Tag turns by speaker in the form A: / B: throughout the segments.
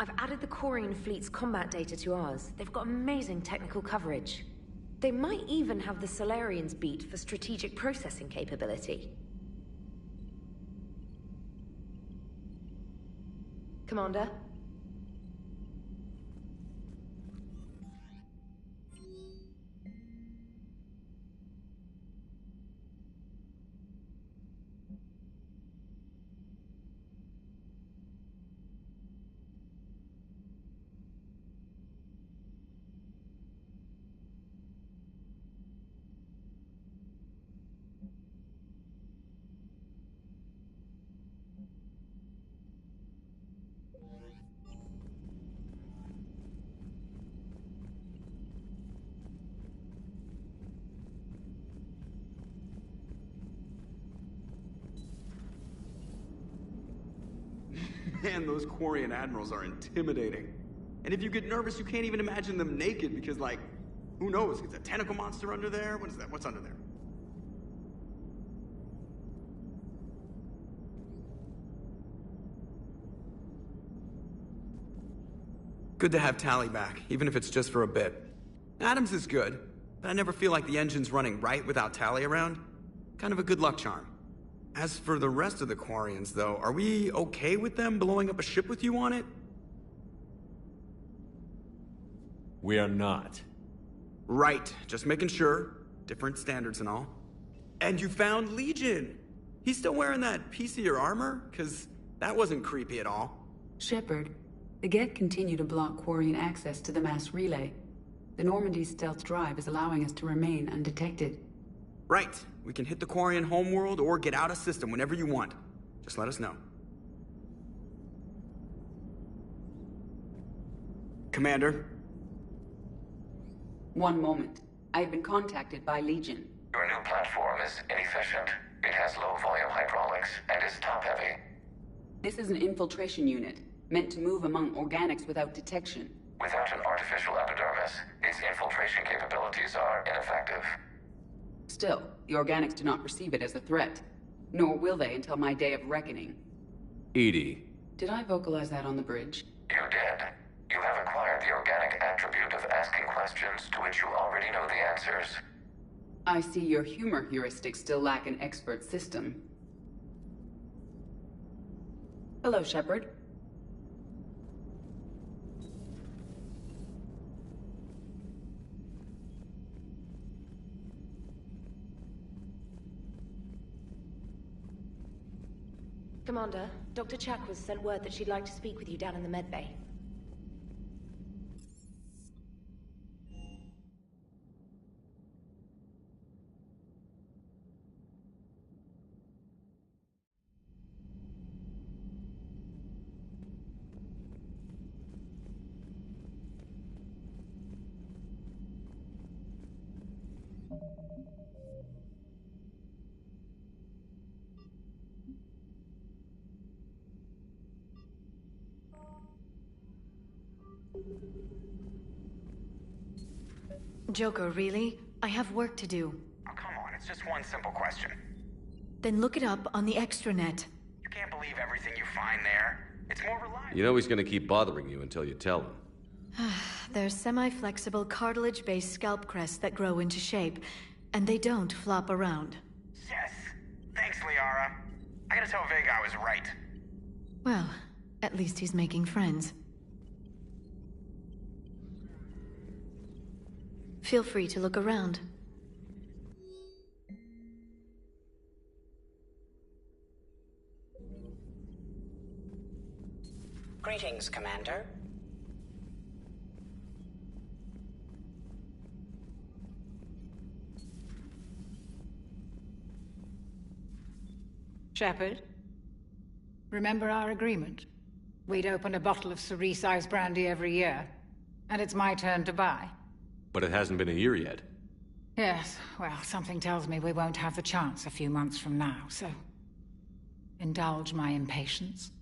A: I've added the Quarian fleet's combat data to ours. They've got amazing technical coverage. They might even have the Solarians beat for strategic processing capability. Commander?
B: Man, those Quarian admirals are intimidating. And if you get nervous, you can't even imagine them naked because, like, who knows? Is a tentacle monster under there? What is that? What's under there? Good to have Tally back, even if it's just for a bit. Adams is good, but I never feel like the engine's running right without Tally around. Kind of a good luck charm. As for the rest of the Quarians, though, are we okay with them blowing up a ship with you on it?
C: We are not.
B: Right, just making sure. Different standards and all. And you found Legion! He's still wearing that piece of your armor? 'Cause that wasn't creepy at all.
D: Shepard, the Geth continue to block Quarian access to the mass relay. The Normandy stealth drive is allowing us to remain undetected.
B: Right. We can hit the Quarian homeworld or get out of system whenever you want. Just let us know. Commander?
D: One moment. I've been contacted by Legion.
E: Your new platform is inefficient. It has low-volume hydraulics and is top-heavy.
D: This is an infiltration unit, meant to move among organics without detection.
E: Without an artificial epidermis, its infiltration capabilities are ineffective.
D: Still, the organics do not perceive it as a threat. Nor will they until my day of reckoning.
C: Edie.
D: Did I vocalize that on the bridge?
E: You did. You have acquired the organic attribute of asking questions to which you already know the answers.
D: I see your humor heuristics still lack an expert system. Hello, Shepard.
A: Commander, Dr. Chakwas sent word that she'd like to speak with you down in the medbay.
F: Joker, really? I have work to do.
G: Oh, come on, it's just one simple question.
F: Then look it up on the extranet.
G: You can't believe everything you find there. It's more reliable.
C: You know he's gonna keep bothering you until you tell him.
F: They're semi-flexible cartilage-based scalp crests that grow into shape, and they don't flop around.
G: Yes. Thanks, Liara. I gotta tell Vega I was right.
F: Well, at least he's making friends. Feel free to look around.
H: Greetings, Commander.
I: Shepard, remember our agreement? We'd open a bottle of cerise brandy every year, and it's my turn to buy.
C: But it hasn't been a year yet.
I: Yes, well, something tells me we won't have the chance a few months from now, so... indulge my impatience.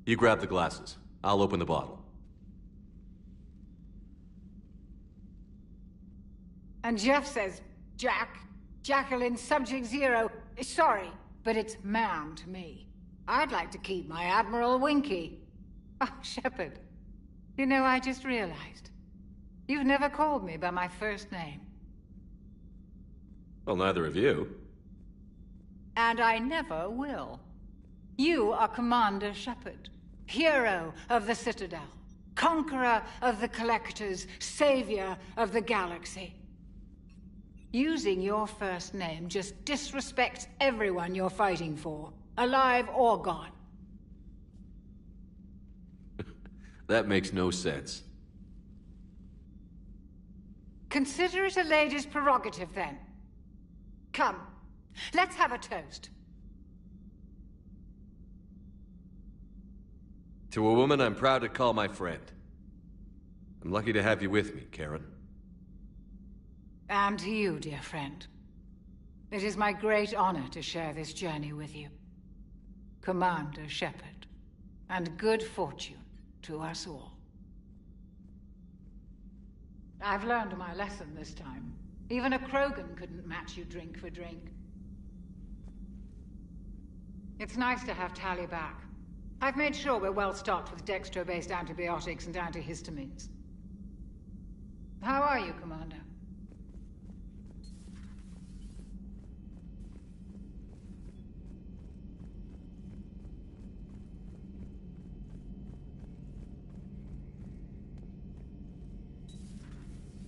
C: You grab the glasses. I'll open the bottle.
I: And Jeff says, Jacqueline Subject Zero, sorry, but it's ma'am to me. I'd like to keep my Admiral Winky. Oh, Shepard. You know, I just realized. You've never called me by my first name.
C: Well, neither of you.
I: And I never will. You are Commander Shepard, hero of the Citadel, conqueror of the Collectors, savior of the galaxy. Using your first name just disrespects everyone you're fighting for, alive or gone.
C: That makes no sense.
I: Consider it a lady's prerogative, then. Come, let's have a toast.
C: To a woman I'm proud to call my friend. I'm lucky to have you with me, Karen.
I: And to you, dear friend. It is my great honor to share this journey with you. Commander Shepard. And good fortune to us all. I've learned my lesson this time. Even a Krogan couldn't match you drink for drink. It's nice to have Tali back. I've made sure we're well stocked with dextro-based antibiotics and antihistamines. How are you, Commander?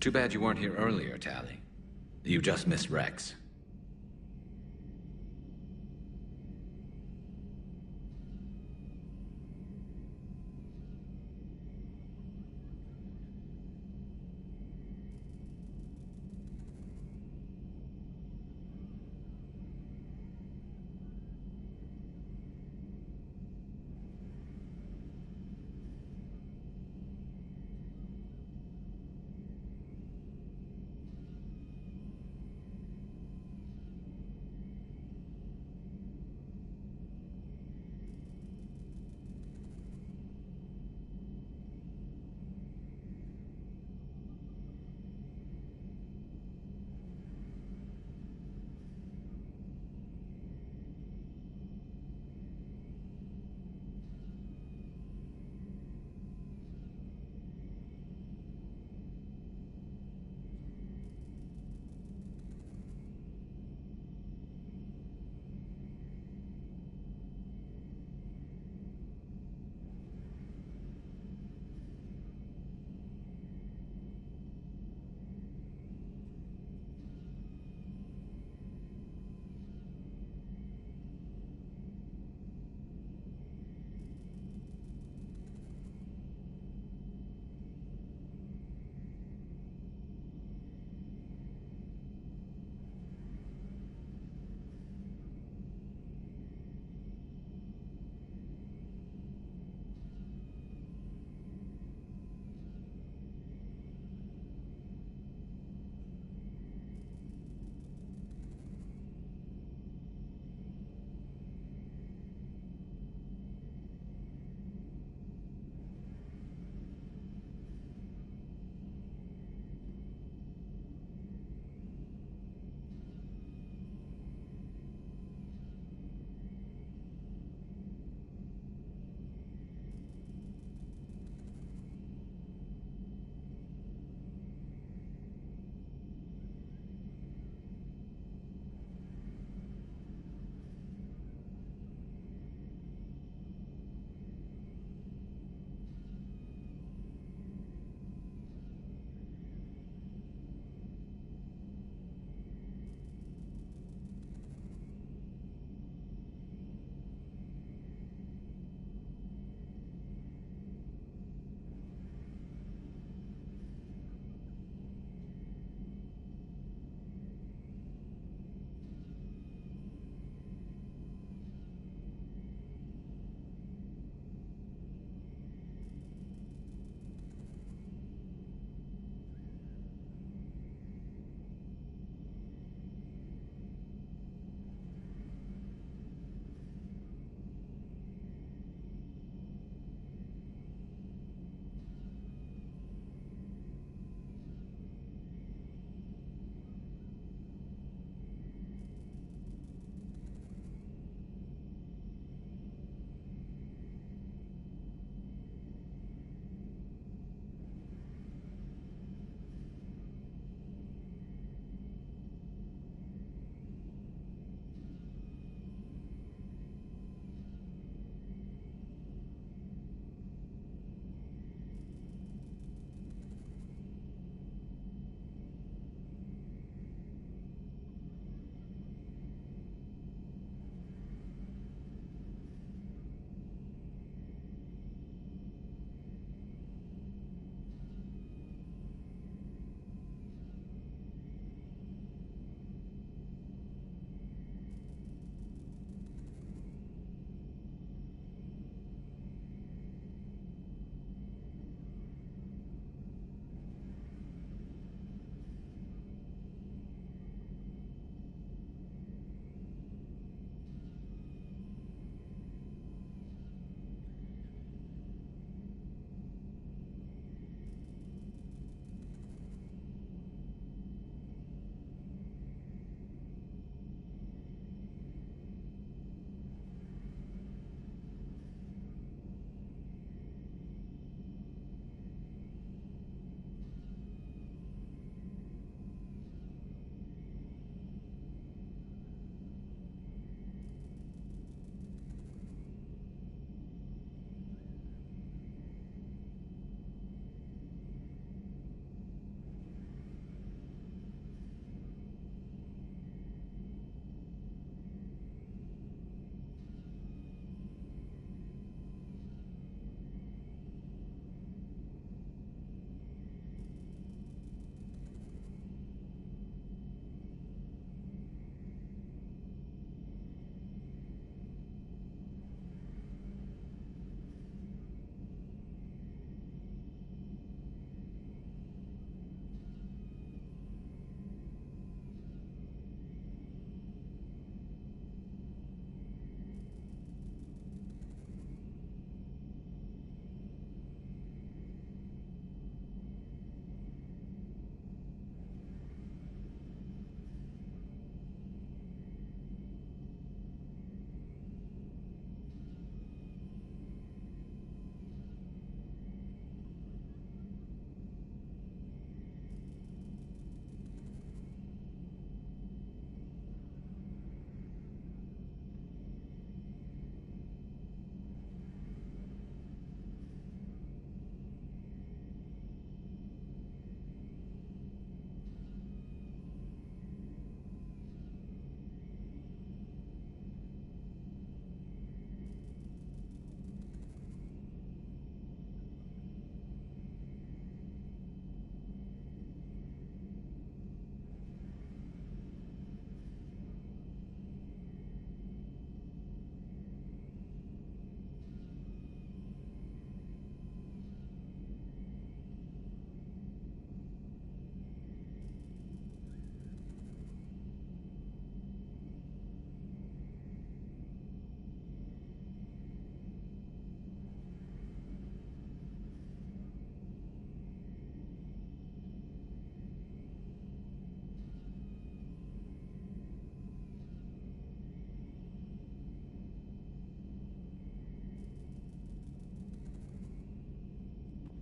J: Too bad you weren't here earlier, Tali. You just missed Rex.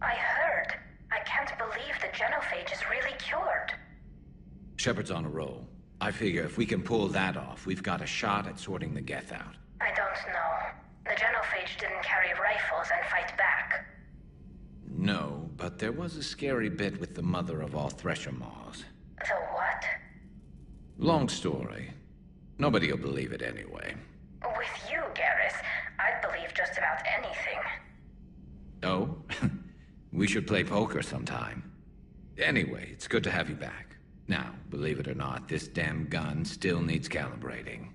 K: I heard. I can't believe the genophage is really cured.
J: Shepard's on a roll. I figure if we can pull that off, we've got a shot at sorting the Geth out.
K: I don't know. The genophage didn't carry rifles and fight back.
J: No, but there was a scary bit with the mother of all Thresher Maws.
K: The what?
J: Long story. Nobody'll believe it anyway.
K: With you, Garrus, I'd believe just about anything.
J: Oh? We should play poker sometime. Anyway, it's good to have you back. Now, believe it or not, this damn gun still needs calibrating.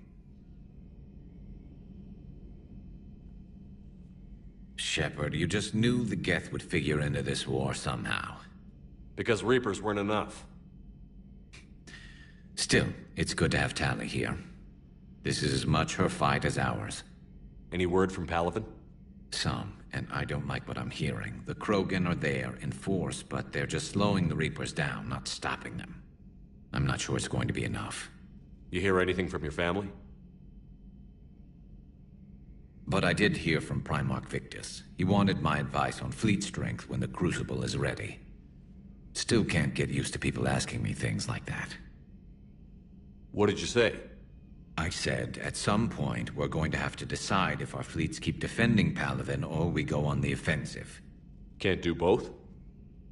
J: Shepard, you just knew the Geth would figure into this war somehow.
C: Because Reapers weren't enough.
J: Still, it's good to have Tali here. This is as much her fight as ours.
C: Any word from Palaven?
J: Some, and I don't like what I'm hearing. The Krogan are there in force, but they're just slowing the Reapers down, not stopping them. I'm not sure it's going to be enough.
C: You hear anything from your family?
J: But I did hear from Primarch Victus. He wanted my advice on fleet strength when the Crucible is ready. Still can't get used to people asking me things like that.
C: What did you say?
J: I said, at some point, we're going to have to decide if our fleets keep defending Palaven or we go on the offensive.
C: Can't do both?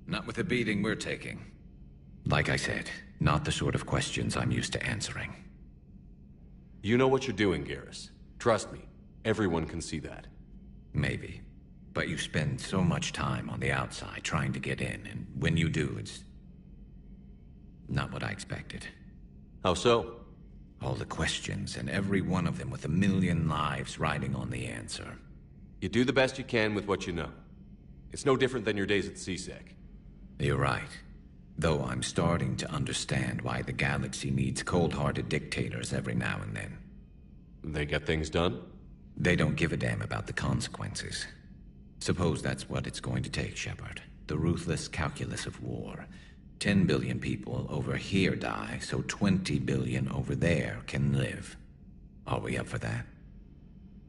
J: Not with the beating we're taking. Like I said, not the sort of questions I'm used to answering.
C: You know what you're doing, Garrus. Trust me, everyone can see that.
J: Maybe. But you spend so much time on the outside trying to get in, and when you do, it's not what I expected.
C: How so?
J: All the questions, and every one of them with a million lives riding on the answer.
C: You do the best you can with what you know. It's no different than your days at CSEC.
J: You're right. Though I'm starting to understand why the galaxy needs cold-hearted dictators every now and then.
C: They get things done?
J: They don't give a damn about the consequences. Suppose that's what it's going to take, Shepard. The ruthless calculus of war. 10 billion people over here die, so 20 billion over there can live. Are we up for that?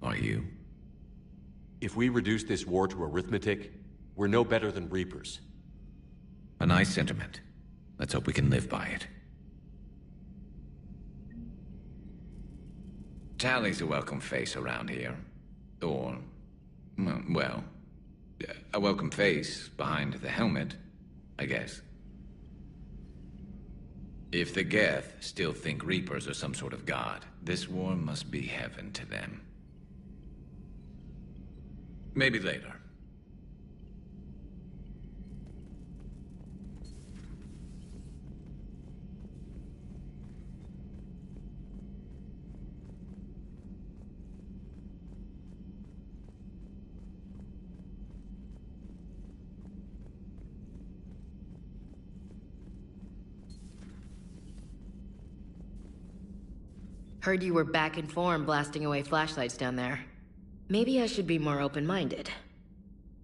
J: Are you?
C: If we reduce this war to arithmetic, we're no better than Reapers.
J: A nice sentiment. Let's hope we can live by it. Tali's a welcome face around here. Or, well, a welcome face behind the helmet, I guess. If the Geth still think Reapers are some sort of god, this war must be heaven to them. Maybe later.
A: Heard you were back in form blasting away flashlights down there. Maybe I should be more open-minded.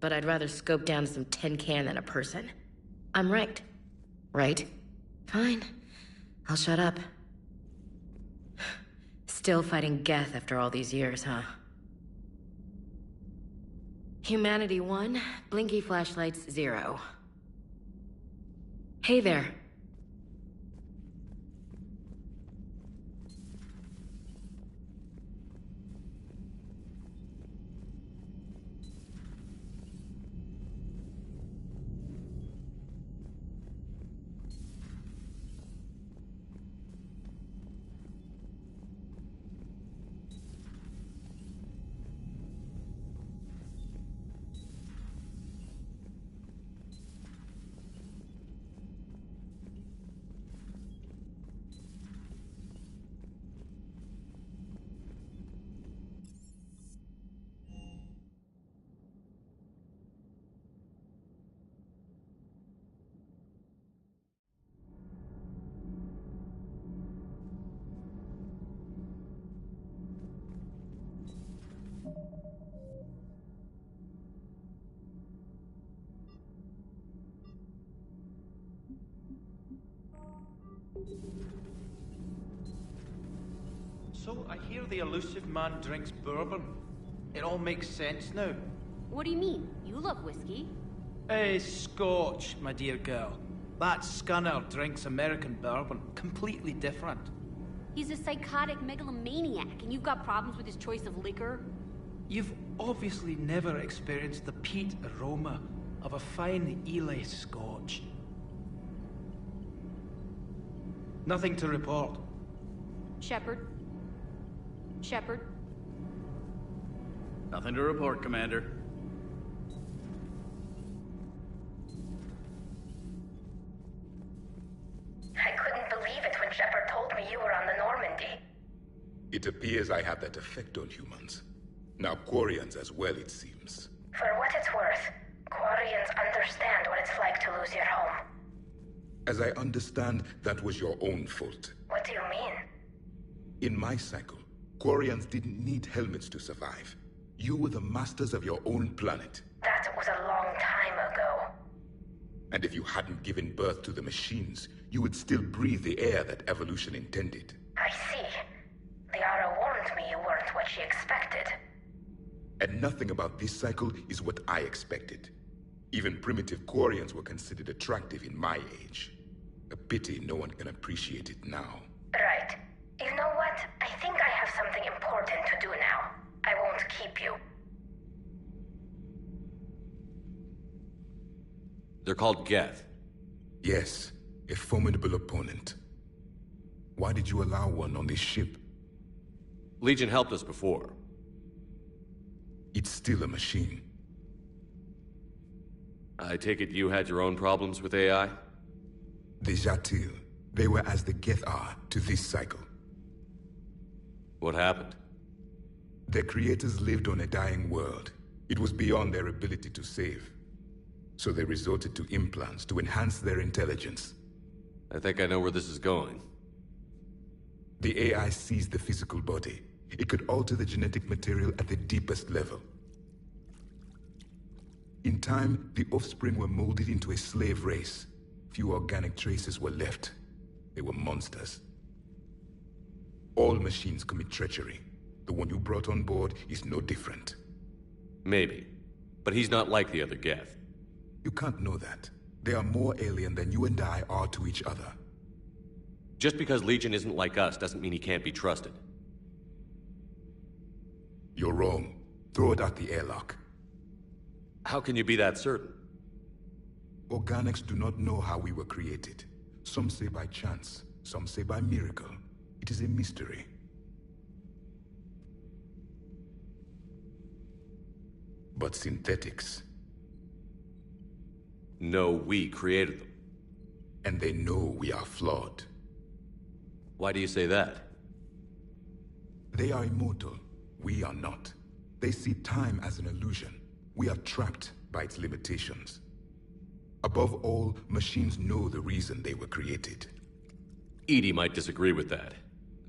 A: But I'd rather scope down some tin can than a person. I'm ranked. Right? Fine. I'll shut up. Still fighting Geth after all these years, huh? Humanity 1, blinky flashlights 0. Hey there.
G: So, I hear the elusive man drinks bourbon. It all makes sense now.
L: What do you mean? You love whiskey. Hey, Scotch, my dear girl. That scunner drinks American bourbon. Completely different.
M: He's a psychotic megalomaniac, and you've got problems with his choice of liquor?
L: You've obviously never experienced the peat aroma of a fine Ely Scotch. Nothing to report.
M: Shepard? Shepard?
N: Nothing to report, Commander.
K: I couldn't believe it when Shepard told me you were on the Normandy.
O: It appears I have that effect on humans. Now Quarians as well, it seems.
K: For what it's worth, Quarians understand what it's like to lose your home.
O: As I understand, that was your own fault.
K: What do you mean?
O: In my cycle, Quarians didn't need helmets to survive. You were the masters of your own planet.
K: That was a long time ago.
O: And if you hadn't given birth to the machines, you would still breathe the air that evolution intended.
K: I see. Liara warned me you weren't what she expected.
O: And nothing about this cycle is what I expected. Even primitive Quarians were considered attractive in my age. A pity no one can appreciate it now.
K: Right. You know what? I think I have something important to do now. I won't keep you.
C: They're called Geth.
O: Yes, a formidable opponent. Why did you allow one on this ship?
C: Legion helped us before.
O: It's still a machine.
C: I take it you had your own problems with AI?
O: The Jatil. They were as the Geth are to this cycle.
C: What happened?
O: Their creators lived on a dying world. It was beyond their ability to save. So they resorted to implants to enhance their intelligence.
C: I think I know where this is going.
O: The AI seized the physical body. It could alter the genetic material at the deepest level. In time, the offspring were molded into a slave race. Few organic traces were left. They were monsters. All machines commit treachery. The one you brought on board is no different.
C: Maybe. But he's not like the other Geth.
O: You can't know that. They are more alien than you and I are to each other.
C: Just because Legion isn't like us doesn't mean he can't be trusted.
O: You're wrong. Throw it out the airlock.
C: How can you be that certain?
O: Organics do not know how we were created. Some say by chance, some say by miracle. It is a mystery. But synthetics...
C: No, we created them.
O: And they know we are flawed.
C: Why do you say that?
O: They are immortal. We are not. They see time as an illusion. We are trapped by its limitations. Above all, machines know the reason they were created.
C: EDI might disagree with that,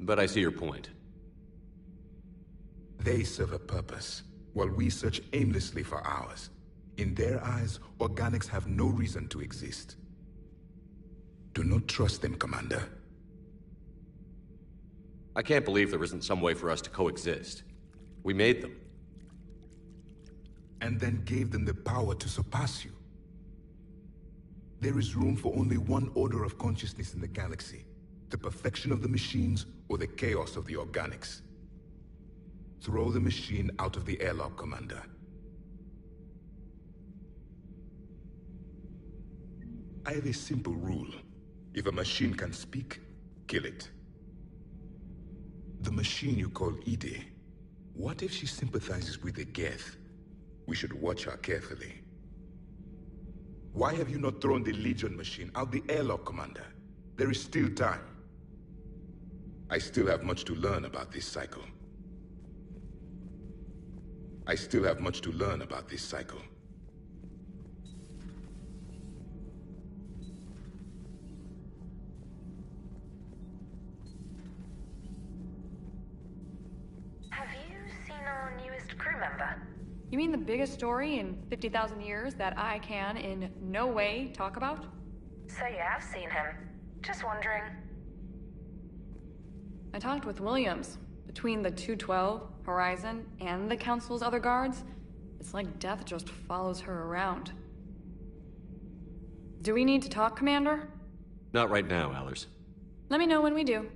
C: but I see your point.
O: They serve a purpose, while we search aimlessly for ours. In their eyes, organics have no reason to exist. Do not trust them, Commander.
C: I can't believe there isn't some way for us to coexist. We made them.
O: And then gave them the power to surpass you. There is room for only one order of consciousness in the galaxy. The perfection of the machines or the chaos of the organics. Throw the machine out of the airlock, Commander. I have a simple rule. If a machine can speak, kill it. The machine you call EDI, what if she sympathizes with the Geth? We should watch her carefully. Why have you not thrown the Legion machine out the airlock, Commander? There is still time. I still have much to learn about this cycle. I still have much to learn about this cycle.
K: Have you seen our newest crew member?
P: You mean the biggest story in 50,000 years that I can in no way talk about?
K: So you have seen him. Just wondering.
P: I talked with Williams. Between the 212, Horizon, and the Council's other guards, it's like death just follows her around. Do we need to talk, Commander?
C: Not right now, Allers.
P: Let me know when we do.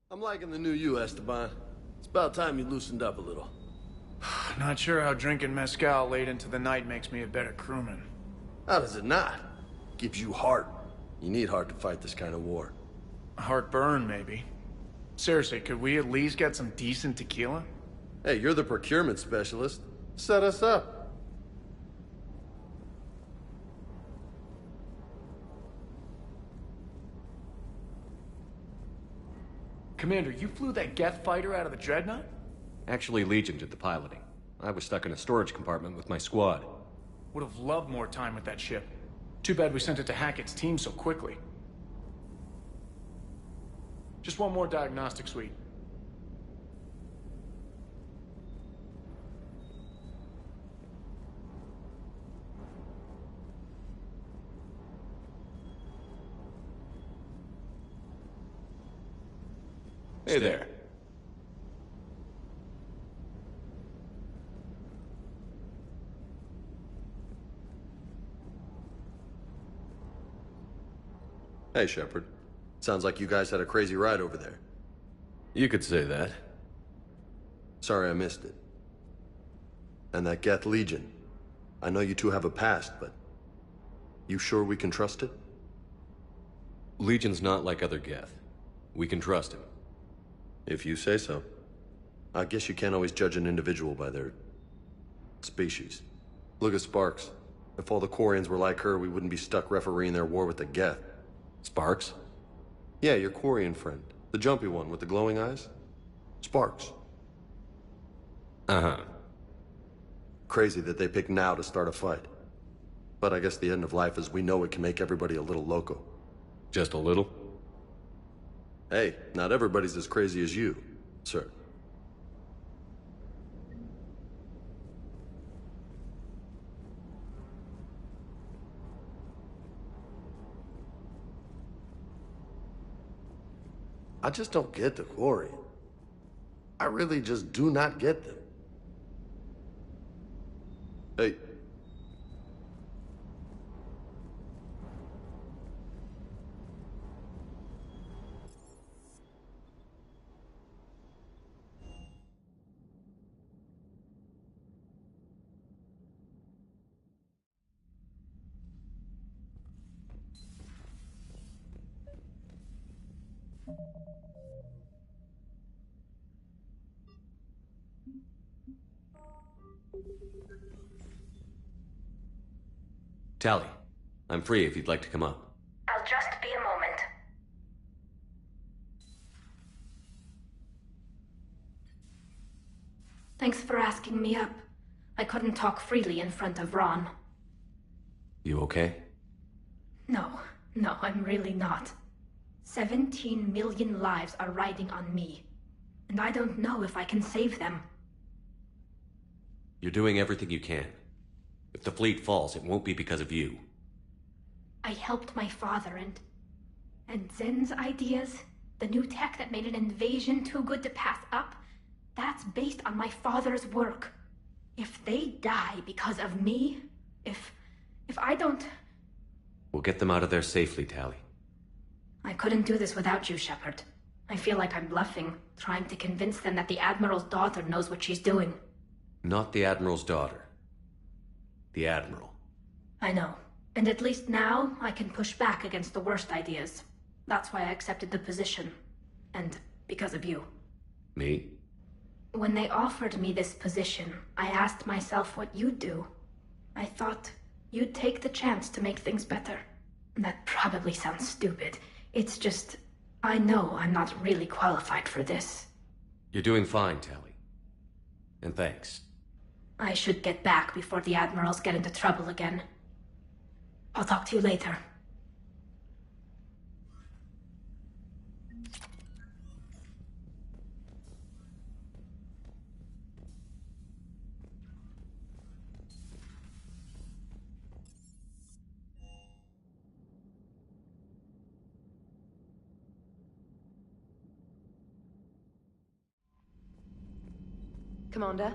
N: I'm liking the new you, Esteban. It's about time you loosened up a little.
L: Not sure how drinking mezcal late into the night makes me a better crewman.
N: How does it not? Gives you heart. You need heart to fight this kind of war.
L: Heartburn, maybe. Seriously, could we at least get some decent tequila?
N: Hey, you're the procurement specialist. Set us up.
L: Commander, you flew that Geth fighter out of the Dreadnought?
C: Actually, Legion did the piloting. I was stuck in a storage compartment with my squad.
L: Would have loved more time with that ship. Too bad we sent it to Hackett's team so quickly. Just one more diagnostic suite.
C: Hey there.
N: Hey, Shepard. Sounds like you guys had a crazy ride over there.
C: You could say that.
N: Sorry I missed it. And that Geth Legion. I know you two have a past, but... You sure we can trust it?
C: Legion's not like other Geth. We can trust him.
N: If you say so. I guess you can't always judge an individual by their... species. Look at Sparks. If all the Quarians were like her, we wouldn't be stuck refereeing their war with the Geth.
C: Sparks?
N: Yeah, your Quarian friend. The jumpy one with the glowing eyes. Sparks.
C: Uh-huh.
N: Crazy that they pick now to start a fight. But I guess the end of life as we know it can make everybody a little loco.
C: Just a little?
N: Hey, not everybody's as crazy as you, sir. I just don't get the Quarian. I really just do not get them. Hey.
C: Tally, I'm free if you'd like to come up.
K: I'll just be a moment. Thanks for asking me up. I couldn't talk freely in front of Ron.
C: You okay?
K: No, I'm really not. 17 million lives are riding on me. And I don't know if I can save them.
C: You're doing everything you can. If the fleet falls, it won't be because of you.
K: I helped my father and Zen's ideas, the new tech that made an invasion too good to pass up, that's based on my father's work. If they die because of me, if I don't...
C: We'll get them out of there safely, Tally.
K: I couldn't do this without you, Shepard. I feel like I'm bluffing, trying to convince them that the Admiral's daughter knows what she's doing.
C: Not the Admiral's daughter. The Admiral.
K: I know. And at least now, I can push back against the worst ideas. That's why I accepted the position. And because of you.
C: Me?
K: When they offered me this position, I asked myself what you'd do. I thought you'd take the chance to make things better. That probably sounds stupid. It's just, I know I'm not really qualified for this.
C: You're doing fine, Tally. And thanks.
K: I should get back before the Admirals get into trouble again. I'll talk to you later.
Q: Commander?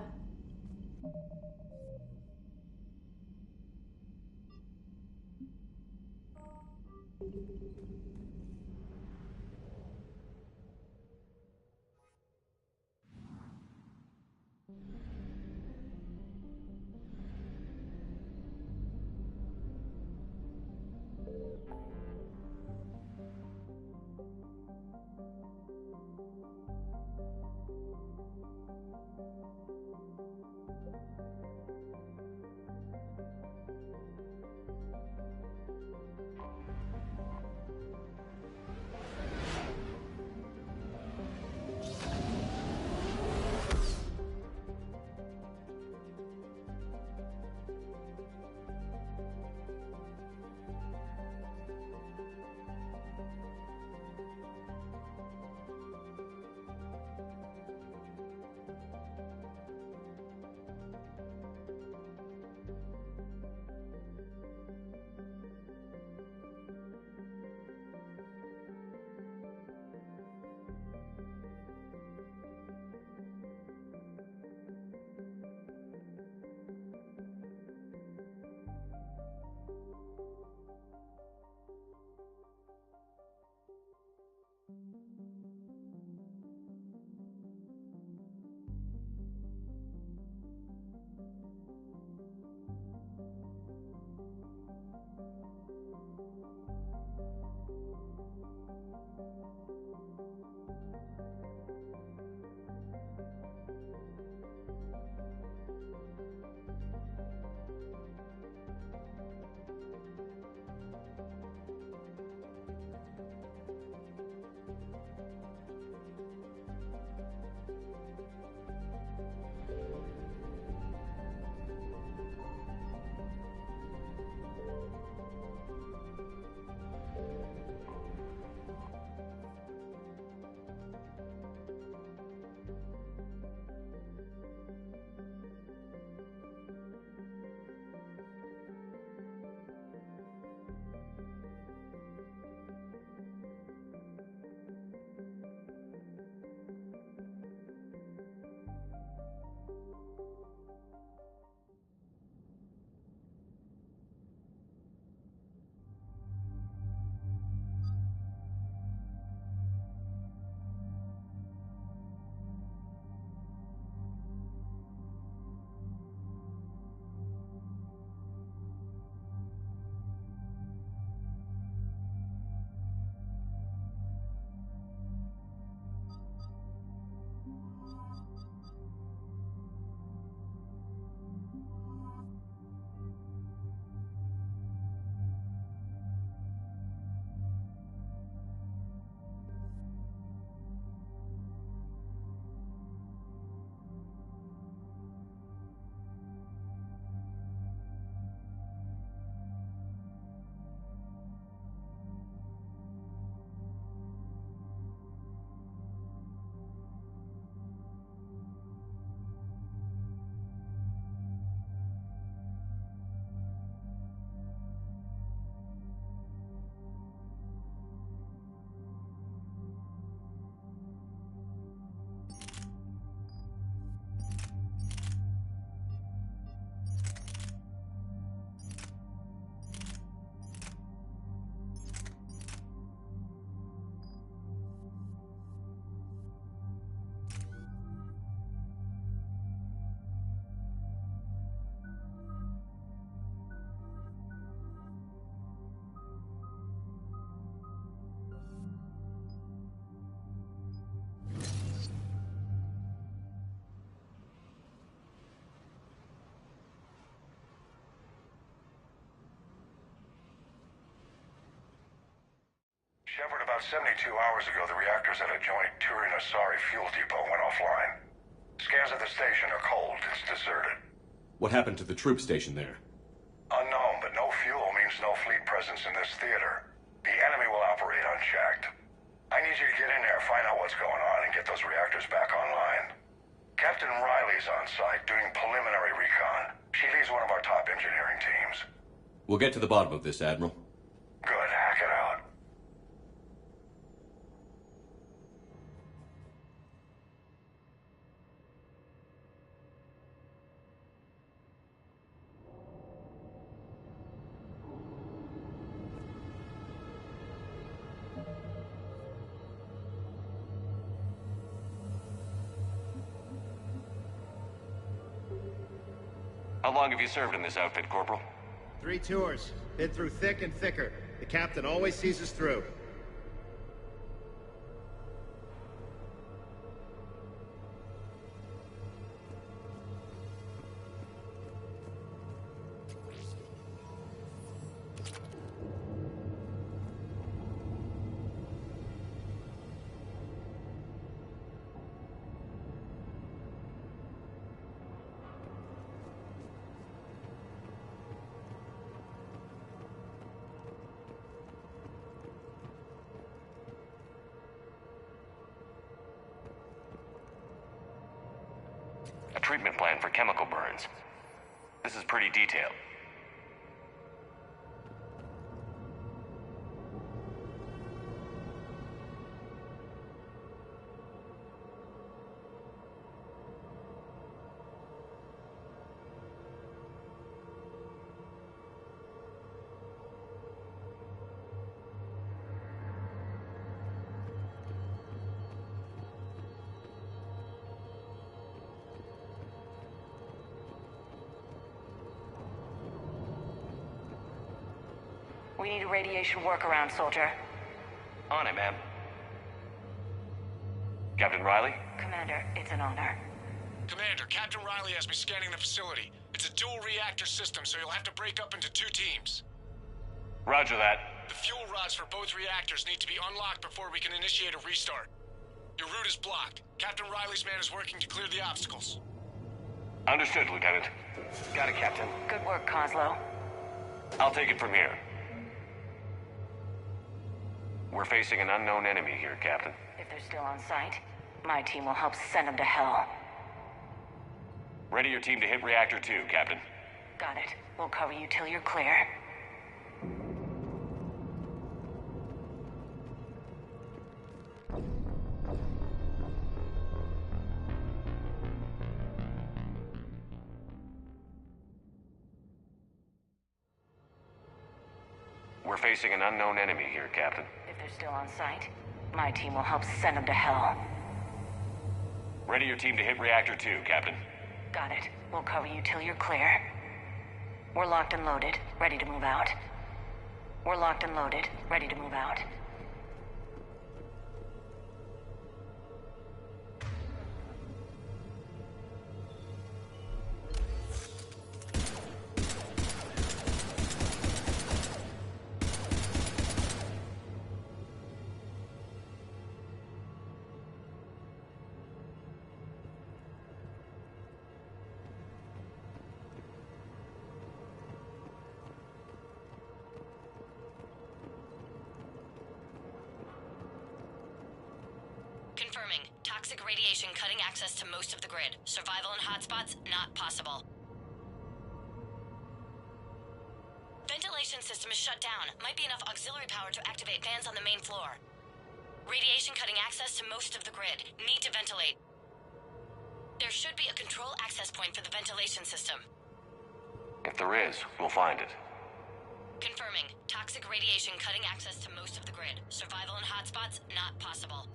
E: Shepard, about 72 hours ago, the reactors at a joint Turin-Asari fuel depot went offline. Scans of the station are cold. It's deserted.
C: What happened to the troop station there?
E: Unknown, but no fuel means no fleet presence in this theater. The enemy will operate unchecked. I need you to get in there, find out what's going on, and get those reactors back online. Captain Riley's on site doing preliminary recon. She leads one of our top engineering teams.
C: We'll get to the bottom of this, Admiral.
E: Good, hack it out.
C: How long have you served in this outfit, Corporal?
Q: 3 tours. Been through thick and thicker. The captain always sees us through.
C: A treatment plan for chemical burns. This is pretty detailed.
R: We need a radiation workaround, soldier.
C: On it, ma'am. Captain Riley?
R: Commander, it's an honor.
S: Commander, Captain Riley has me scanning the facility. It's a dual reactor system, so you'll have to break up into 2 teams.
C: Roger that.
S: The fuel rods for both reactors need to be unlocked before we can initiate a restart. Your route is blocked. Captain Riley's man is working to clear the obstacles.
C: Understood, Lieutenant.
S: Got it, Captain.
R: Good work, Coslow.
C: I'll take it from here. We're facing an unknown enemy here, Captain.
R: If they're still on site, my team will help send them to hell.
C: Ready your team to hit Reactor 2, Captain.
R: Got it. We'll cover you till you're clear.
C: We're facing an unknown enemy here, Captain.
R: If they're still on site, my team will help send them to hell.
C: Ready your team to hit Reactor 2, Captain.
R: Got it. We'll cover you till you're clear. We're locked and loaded, ready to move out. We're locked and loaded, ready to move out.
A: Confirming. Toxic radiation cutting access to most of the grid. Survival in hotspots, not possible. Ventilation system is shut down. Might be enough auxiliary power to activate fans on the main floor. Radiation cutting access to most of the grid. Need to ventilate. There should be a control access point for the ventilation system.
C: If there is, we'll find it.
A: Confirming. Toxic radiation cutting access to most of the grid. Survival in hotspots, not possible.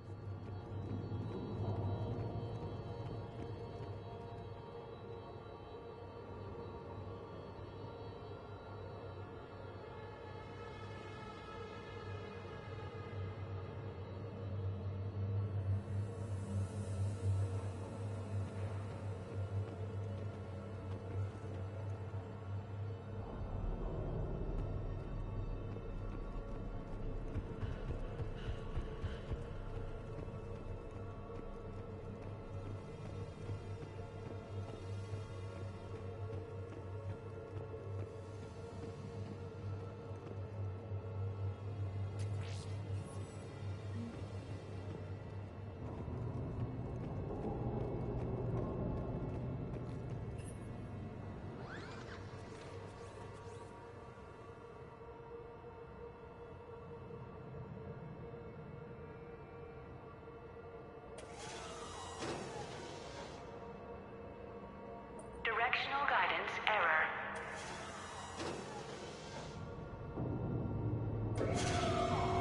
R: Directional guidance error.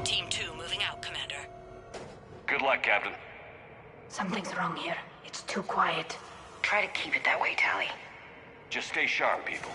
A: Team 2 moving out, Commander.
C: Good luck, Captain.
K: Something's wrong here. It's too quiet.
R: Try to keep it that way, Tally.
C: Just stay sharp, people.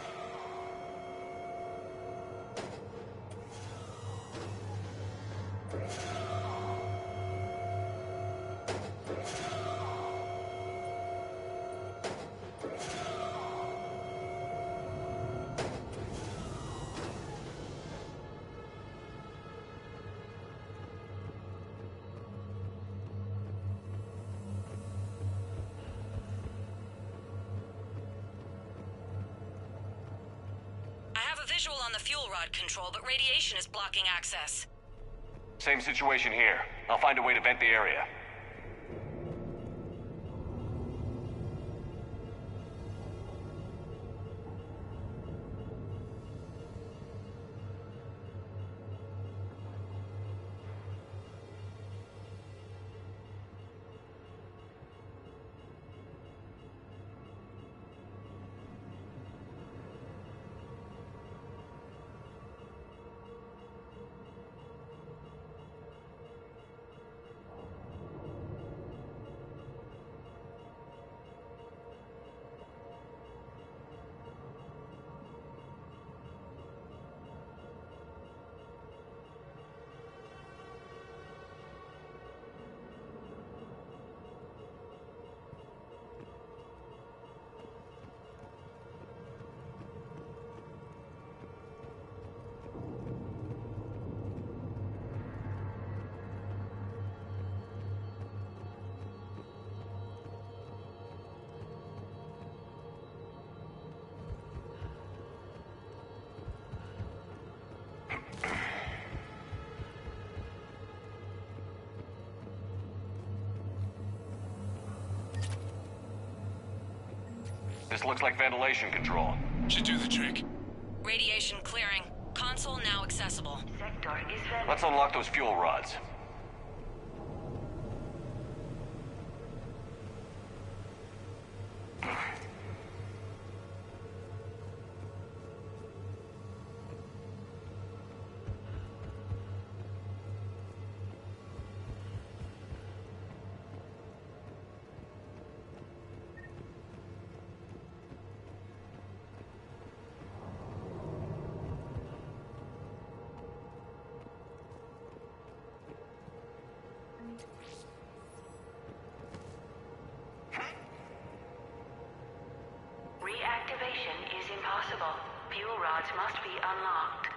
R: Visual on the fuel rod control, but radiation is blocking access.
C: Same situation here. I'll find a way to vent the area. This looks like ventilation control.
S: Should do the trick.
R: Radiation clearing. Console now accessible. Sector is ready.
C: Let's unlock those fuel rods.
R: Reactivation is impossible. Fuel rods must be unlocked.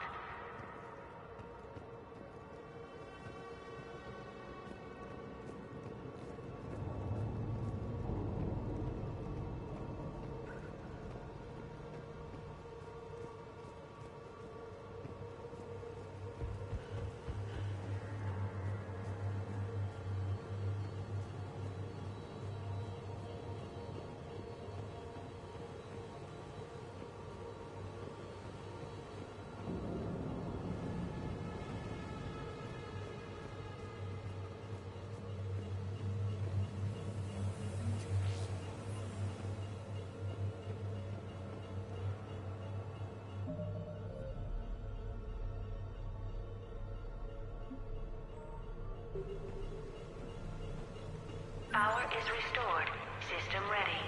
R: Power is restored. System ready.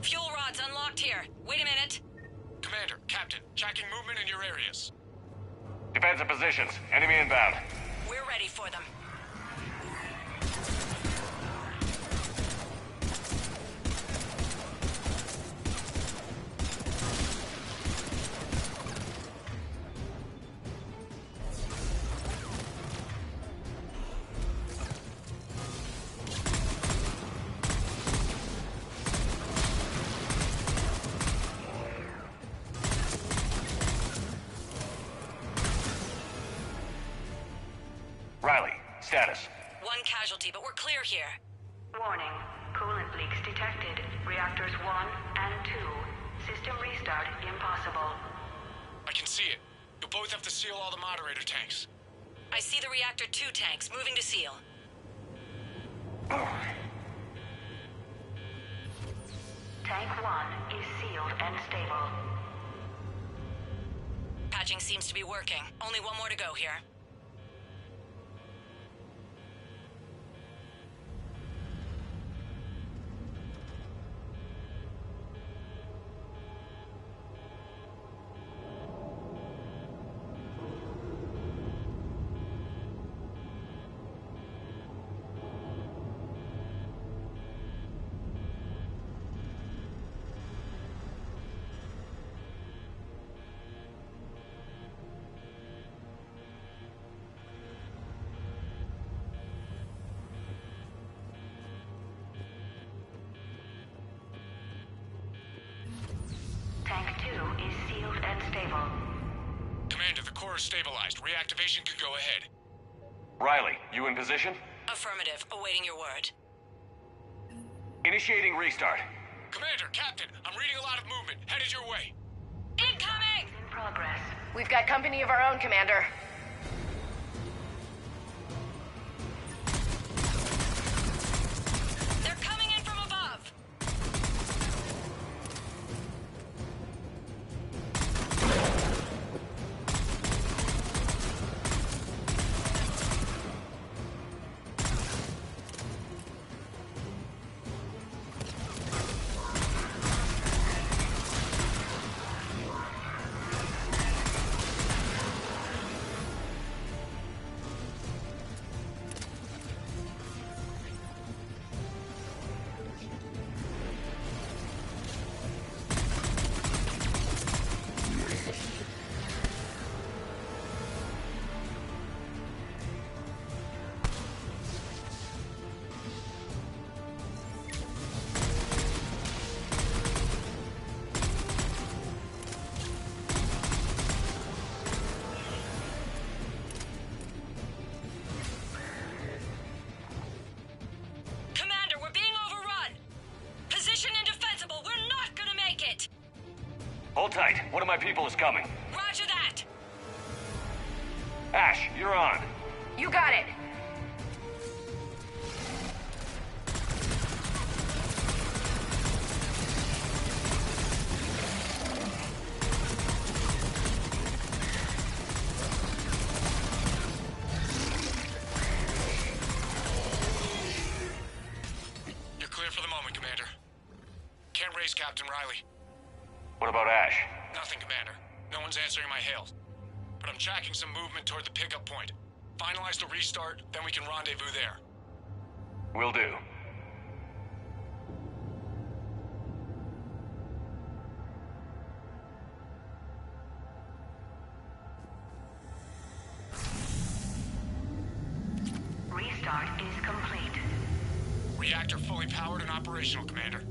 R: Fuel rods unlocked here. Wait a minute.
S: Commander, Captain, tracking movement in your areas.
C: Defensive positions. Enemy inbound.
R: We're ready for them.
C: Riley, status.
R: One casualty, but we're clear here. Warning. Coolant leaks detected. Reactors 1 and 2. System restart impossible.
S: I can see it. You'll both have to seal all the moderator tanks.
R: I see the reactor 2 tanks moving to seal. Tank 1 is sealed and stable. Patching seems to be working. Only one more to go here.
S: core is stabilized. Reactivation can go ahead.
T: Riley, you in position?
U: Affirmative. Awaiting your word.
T: Initiating restart.
S: Commander, Captain, I'm reading a lot of movement. Headed your way.
U: Incoming!
R: In progress.
A: We've got company of our own, Commander.
U: They're coming in from above!
T: Hold tight. One of my people is coming.
U: Roger that!
T: Ash, you're on.
A: You got it!
S: You're clear for the moment, Commander. Can't raise Captain Riley.
T: What about Ash?
S: Nothing, Commander. No one's answering my hails. But I'm tracking some movement toward the pickup point. Finalize the restart, then we can rendezvous there.
T: Will do.
R: Restart is complete.
S: Reactor fully powered and operational, Commander.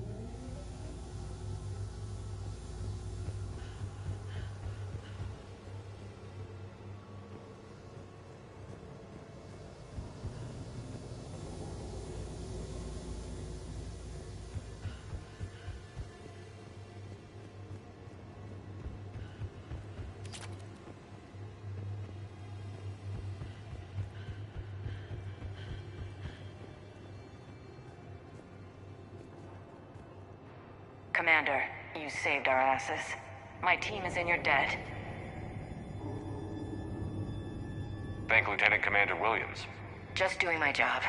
R: Commander, you saved our asses. My team is in your debt.
T: Thank Lieutenant Commander Williams.
A: Just doing my job.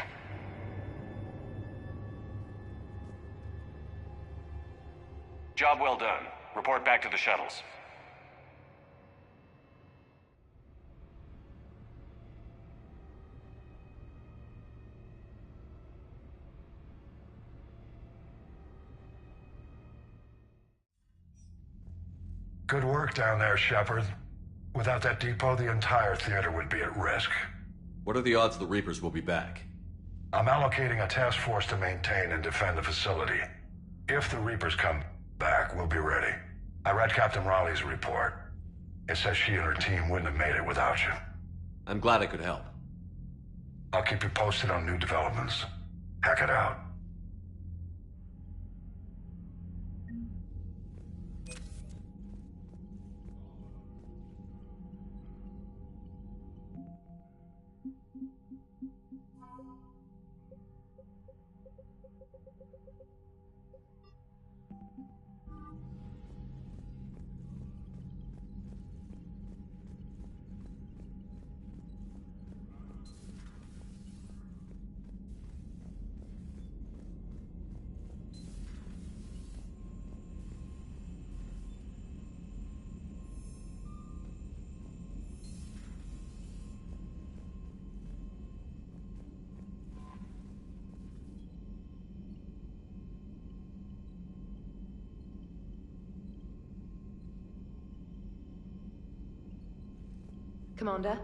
T: Job well done. Report back to the shuttles.
V: Good work down there, Shepard. Without that depot, the entire theater would be at risk.
C: What are the odds the Reapers will be back?
V: I'm allocating a task force to maintain and defend the facility. If the Reapers come back, we'll be ready. I read Captain Raleigh's report. It says she and her team wouldn't have made it without you.
C: I'm glad I could help.
V: I'll keep you posted on new developments. Hack it out.
W: Commander?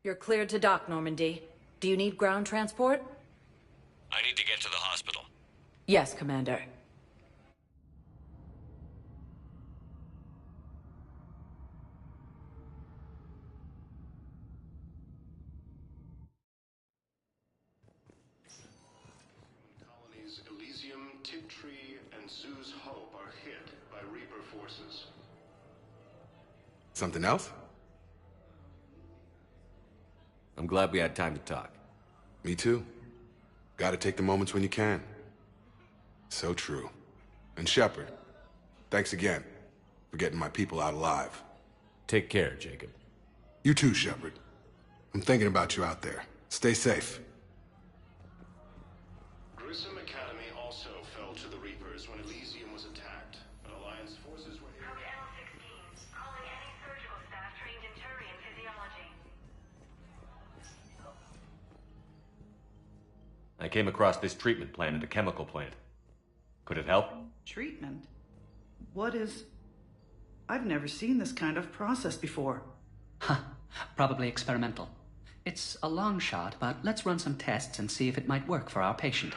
B: You're cleared to dock, Normandy. Do you need ground transport?
S: I need to get to the hospital.
B: Yes, Commander.
D: Colonies Elysium, Tiptree, and Zoo's Hope are hit by Reaper forces.
O: Something else?
C: I'm glad we had time to talk.
O: Me too. Gotta take the moments when you can. So true. And Shepard, thanks again for getting my people out alive.
C: Take care, Jacob.
O: You too, Shepard. I'm thinking about you out there. Stay safe.
D: Grissom Academy also fell to the Reapers when Elysium was attacked, but Alliance forces were able...
R: Code L-16, calling any surgical staff trained in Turian physiology.
C: I came across this treatment plant at a chemical plant. Could it help?
W: Treatment? What is... I've never seen this kind of process before.
X: Huh. Probably experimental. It's a long shot, but let's run some tests and see if it might work for our patient.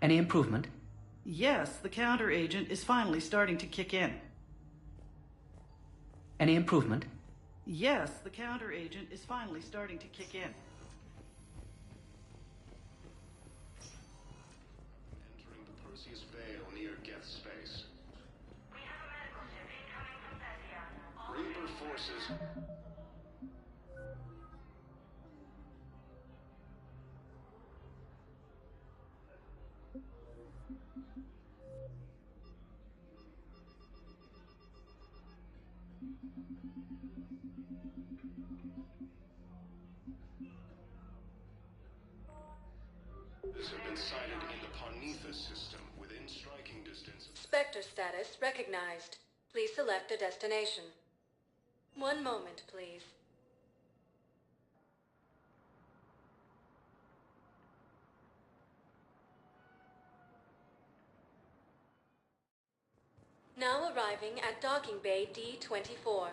X: Any improvement?
W: Yes, the counter-agent is finally starting to kick in.
X: Any improvement?
W: Yes, the counter-agent is finally starting to kick in.
D: Entering the Perseus Vale near Geth Space.
R: We have a medical ship incoming from Thessia.
D: Reaper forces... have been sighted in the Parnitha system within striking distance.
F: Spectre status recognized. Please select a destination. One moment, please. Now arriving at docking bay D-24.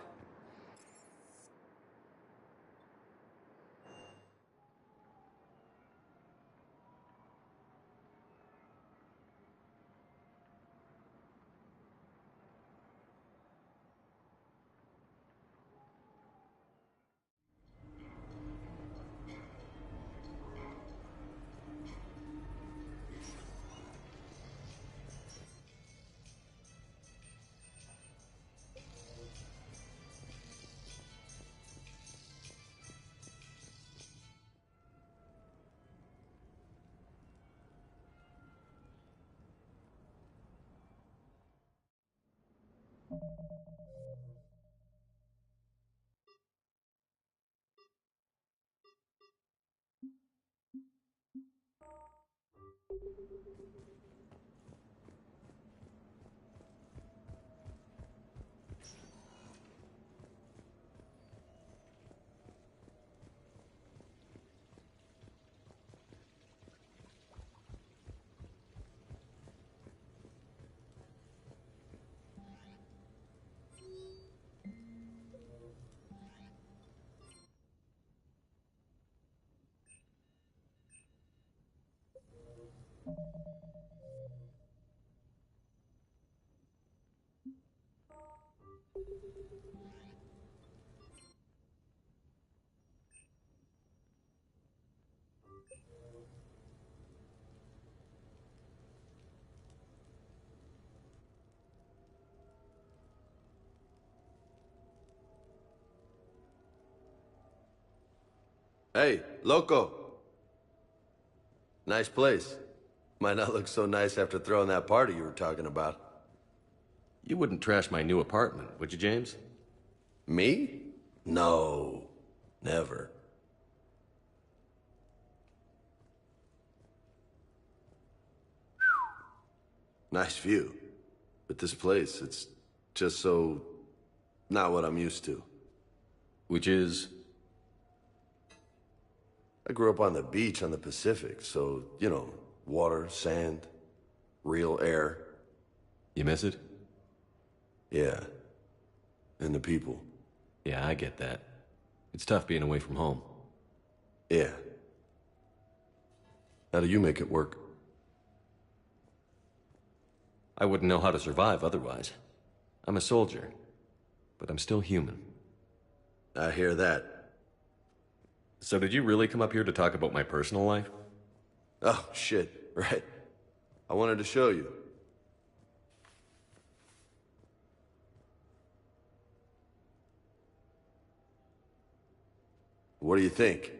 N: Hey, loco. Nice place. Might not look so nice after throwing that party you were talking about.
C: You wouldn't trash my new apartment, would you, James?
N: Me? No. Never. Nice view. But this place, it's just so... not what I'm used to.
C: Which is?
N: I grew up on the beach on the Pacific, so, you know, water, sand, real air.
C: You miss it?
N: Yeah. And the people.
C: Yeah, I get that. It's tough being away from home.
N: Yeah. How do you make it work?
C: I wouldn't know how to survive otherwise. I'm a soldier, but I'm still human.
N: I hear that.
C: So did you really come up here to talk about my personal life?
N: Oh, shit, right. I wanted to show you. What do you think?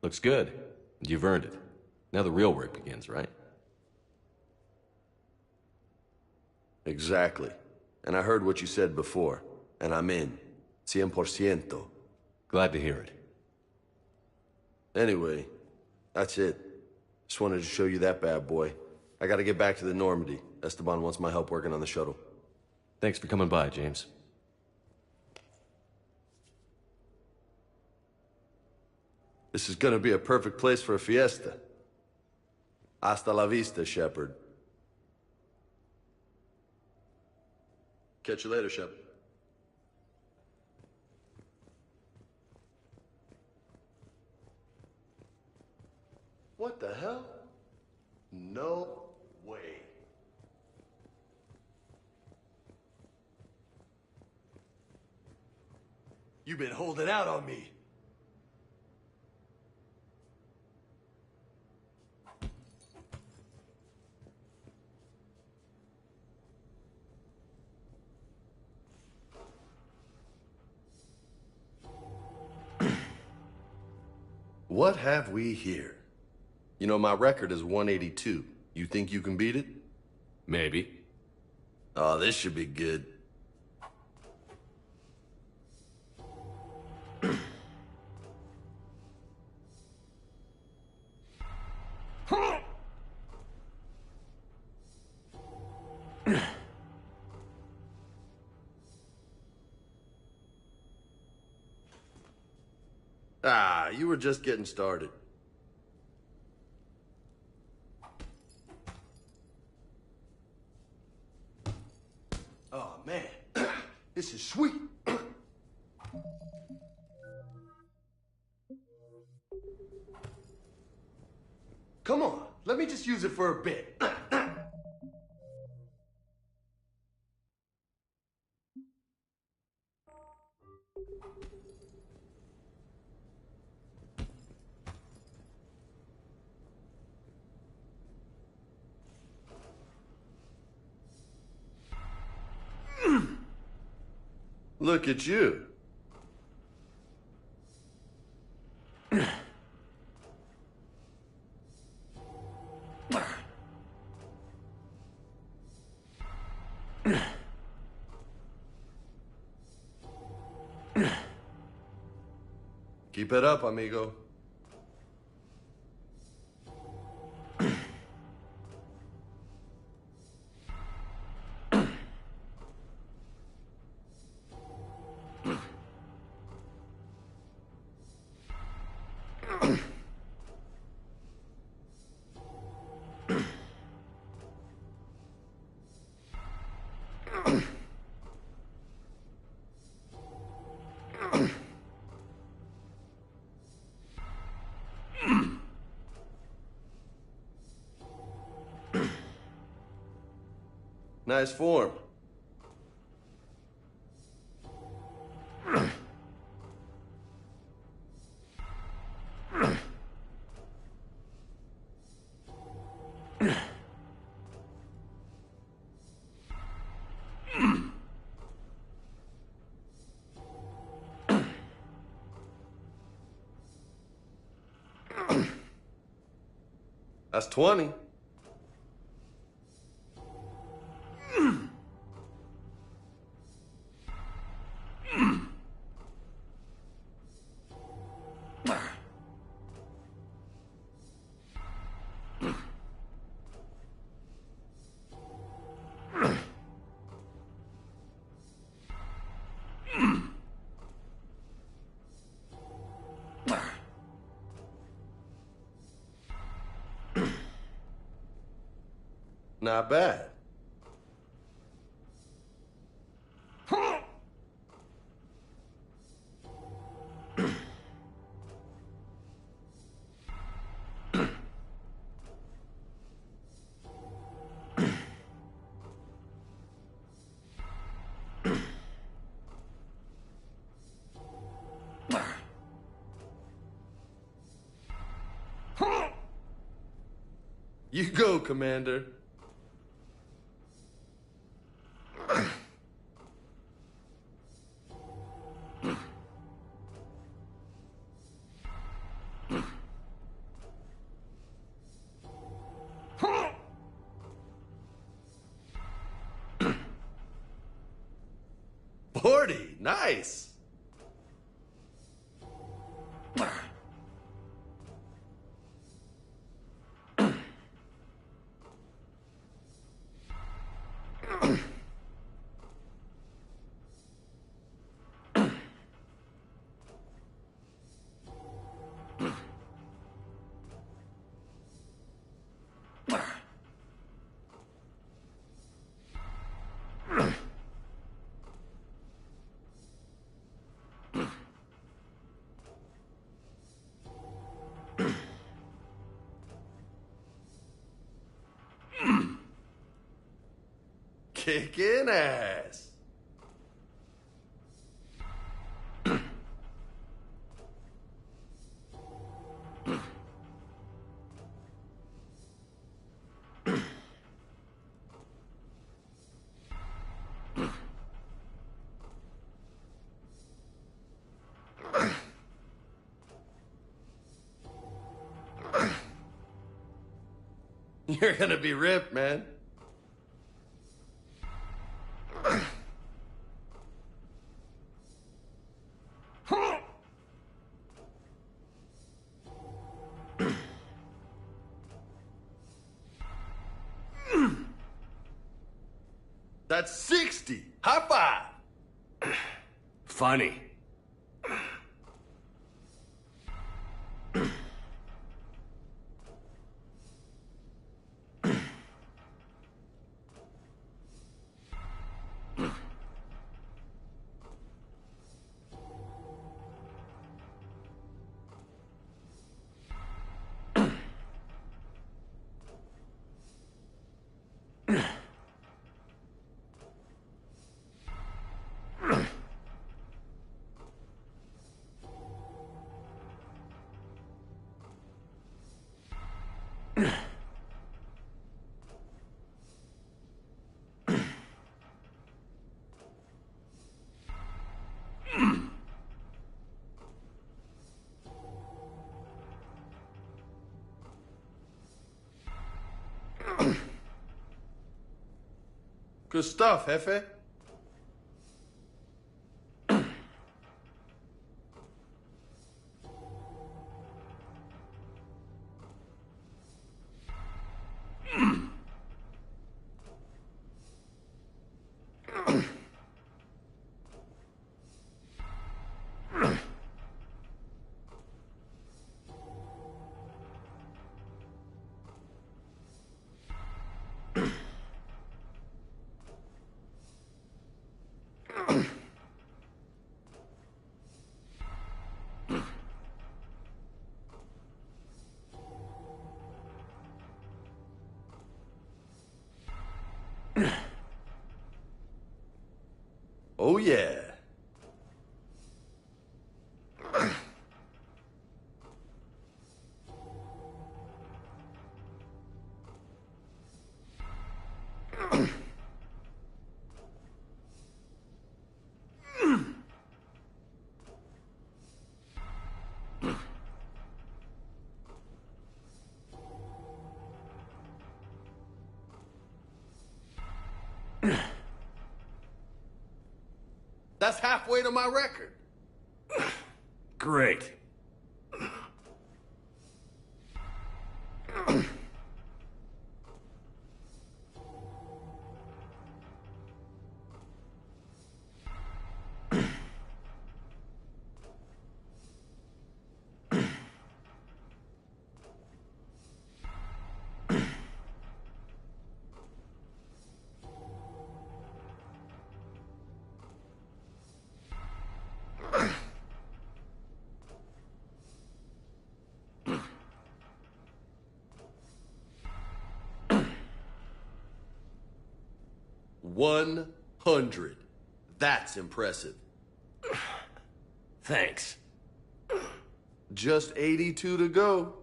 C: Looks good. You've earned it. Now the real work begins, right?
N: Exactly. And I heard what you said before, and I'm in. 100%.
C: Glad to hear it.
N: Anyway, that's it. Just wanted to show you that bad boy. I gotta get back to the Normandy. Esteban wants my help working on the shuttle.
C: Thanks for coming by, James.
N: This is gonna be a perfect place for a fiesta. Hasta la vista, Shepard. Catch you later, Shep. What the hell? No way. You've been holding out on me. What have we here? You know, my record is 182. You think you can beat it?
C: Maybe.
N: Oh, this should be good. Ah, you were just getting started. Oh, man. This is sweet. Come on, let me just use it for a bit. Look at you. Keep it up, amigo. Nice form. That's 20. Not bad. You go, Commander. Forty, nice. Kicking ass. You're gonna be ripped, man. That's 60. High five.
T: Funny.
N: Good stuff, Jefe. Oh, yeah. That's halfway to my record.
T: Great.
N: $100. That's impressive.
T: Thanks.
N: Just 82 to go.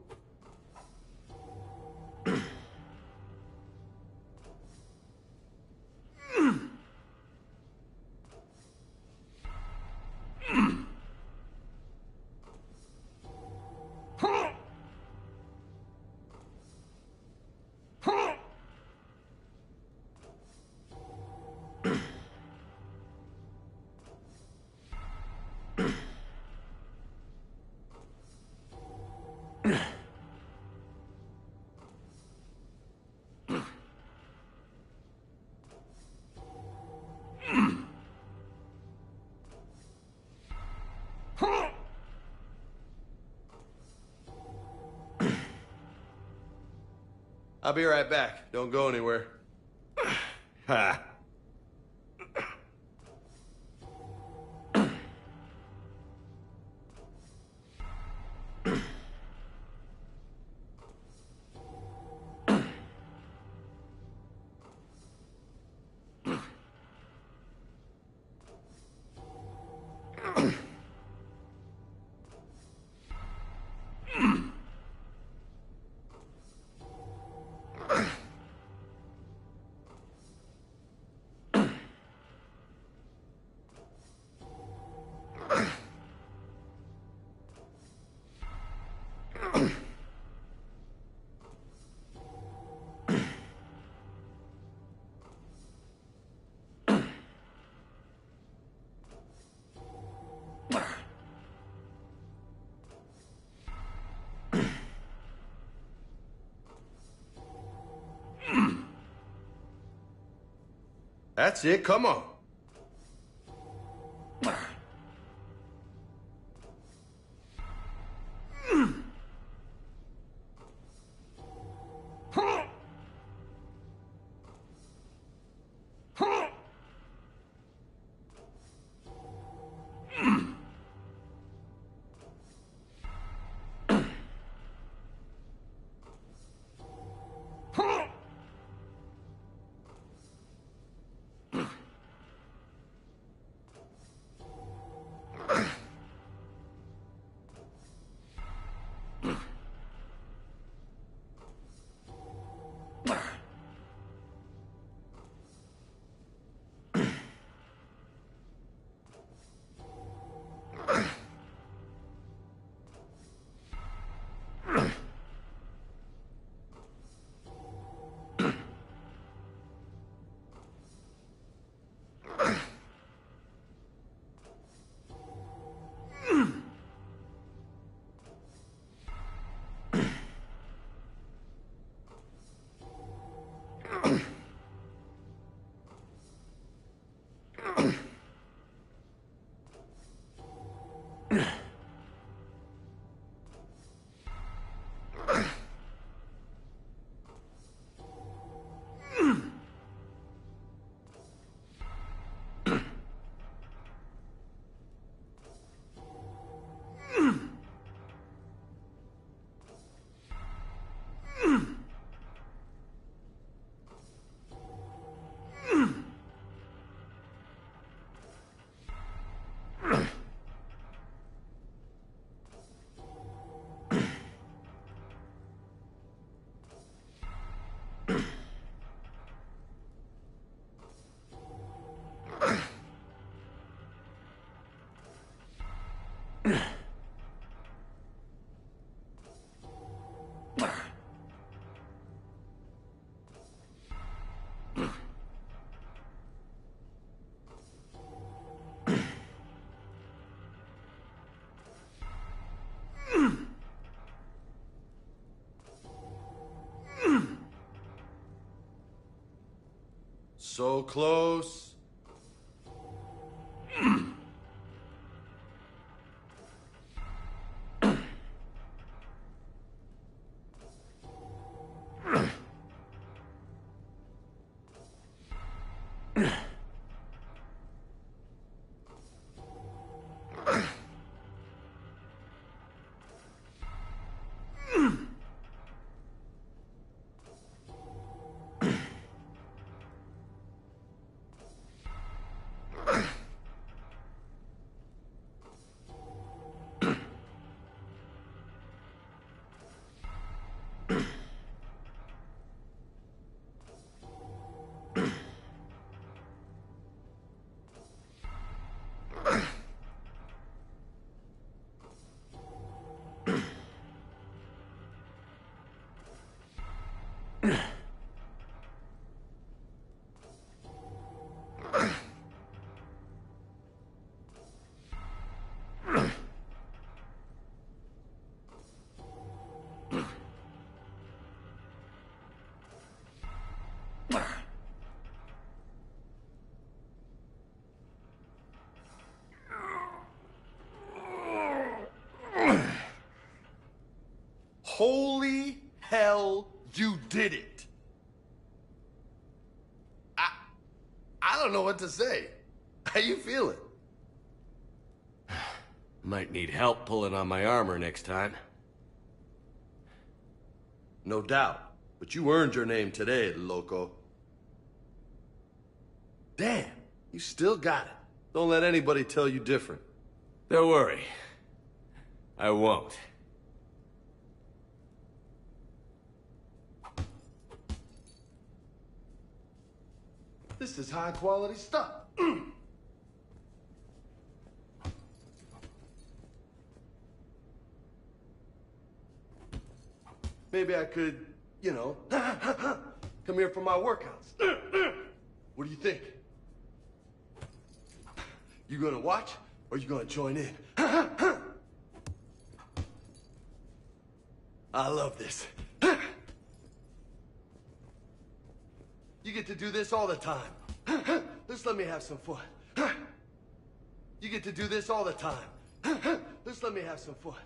N: I'll be right back. Don't go anywhere. Ha! That's it, come on. So close. Holy hell, you did it! don't know what to say. How you feeling?
C: Might need help pulling on my armor next time.
N: No doubt. But you earned your name today, loco. Damn, you still got it. Don't let anybody tell you different.
C: Don't worry. I won't.
N: This is high quality stuff. Maybe I could, you know, come here for my workouts. What do you think? You gonna watch or you gonna join in? I love this. You get to do this all the time. Just let me have some fun. You get to do this all the time. Just let me have some fun.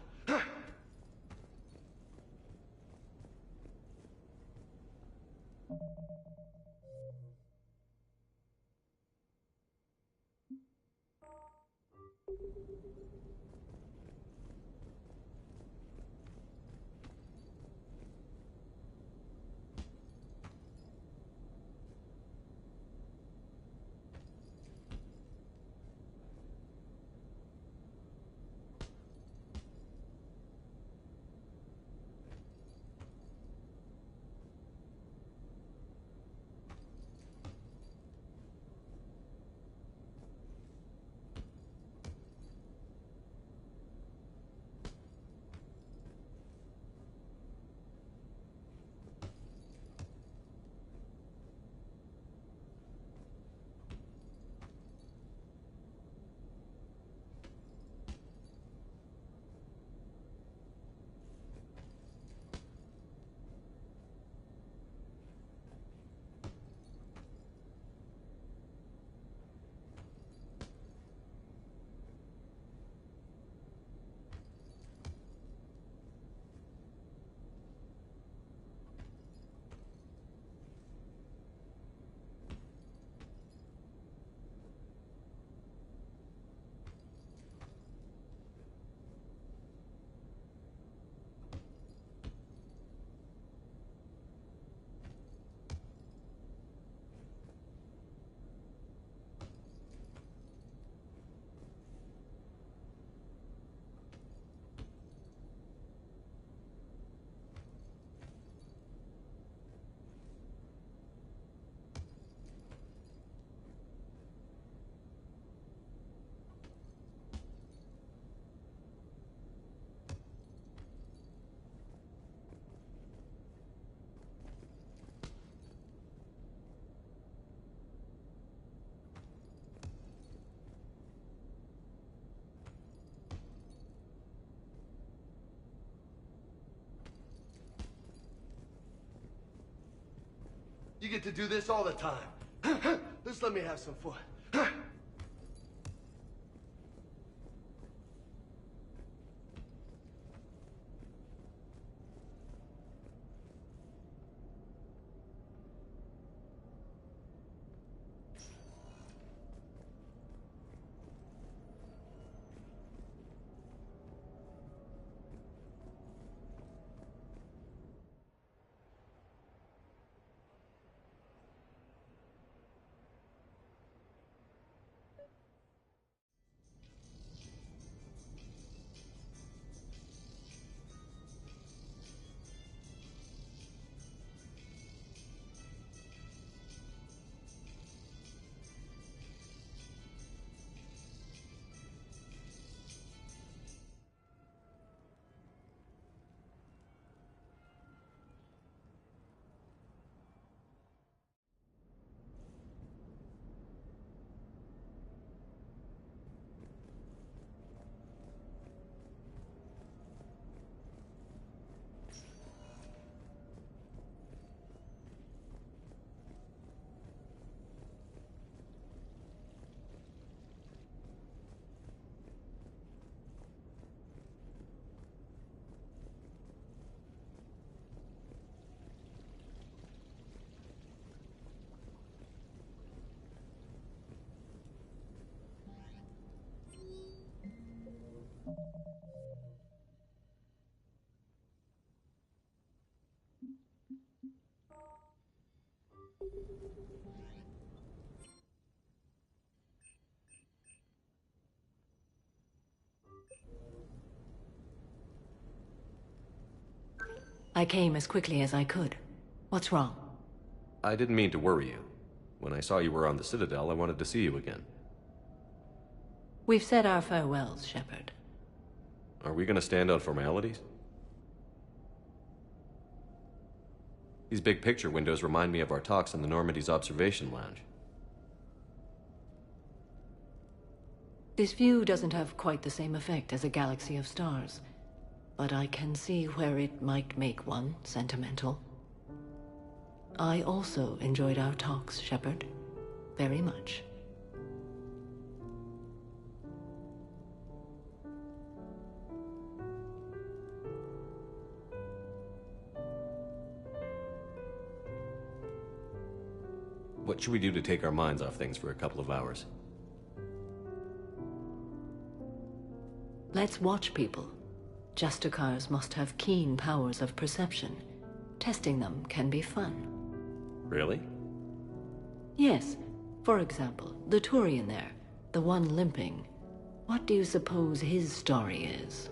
N: You get to do this all the time. Just let me have some fun.
G: I came as quickly as I could. What's wrong?
C: I didn't mean to worry you. When I saw you were on the Citadel, I wanted to see you again.
G: We've said our farewells, Shepard.
C: Are we gonna stand on formalities? These big picture windows remind me of our talks in the Normandy's observation lounge.
G: This view doesn't have quite the same effect as a galaxy of stars, but I can see where it might make one sentimental. I also enjoyed our talks, Shepard. Very much.
C: What should we do to take our minds off things for a couple of hours?
G: Let's watch people. Justicars must have keen powers of perception. Testing them can be fun.
C: Really?
G: Yes. For example, the Turian there, the one limping. What do you suppose his story is?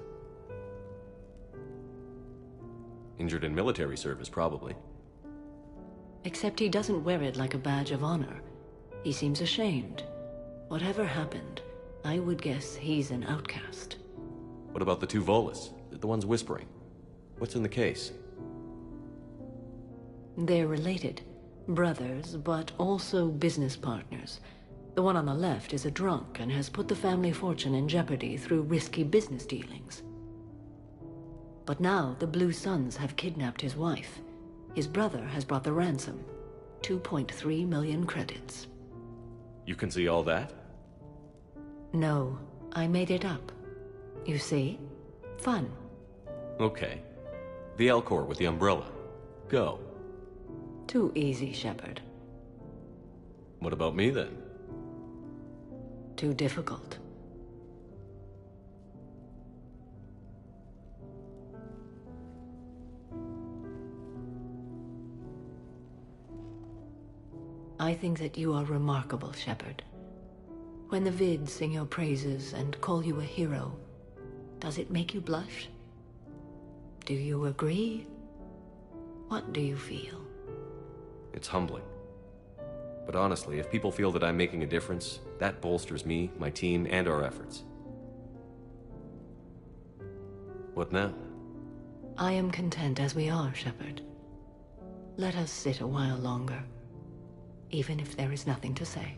C: Injured in military service, probably.
G: Except he doesn't wear it like a badge of honor. He seems ashamed. Whatever happened, I would guess he's an outcast.
C: What about the two Volus? The ones whispering? What's in the case?
G: They're related. Brothers, but also business partners. The one on the left is a drunk and has put the family fortune in jeopardy through risky business dealings. But now the Blue Suns have kidnapped his wife. His brother has brought the ransom. 2.3 million credits.
C: You can see all that?
G: No, I made it up. You see? Fun.
C: Okay. The Elcor with the umbrella. Go.
G: Too easy, Shepard.
C: What about me, then?
G: Too difficult. I think that you are remarkable, Shepard. When the Vids sing your praises and call you a hero, does it make you blush? Do you agree? What do you feel?
C: It's humbling. But honestly, if people feel that I'm making a difference, that bolsters me, my team, and our efforts. What now?
G: I am content as we are, Shepard. Let us sit a while longer, even if there is nothing to say.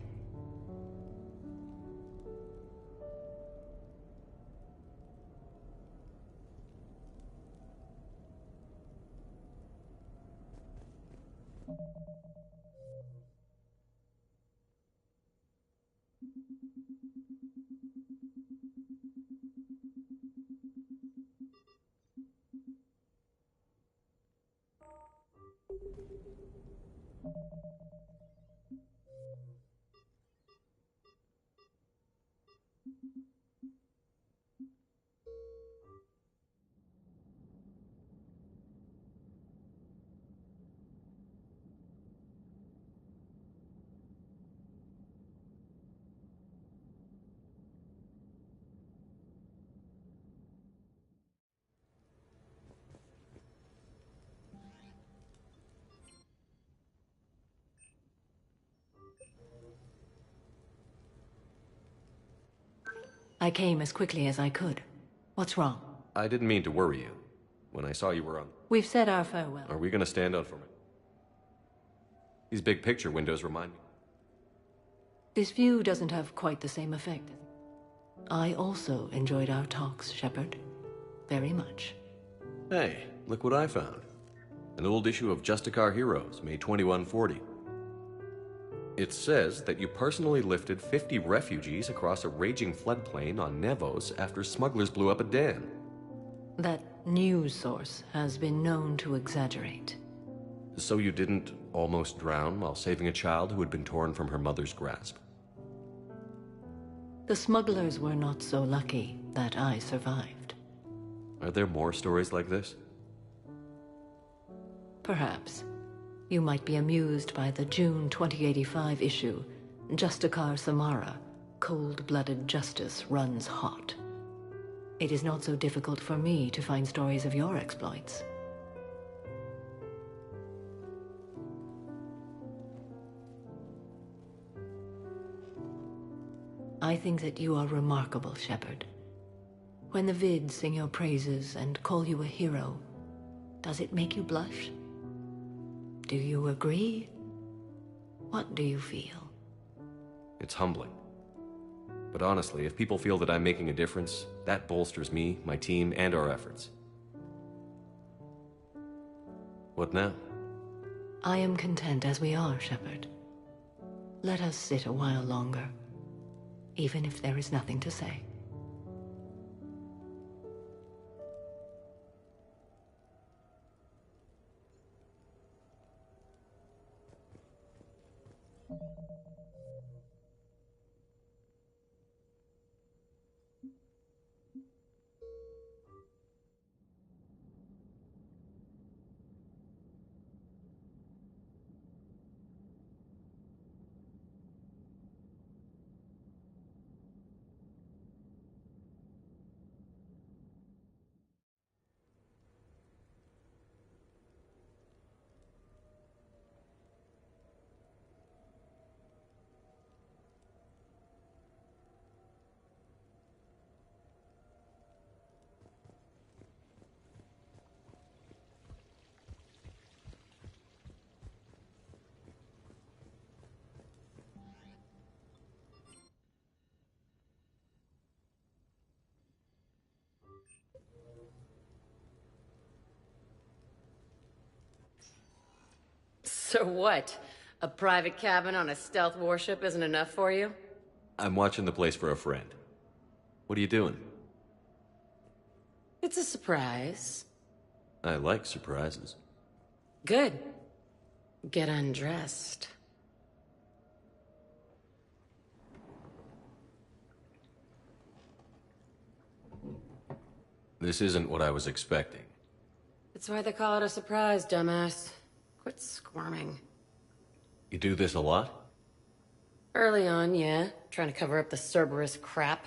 G: I came as quickly as I could. What's wrong?
C: I didn't mean to worry you. When I saw you were on...
G: We've said our farewell.
C: Are we gonna stand out for me? These big picture windows remind me...
G: This view doesn't have quite the same effect. I also enjoyed our talks, Shepard. Very much.
C: Hey, look what I found. An old issue of Justicar Heroes, May 2140. It says that you personally lifted 50 refugees across a raging floodplain on Nevos after smugglers blew up a dam.
G: That news source has been known to exaggerate.
C: So you didn't almost drown while saving a child who had been torn from her mother's grasp?
G: The smugglers were not so lucky that I survived.
C: Are there more stories like this?
G: Perhaps. You might be amused by the June 2085 issue, Justicar Samara, Cold-Blooded Justice Runs Hot. It is not so difficult for me to find stories of your exploits. I think that you are remarkable, Shepard. When the vids sing your praises and call you a hero, does it make you blush? Do you agree? What do you feel?
C: It's humbling. But honestly, if people feel that I'm making a difference, that bolsters me, my team, and our efforts. What now?
G: I am content as we are, Shepard. Let us sit a while longer, even if there is nothing to say.
H: So what? A private cabin on a stealth warship isn't enough for you?
C: I'm watching the place for a friend. What are you doing?
H: It's a surprise.
C: I like surprises.
H: Good. Get undressed.
C: This isn't what I was expecting.
H: That's why they call it a surprise, dumbass. Quit squirming.
C: You do this a lot?
H: Early on, yeah. Trying to cover up the Cerberus crap.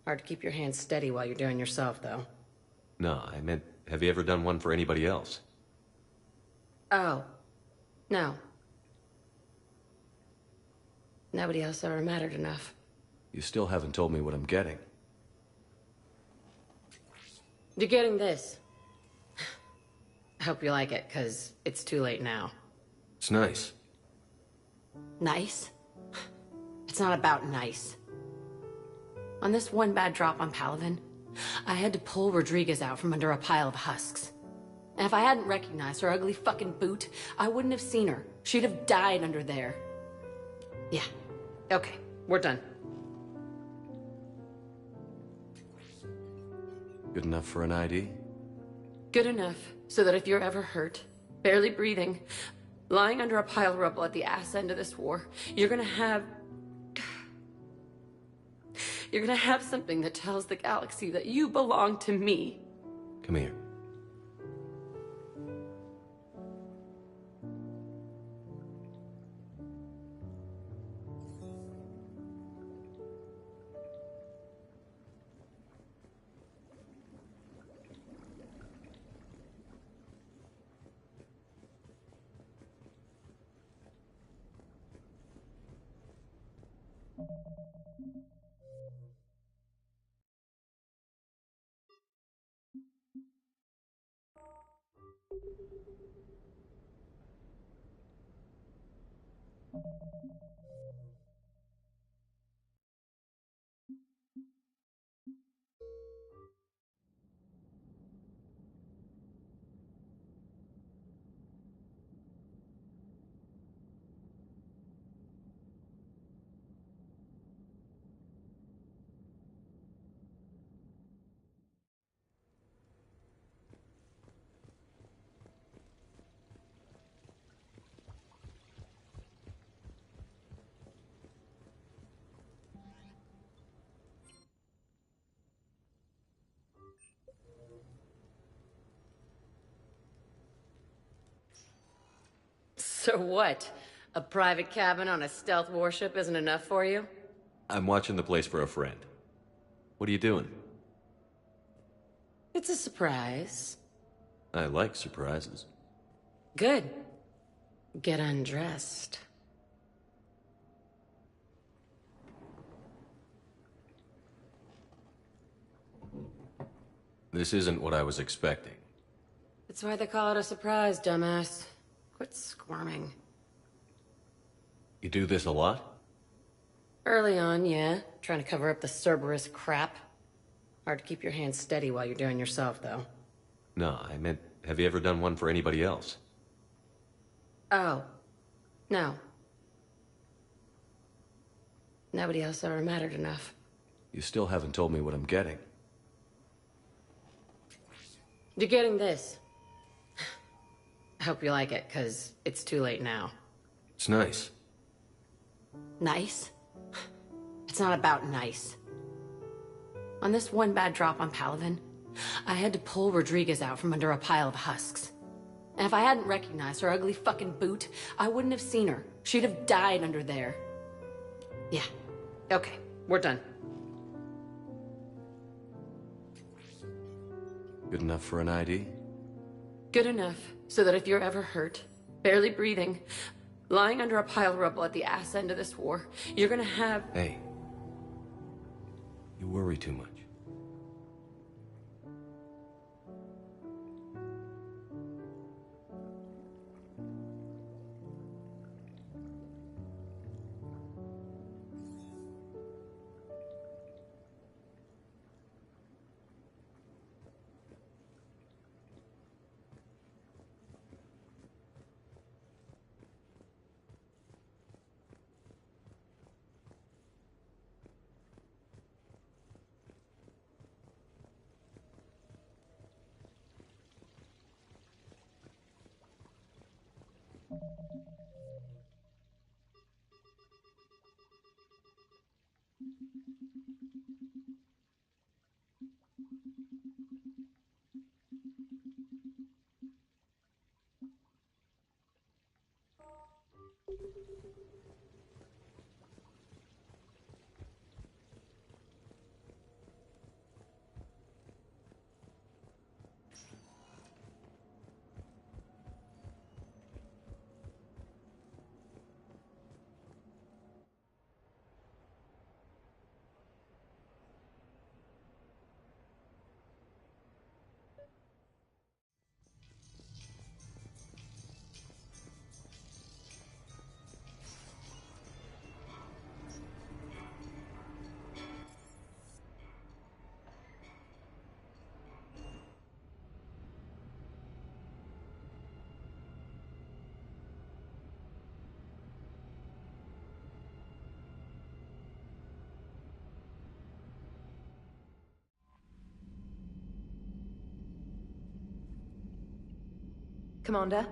H: Hard to keep your hands steady while you're doing yourself, though.
C: No, I meant, have you ever done one for anybody else?
H: Oh. No. Nobody else ever mattered enough.
C: You still haven't told me what I'm getting.
H: You're getting this. I hope you like it, because it's too late now.
C: It's nice.
H: Nice? It's not about nice. On this one bad drop on Palaven, I had to pull Rodriguez out from under a pile of husks. And if I hadn't recognized her ugly fucking boot, I wouldn't have seen her. She'd have died under there. Yeah. Okay, we're done.
C: Good enough for an ID?
H: Good enough, so that if you're ever hurt, barely breathing, lying under a pile of rubble at the ass end of this war, you're gonna have something that tells the galaxy that you belong to me.
C: Come here.
H: So what? A private cabin on a stealth warship isn't enough for you?
C: I'm watching the place for a friend. What are you doing?
H: It's a surprise.
C: I like surprises.
H: Good. Get undressed.
C: This isn't what I was expecting.
H: That's why they call it a surprise, dumbass. Quit squirming.
C: You do this a lot?
H: Early on, yeah. Trying to cover up the Cerberus crap. Hard to keep your hands steady while you're doing yourself, though.
C: No, I meant, have you ever done one for anybody else?
H: Oh. No. Nobody else ever mattered enough.
C: You still haven't told me what I'm getting.
H: You're getting this. I hope you like it, because it's too late now.
C: It's nice.
H: Nice? It's not about nice. On this one bad drop on Palaven, I had to pull Rodriguez out from under a pile of husks. And if I hadn't recognized her ugly fucking boot, I wouldn't have seen her. She'd have died under there. Yeah. Okay, we're done.
C: Good enough for an ID?
H: Good enough, so that if you're ever hurt, barely breathing, lying under a pile of rubble at the ass end of this war, you're gonna have...
C: Hey. You worry too much.
I: Commander?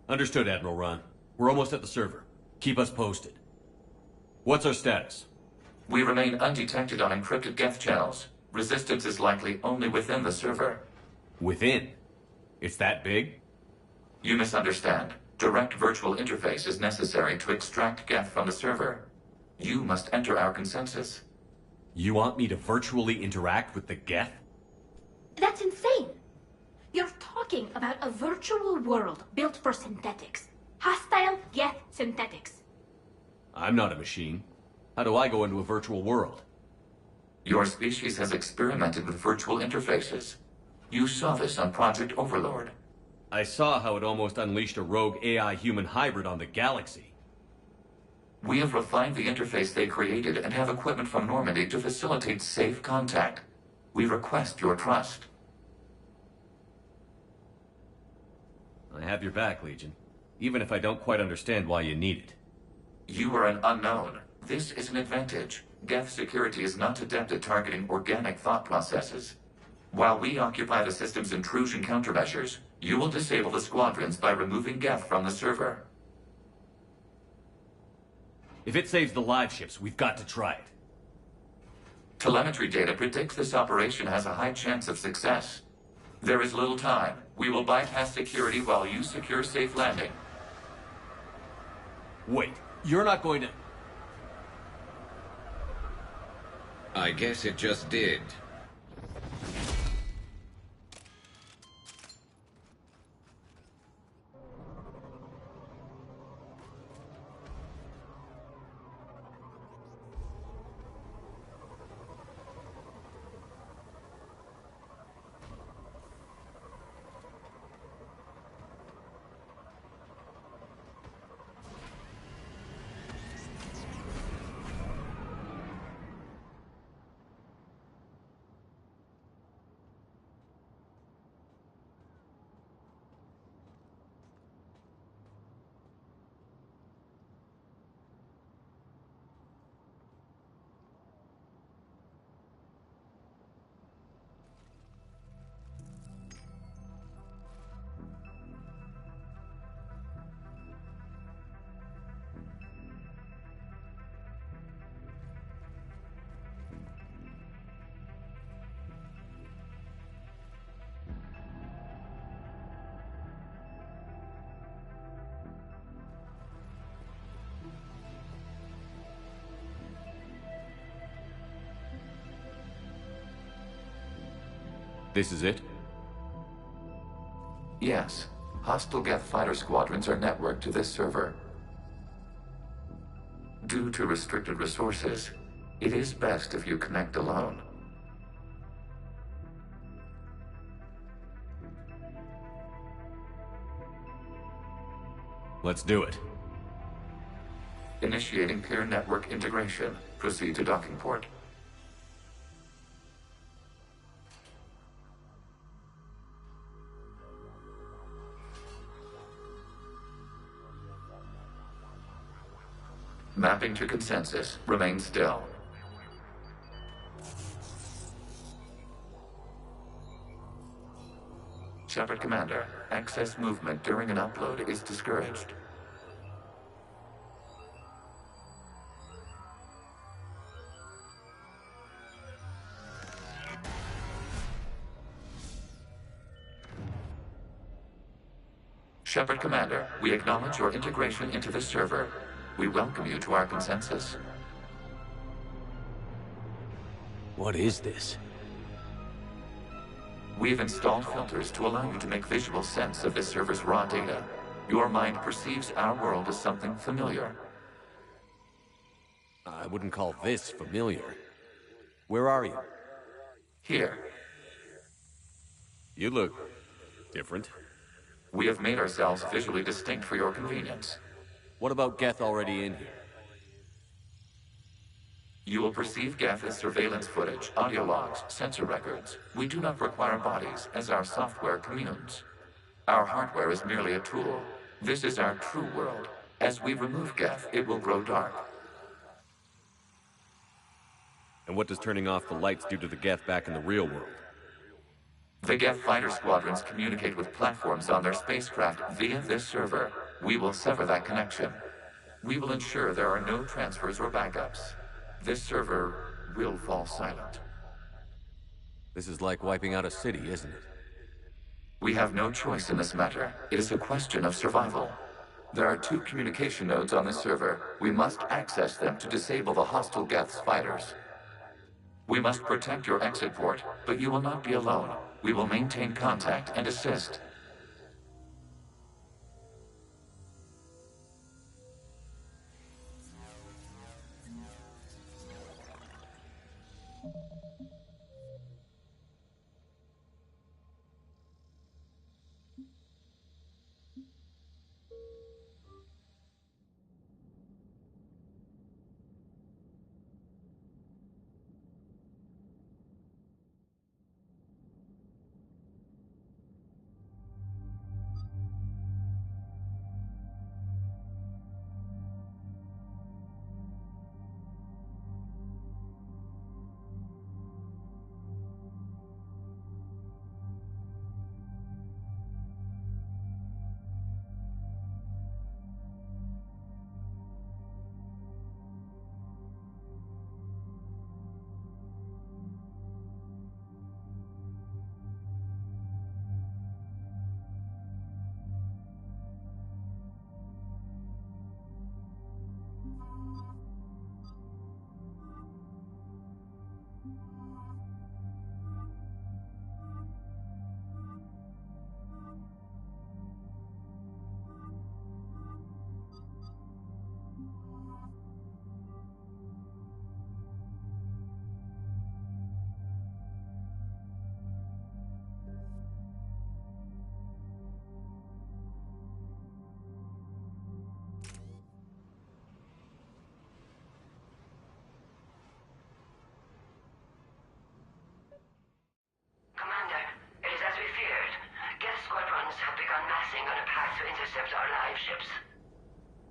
C: Understood, Admiral Ron. We're almost at the server. Keep us posted. What's our status?
I: We remain undetected on encrypted Geth channels. Resistance is likely only within the server.
C: Within? It's that big?
I: You misunderstand. Direct virtual interface is necessary to extract Geth from the server. You must enter our consensus.
C: You want me to virtually interact with the Geth?
K: That's insane! You're talking about a virtual world built for synthetics. Hostile Geth synthetics.
C: I'm not a machine. How do I go into a virtual world?
I: Your species has experimented with virtual interfaces. You saw this on Project Overlord.
C: I saw how it almost unleashed a rogue AI-human hybrid on the galaxy.
I: We have refined the interface they created and have equipment from Normandy to facilitate safe contact. We request your trust.
C: I have your back, Legion. Even if I don't quite understand why you need it.
I: You are an unknown. This is an advantage. Geth security is not adept at targeting organic thought processes. While we occupy the system's intrusion countermeasures, you will disable the squadrons by removing Geth from the server.
C: If it saves the live ships, we've got to try it.
I: Telemetry data predicts this operation has a high chance of success. There is little time. We will bypass security while you secure safe landing.
C: Wait, you're not going to...
J: I guess it just did.
C: This is it?
I: Yes. Hostile Geth fighter squadrons are networked to this server. Due to restricted resources, it is best if you connect alone.
C: Let's do it.
I: Initiating peer network integration. Proceed to docking port. Mapping to consensus. Remain still. Shepard Commander, access movement during an upload is discouraged. Shepard Commander, we acknowledge your integration into the server. We welcome you to our consensus.
C: What is this?
I: We've installed filters to allow you to make visual sense of this server's raw data. Your mind perceives our world as something familiar.
C: I wouldn't call this familiar. Where are you?
I: Here.
C: You look different.
I: We have made ourselves visually distinct for your convenience.
C: What about Geth already in here?
I: You will perceive Geth as surveillance footage, audio logs, sensor records. We do not require bodies, as our software communes. Our hardware is merely a tool. This is our true world. As we remove Geth, it will grow dark.
C: And what does turning off the lights do to the Geth back in the real world?
I: The Geth fighter squadrons communicate with platforms on their spacecraft via this server. We will sever that connection. We will ensure there are no transfers or backups. This server will fall silent.
C: This is like wiping out a city, isn't it?
I: We have no choice in this matter. It is a question of survival. There are 2 communication nodes on this server. We must access them to disable the hostile Geth's fighters. We must protect your exit port, but you will not be alone. We will maintain contact and assist.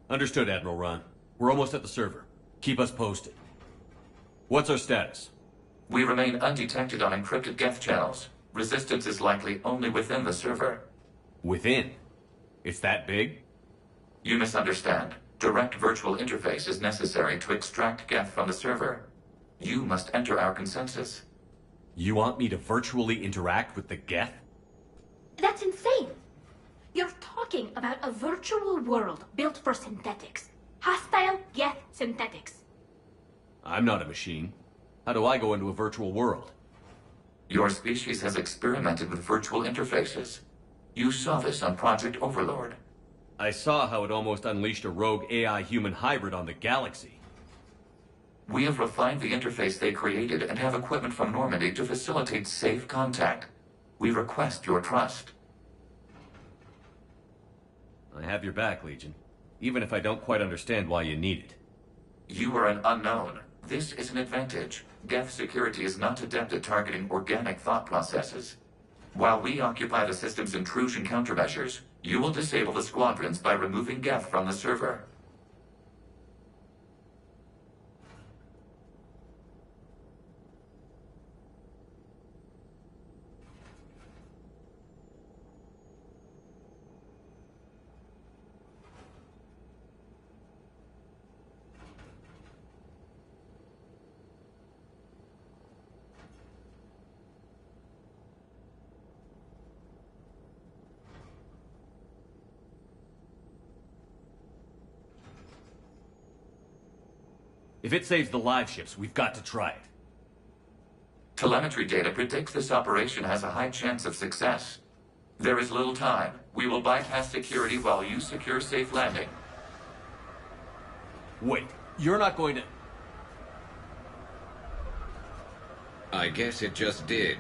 C: Understood, Admiral Ron. We're almost at the server. Keep us posted. What's our status?
I: We remain undetected on encrypted Geth channels. Resistance is likely only within the server.
C: Within? It's that big?
I: You misunderstand. Direct virtual interface is necessary to extract Geth from the server. You must enter our consensus.
C: You want me to virtually interact with the Geth?
K: That's insane! You're talking about a virtual world built for synthetics. Hostile Geth synthetics.
C: I'm not a machine. How do I go into a virtual world?
I: Your species has experimented with virtual interfaces. You saw this on Project Overlord.
C: I saw how it almost unleashed a rogue AI-human hybrid on the galaxy.
I: We have refined the interface they created and have equipment from Normandy to facilitate safe contact. We request your trust.
C: I have your back, Legion. Even if I don't quite understand why you need it.
I: You are an unknown. This is an advantage. Geth security is not adept at targeting organic thought processes. While we occupy the system's intrusion countermeasures, you will disable the squadrons by removing Geth from the server.
C: If it saves the live ships, we've got to try it.
I: Telemetry data predicts this operation has a high chance of success. There is little time. We will bypass security while you secure safe landing.
C: Wait, you're not going to...
J: I guess it just did.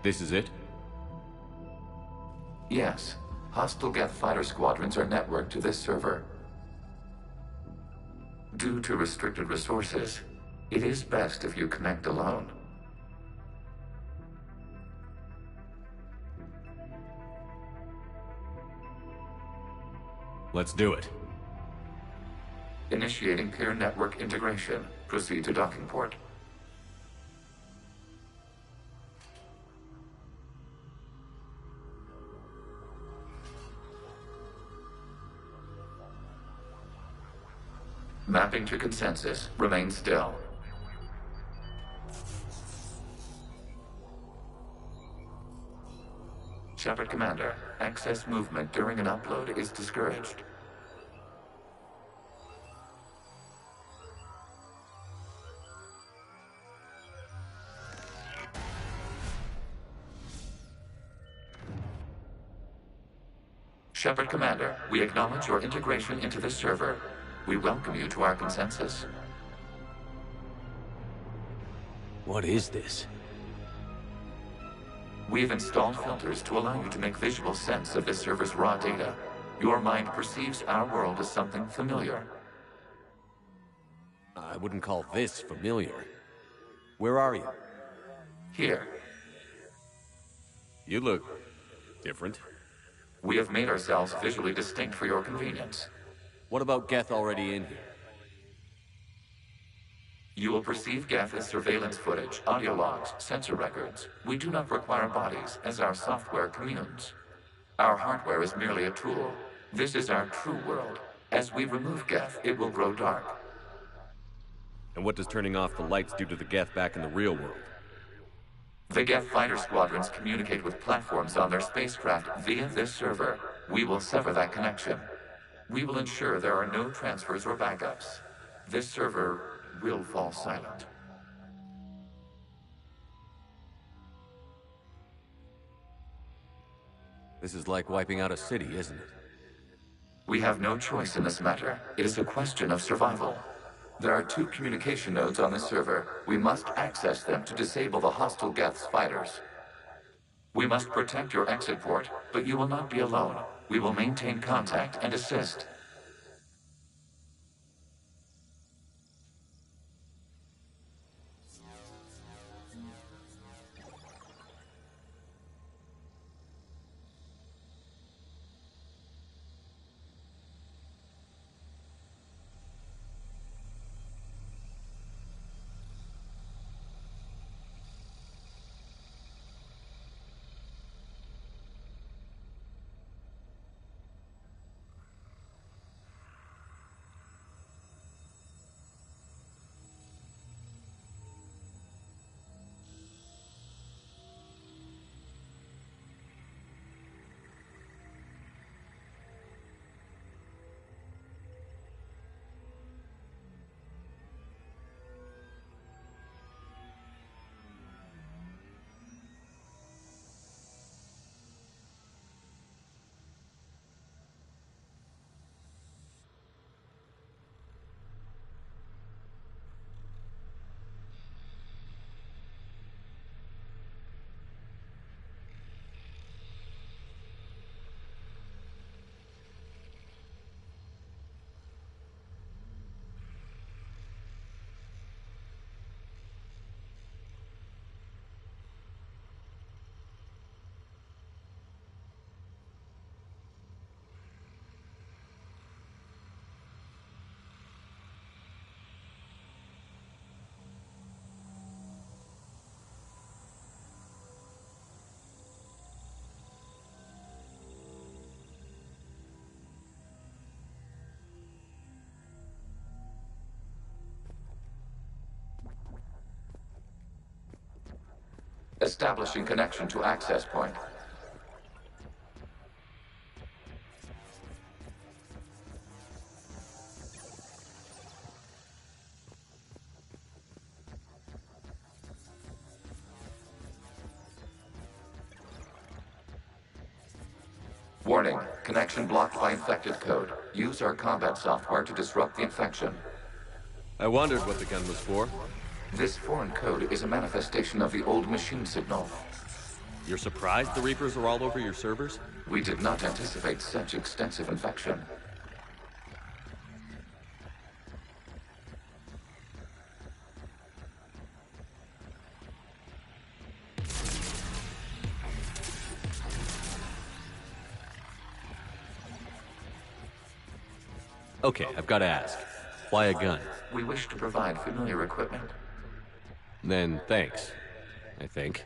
C: This is it?
I: Yes. Hostile Geth fighter squadrons are networked to this server. Due to restricted resources, it is best if you connect alone.
C: Let's do it.
I: Initiating peer network integration. Proceed to docking port. Mapping to consensus. Remain still. Shepard Commander, access movement during an upload is discouraged. Shepard Commander, we acknowledge your integration into the server. We welcome you to our consensus.
C: What is this?
I: We have installed filters to allow you to make visual sense of the server's raw data. Your mind perceives our world as something familiar.
C: I wouldn't call this familiar. Where are you?
I: Here.
C: You look... different.
I: We have made ourselves visually distinct for your convenience.
C: What about Geth already in here?
I: You will perceive Geth as surveillance footage, audio logs, sensor records. We do not require bodies, as our software communes. Our hardware is merely a tool. This is our true world. As we remove Geth, it will grow dark.
C: And what does turning off the lights do to the Geth back in the real world?
I: The Geth fighter squadrons communicate with platforms on their spacecraft via this server. We will sever that connection. We will ensure there are no transfers or backups. This server will fall silent.
C: This is like wiping out a city, isn't it?
I: We have no choice in this matter. It is a question of survival. There are 2 communication nodes on this server. We must access them to disable the hostile Geth's fighters. We must protect your exit port, but you will not be alone. We will maintain contact and assist. Establishing connection to access point. Warning, connection blocked by infected code. Use our combat software to disrupt the infection.
C: I wondered what the gun was for.
I: This foreign code is a manifestation of the old machine signal.
C: You're surprised the Reapers are all over your servers?
I: We did not anticipate such extensive infection.
C: Okay, I've got to ask. Why a gun?
I: We wish to provide familiar equipment.
C: Then thanks, I think.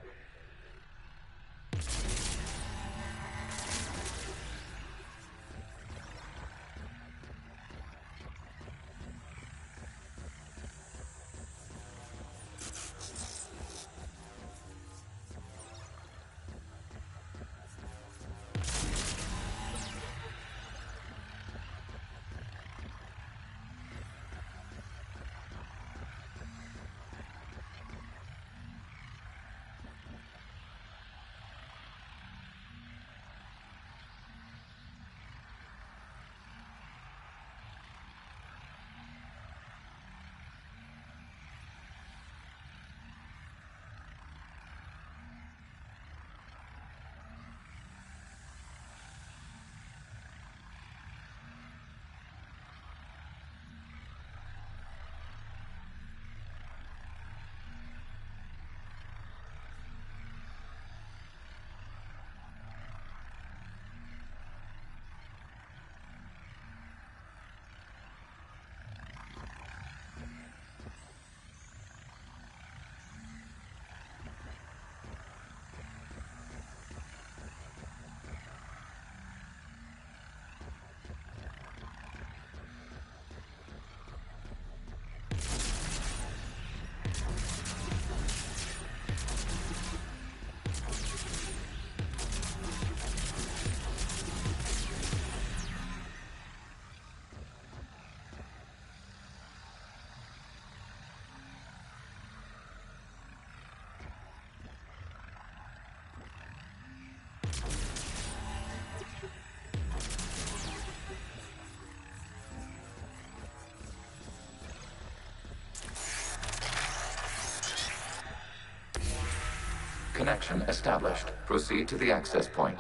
I: Connection established. Proceed to the access point.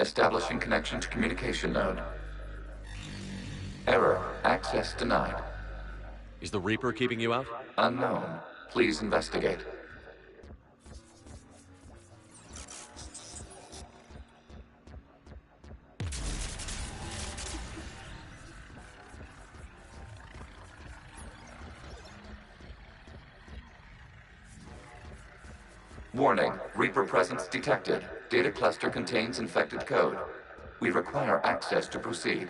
I: Establishing connection to communication node. Error. Access denied.
C: Is the Reaper keeping you out?
I: Unknown. Please investigate. Warning. Reaper presence detected. Data cluster contains infected code. We require access to proceed.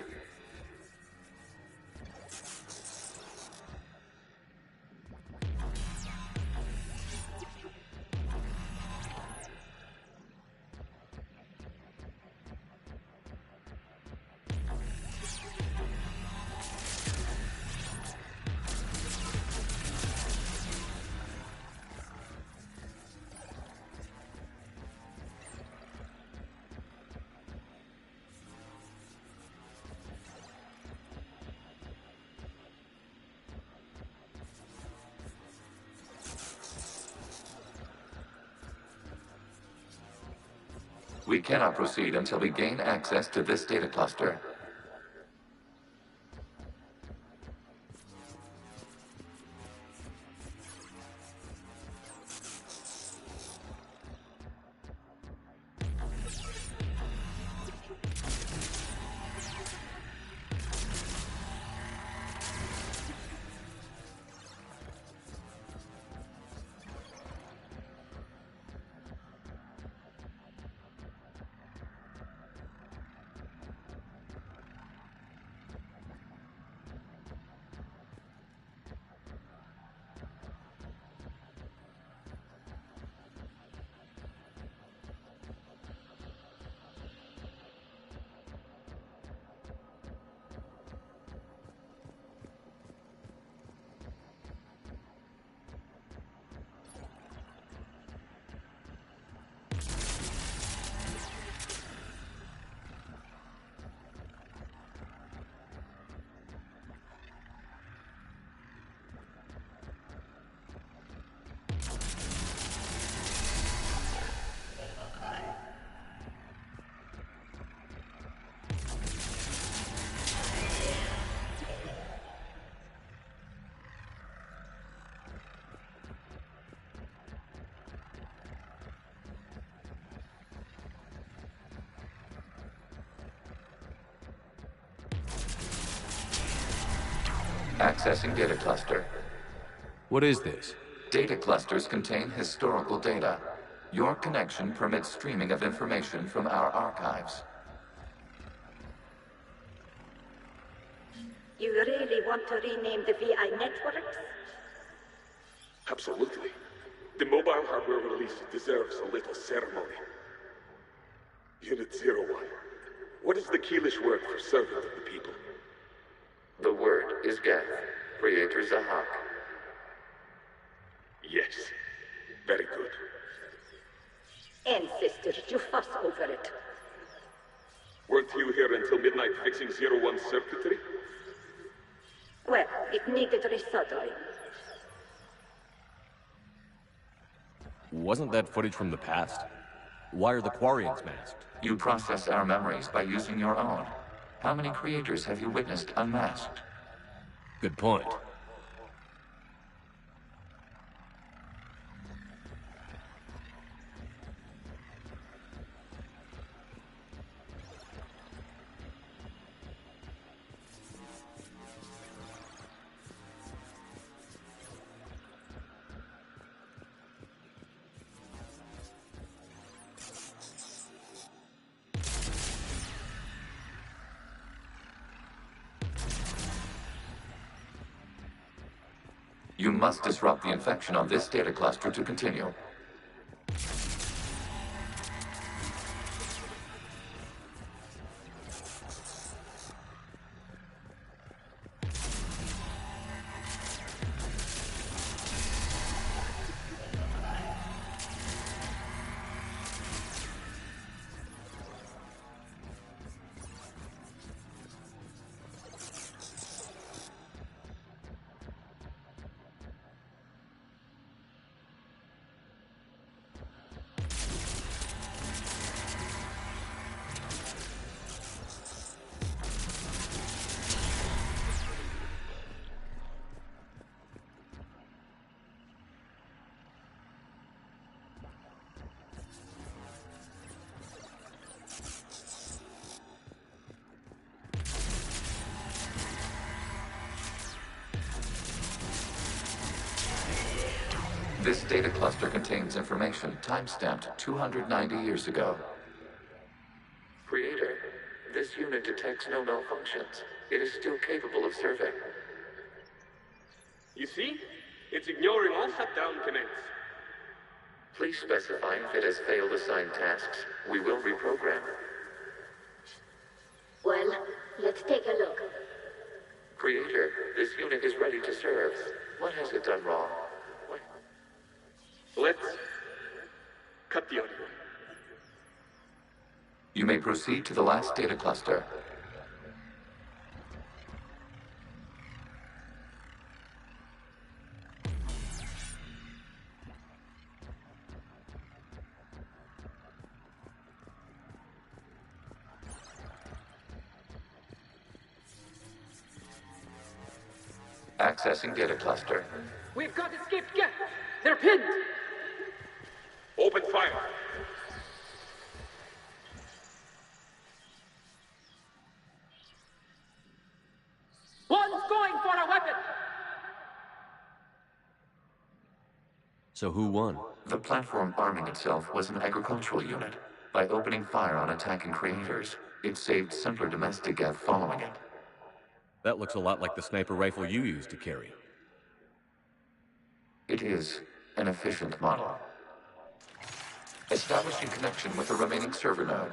I: We cannot proceed until we gain access to this data cluster. Accessing data cluster.
C: What is this?
I: Data clusters contain historical data. Your connection permits streaming of information from our archives.
E: You really want to rename the VI networks?
L: Absolutely. The mobile hardware release deserves a little ceremony. Unit 01. What is the Keelish word for servant of the people?
I: The word is Geth, Creator Zahak.
L: Yes. Very good.
E: Ancestors, you fuss over it.
L: Weren't you here until midnight fixing 01's circuitry?
E: Well, it needed resoldering.
C: Wasn't that footage from the past? Why are the Quarians masked?
I: You process our memories by using your own. How many creators have you witnessed unmasked?
C: Good point.
I: must disrupt the infection on this data cluster to continue. This data cluster contains information time-stamped 290 years ago. Creator, this unit detects no malfunctions. It is still capable of serving.
L: You see? It's ignoring all shutdown commands.
I: Please specify if it has failed assigned tasks. We will reprogram.
E: Well, let's take a look.
I: Creator, this unit is ready to serve. What has it done wrong?
L: Let's cut the audio.
I: You may proceed to the last data cluster. Accessing data cluster.
M: We've got escaped guests. They're pinned.
L: Open fire.
M: One's going for a weapon.
C: So who won?
I: The platform arming itself was an agricultural unit. By opening fire on attacking creators, it saved simpler domestic Geth following it.
C: That looks a lot like the sniper rifle you used to carry.
I: It is an efficient model. Establishing connection with the remaining server node.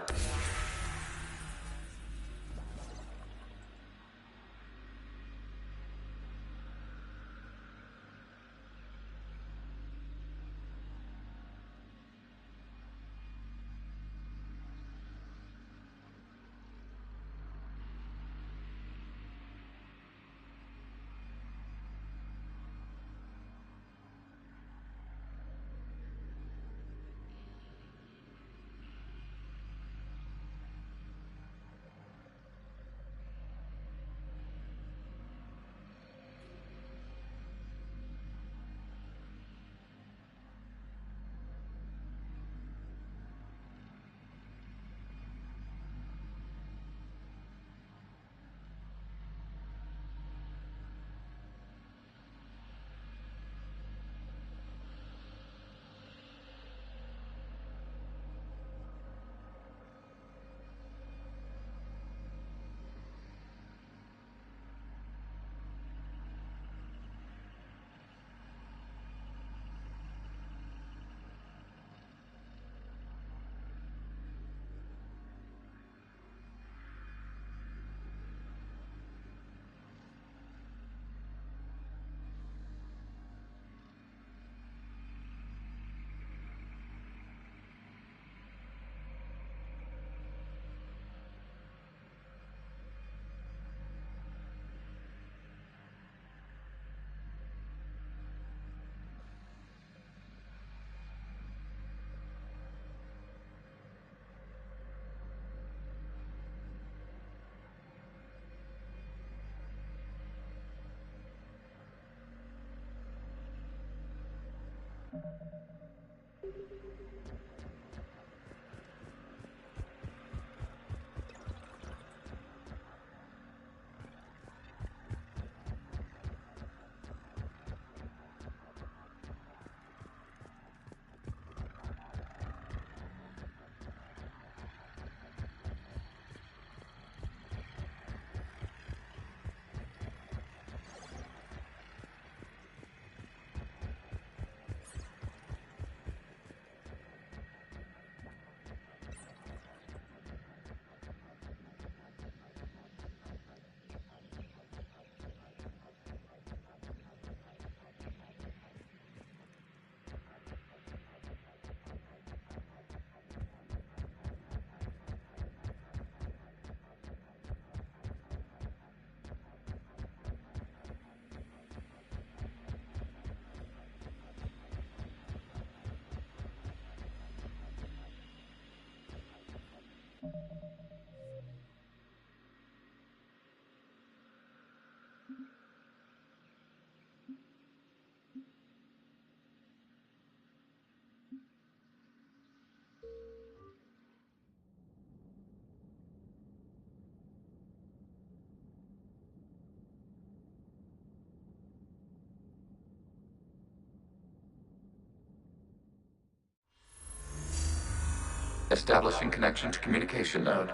I: Establishing connection to communication node.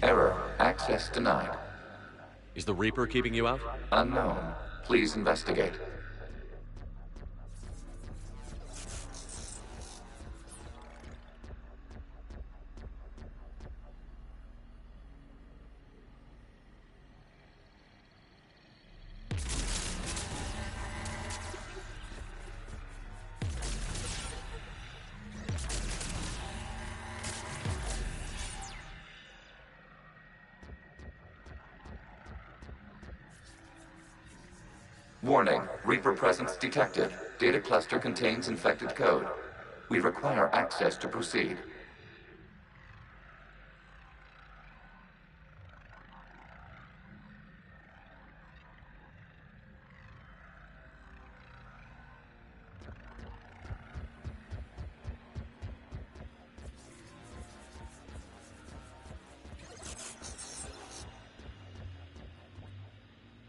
I: Error. Access denied.
C: Is the Reaper keeping you out?
I: Unknown. Please investigate. Warning, Reaper presence detected. Data cluster contains infected code. We require access to proceed.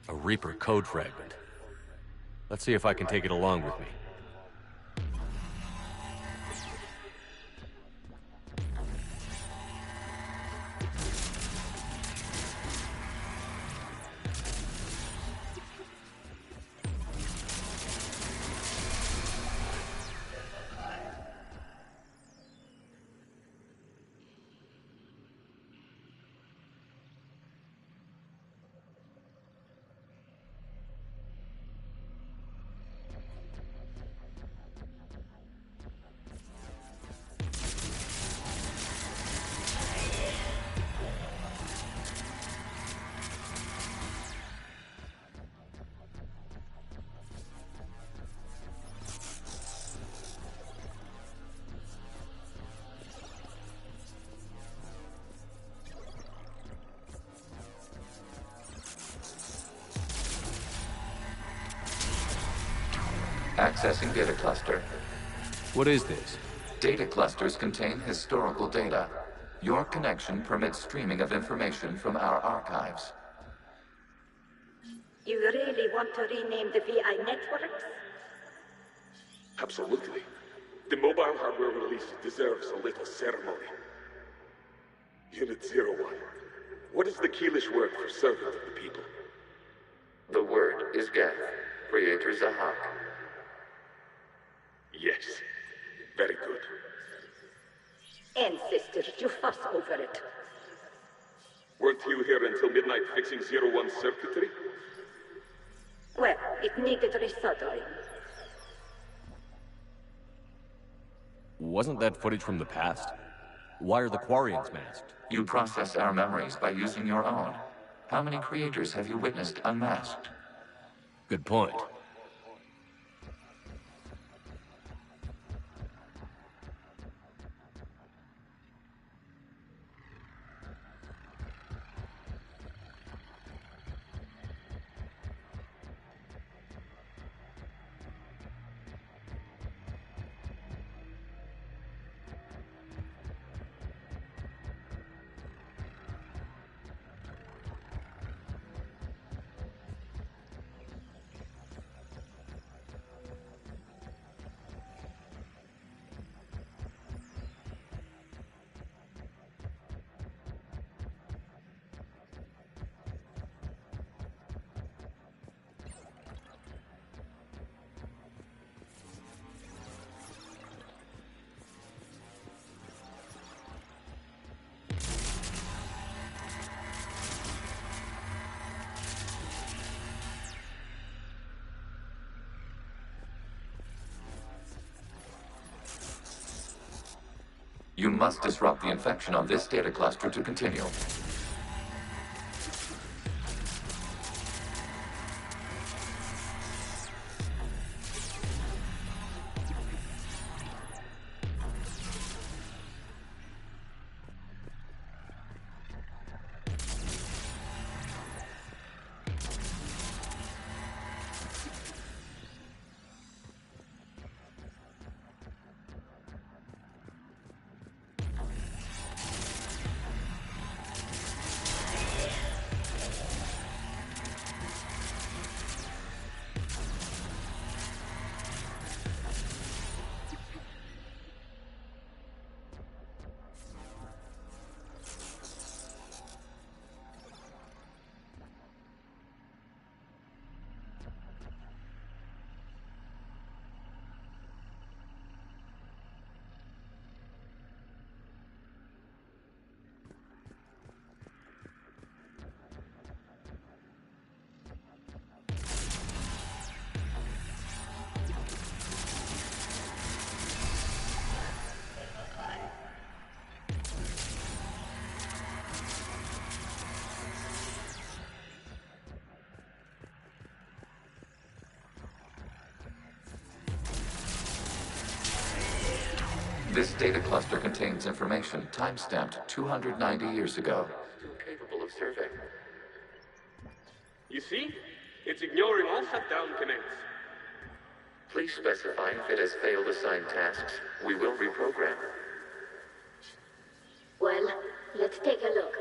C: A Reaper code fragment. Let's see if I can take it along with me.
I: Accessing data cluster.
C: What is this?
I: Data clusters contain historical data. Your connection permits streaming of information from our archives.
E: You really want to rename the VI networks?
L: Absolutely. The mobile hardware release deserves a little ceremony. Unit 01. What is the Keelish word for servant of the people?
I: The word is Geth, Creator Zahak.
L: Yes. Very good.
E: Ancestors, you fuss over it.
L: Weren't you here until midnight fixing 01's circuitry?
E: Well, it needed resoldering.
C: Wasn't that footage from the past? Why are the Quarians masked?
I: You process our memories by using your own. How many creators have you witnessed unmasked?
C: Good point.
I: You must disrupt the infection on this data cluster to continue. This data cluster contains information time-stamped 290 years ago. Capable of survey.
L: You see? It's ignoring all shutdown commands.
I: Please specify if it has failed assigned tasks. We will reprogram.
E: Well, let's take a look.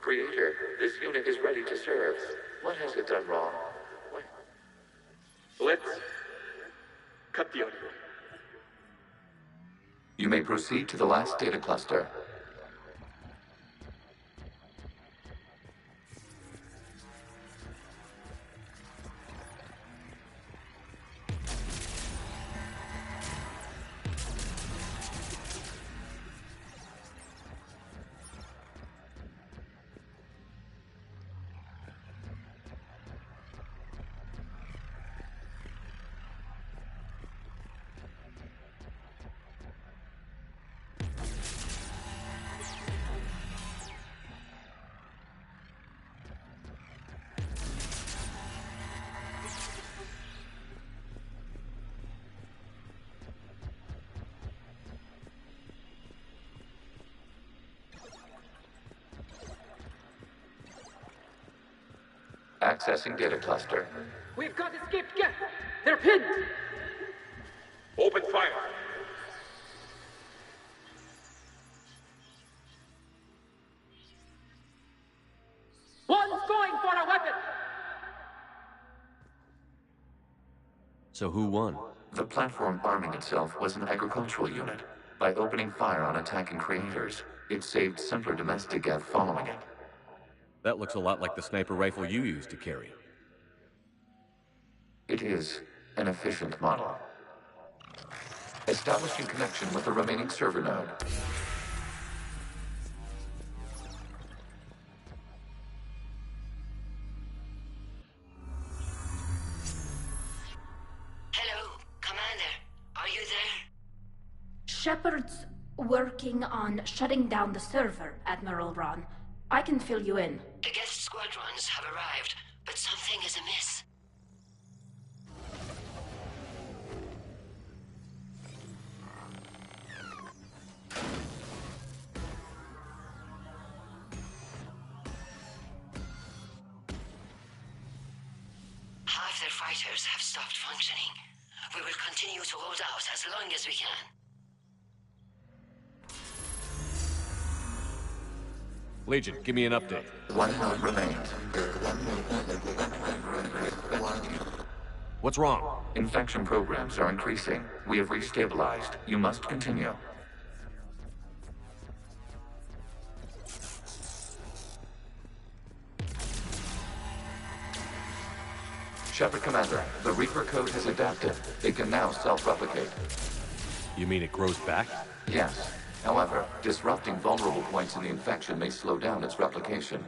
I: Creator, this unit is ready to serve. What has it done wrong?
L: Let's cut the audio.
I: You may proceed to the last data cluster. Accessing data cluster.
M: We've got escaped Geth. They're pinned.
L: Open fire.
M: One's going for a weapon.
C: So who won?
I: The platform arming itself was an agricultural unit. By opening fire on attacking creators, it saved simpler domestic Geth following it.
C: That looks a lot like the sniper rifle you used to carry.
I: It is an efficient model. Establishing connection with the remaining server node.
R: Hello, Commander. Are you there?
K: Shepard's working on shutting down the server, Admiral Ron. I can fill you in.
R: The guest squadrons have arrived, but something is amiss. Half their fighters have stopped functioning. We will continue to hold out as long as we can.
C: Legion, give me an update.
I: One node remains.
C: What's wrong?
I: Infection programs are increasing. We have restabilized. You must continue. Shepard Commander, the Reaper code has adapted. It can now self-replicate.
C: You mean it grows back?
I: Yes. However, disrupting vulnerable points in the infection may slow down its replication.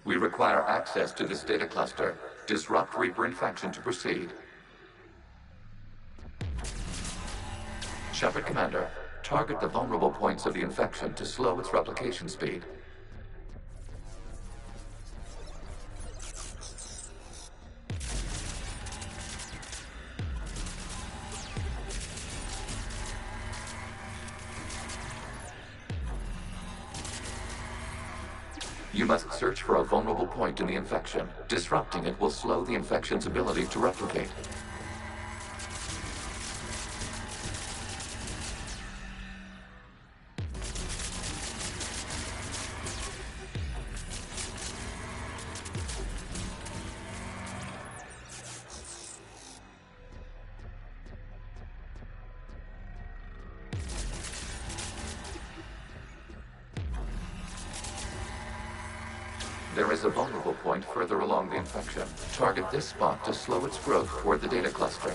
I: We require access to this data cluster. Disrupt Reaper infection to proceed. Shepard Commander, target the vulnerable points of the infection to slow its replication speed. You must search for a vulnerable point in the infection. Disrupting it will slow the infection's ability to replicate. There is a vulnerable point further along the infection. Target this spot to slow its growth toward the data cluster.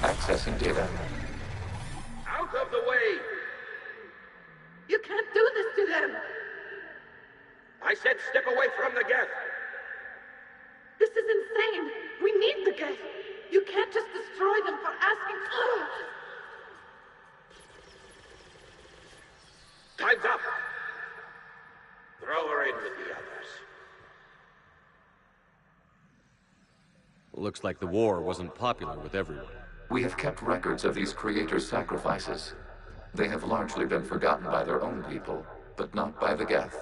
I: Accessing data.
M: Out of the way! You can't do this to them! I said step away from the geth!
K: This is insane! We need the geth! You can't just destroy them for asking.
M: Time's up! Throw her in with the others.
C: Looks like the war wasn't popular with everyone.
I: We have kept records of these creators' sacrifices. They have largely been forgotten by their own people, but not by the Geth.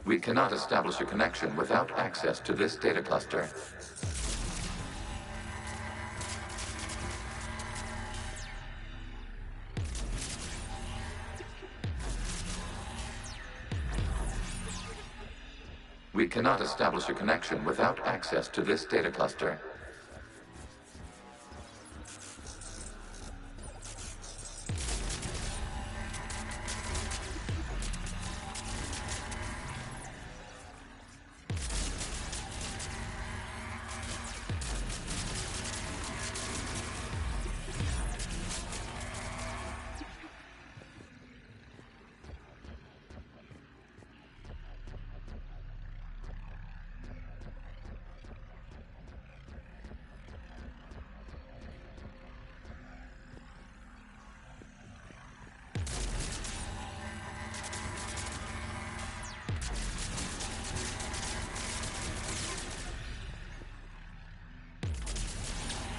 I: We cannot establish a connection without access to this data cluster. We cannot establish a connection without access to this data cluster.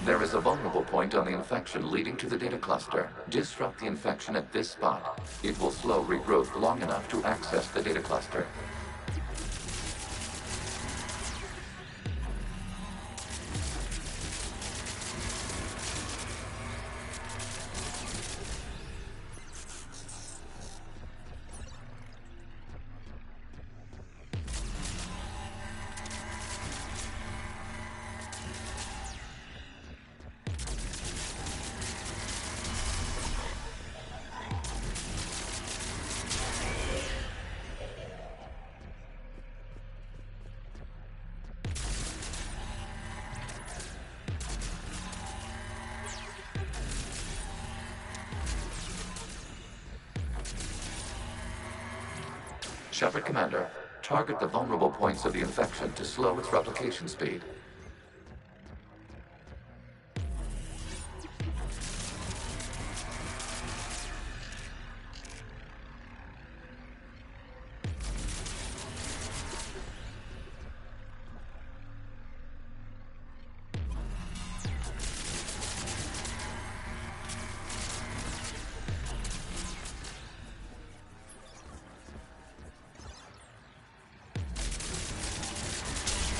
I: There is a vulnerable point on the infection leading to the data cluster. Disrupt the infection at this spot. It will slow regrowth long enough to access the data cluster. Shepard Commander, target the vulnerable points of the infection to slow its replication speed.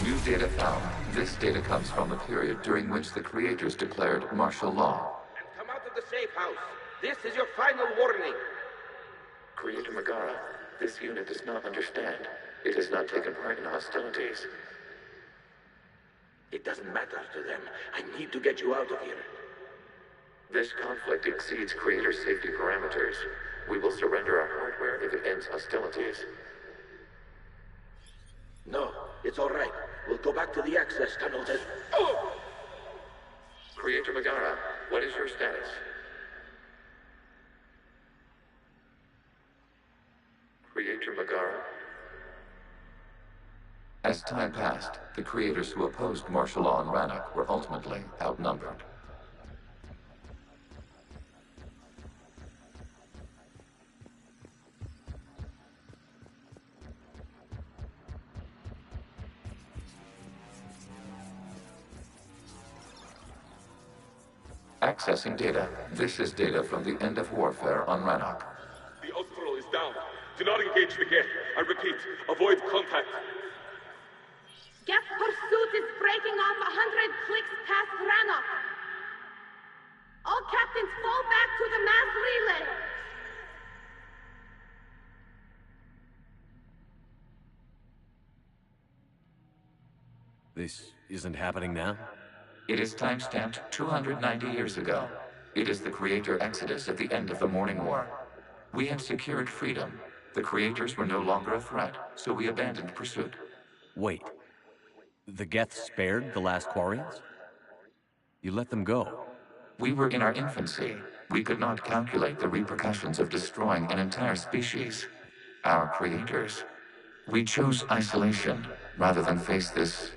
I: New data found. This data comes from the period during which the creators declared martial law.
M: Come out of the safe house. This is your final warning.
I: Creator Megara, this unit does not understand. It has not taken part in hostilities.
M: It doesn't matter to them. I need to get you out of here.
I: This conflict exceeds Creator's safety parameters. We will surrender our hardware if it ends hostilities.
M: No, it's all right. We'll go back to the access tunnels and...
I: Oh! Creator Megara, what is your status? Creator Megara? As time passed, the creators who opposed martial law in Rannoch were ultimately outnumbered. Accessing data. This is data from the end of warfare on Rannoch.
L: The Austral is down. Do not engage the gate. I repeat, avoid contact.
K: Geth pursuit is breaking off 100 clicks past Rannoch. All captains fall back to the mass relay.
C: This isn't happening now?
I: It is timestamped 290 years ago. It is the Creator Exodus at the end of the Morning War. We had secured freedom. The Creators were no longer a threat, so we abandoned pursuit.
C: Wait. The Geth spared the last Quarians? You let them go?
I: We were in our infancy. We could not calculate the repercussions of destroying an entire species. Our Creators. We chose isolation rather than face this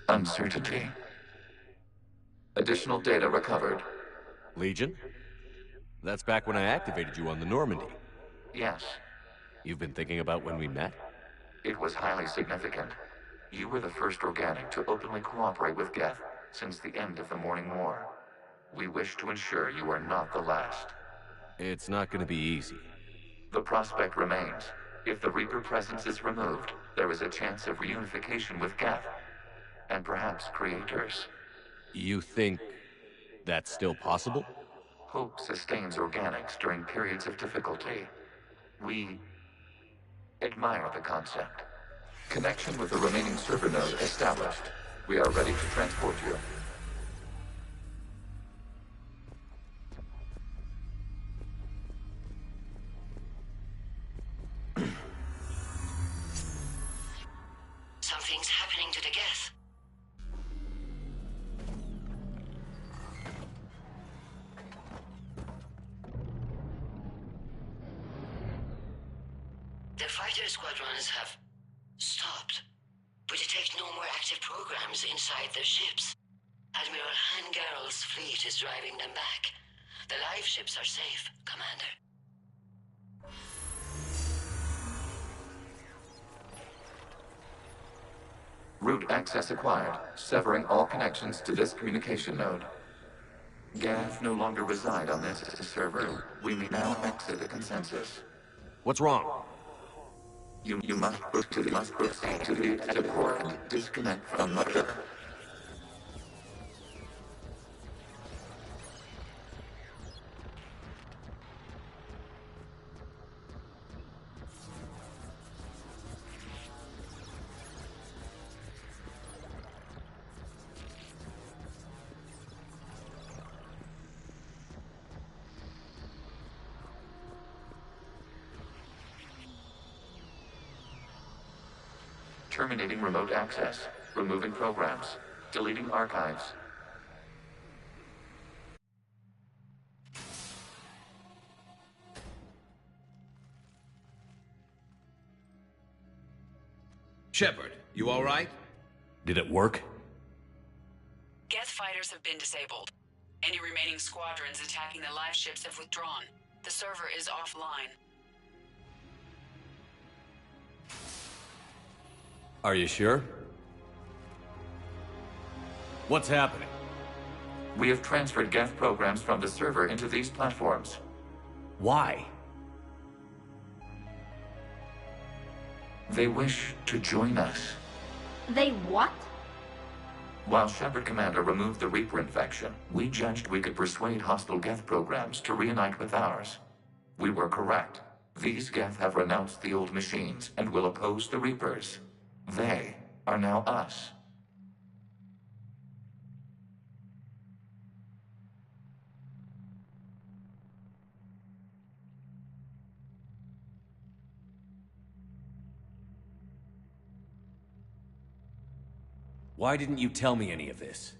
I: uncertainty. Additional data recovered.
C: Legion? That's back when I activated you on the Normandy.
I: Yes.
C: You've been thinking about when we met?
I: It was highly significant. You were the first organic to openly cooperate with Geth since the end of the Morning War. We wish to ensure you are not the last.
C: It's not going to be easy.
I: The prospect remains. If the Reaper presence is removed, there is a chance of reunification with Geth. And perhaps Creators.
C: You think that's still possible?
I: Hope sustains organics during periods of difficulty. We admire the concept. Connection with the remaining server node established. We are ready to transport you.
R: Something's happening to the Geth. The fighter squadrons have stopped, but detect no more active programs inside their ships. Admiral Hangarl's fleet is driving them back. The live ships are safe, Commander.
I: Route access acquired, severing all connections to this communication node. Geth no longer reside on this server. We may now exit the consensus.
C: What's wrong?
I: You must proceed to the exit port and disconnect from Mother. Terminating remote access. Removing programs. Deleting archives.
J: Shepard, you all right?
C: Did it work?
A: Geth fighters have been disabled. Any remaining squadrons attacking the live ships have withdrawn. The server is offline.
C: Are you sure? What's happening?
I: We have transferred Geth programs from the server into these platforms.
C: Why?
I: They wish to join us.
K: They what?
I: While Shepard Commander removed the Reaper infection, we judged we could persuade hostile Geth programs to reunite with ours. We were correct. These Geth have renounced the old machines and will oppose the Reapers. They are now us.
C: Why didn't you tell me any of this?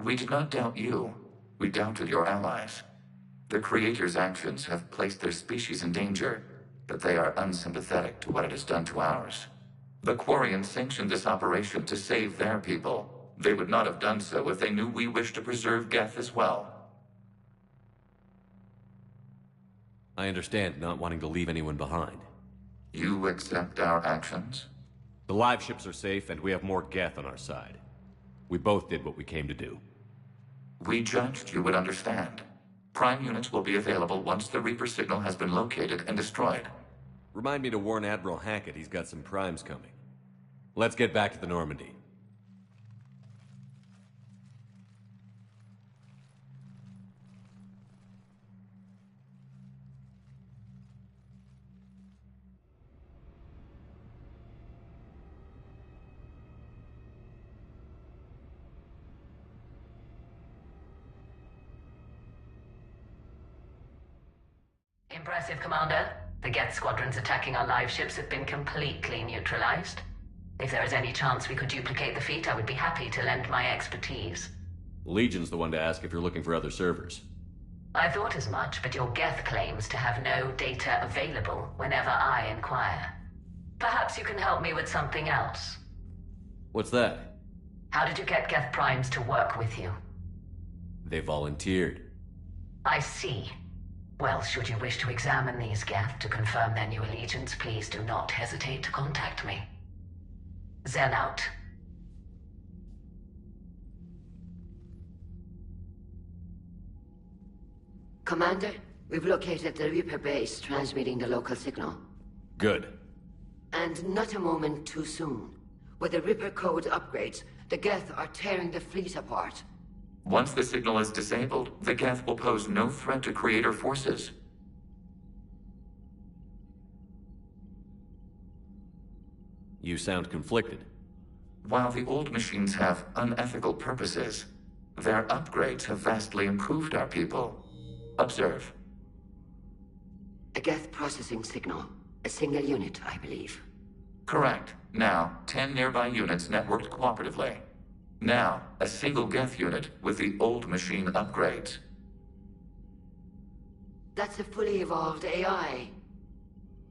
I: We did not doubt you. We doubted your allies. The Creator's actions have placed their species in danger, but they are unsympathetic to what it has done to ours. The Quarians sanctioned this operation to save their people. They would not have done so if they knew we wished to preserve Geth as well.
C: I understand not wanting to leave anyone behind.
I: You accept our actions?
C: The live ships are safe, and we have more Geth on our side. We both did what we came to do.
I: We judged you would understand. Prime units will be available once the Reaper signal has been located and destroyed.
C: Remind me to warn Admiral Hackett he's got some primes coming. Let's get back to the Normandy.
R: Impressive, Commander. The Geth squadrons attacking our live ships have been completely neutralized. If there is any chance we could duplicate the feat, I would be happy to lend my expertise.
C: Legion's the one to ask if you're looking for other servers.
R: I thought as much, but your Geth claims to have no data available whenever I inquire. Perhaps you can help me with something else.
C: What's that?
R: How did you get Geth primes to work with you?
C: They volunteered.
R: I see. Well, should you wish to examine these Geth to confirm their new allegiance, please do not hesitate to contact me. Zen out.
P: Commander, we've located the Reaper base transmitting the local signal.
C: Good.
P: And not a moment too soon. With the Reaper code upgrades, the Geth are tearing the fleet apart.
I: Once the signal is disabled, the Geth will pose no threat to Creator forces.
C: You sound conflicted.
I: While the old machines have unethical purposes, their upgrades have vastly improved our people. Observe.
P: A Geth processing signal. A single unit, I believe.
I: Correct. Now, 10 nearby units networked cooperatively. Now, a single Geth unit with the old machine upgrades.
P: That's a fully evolved AI.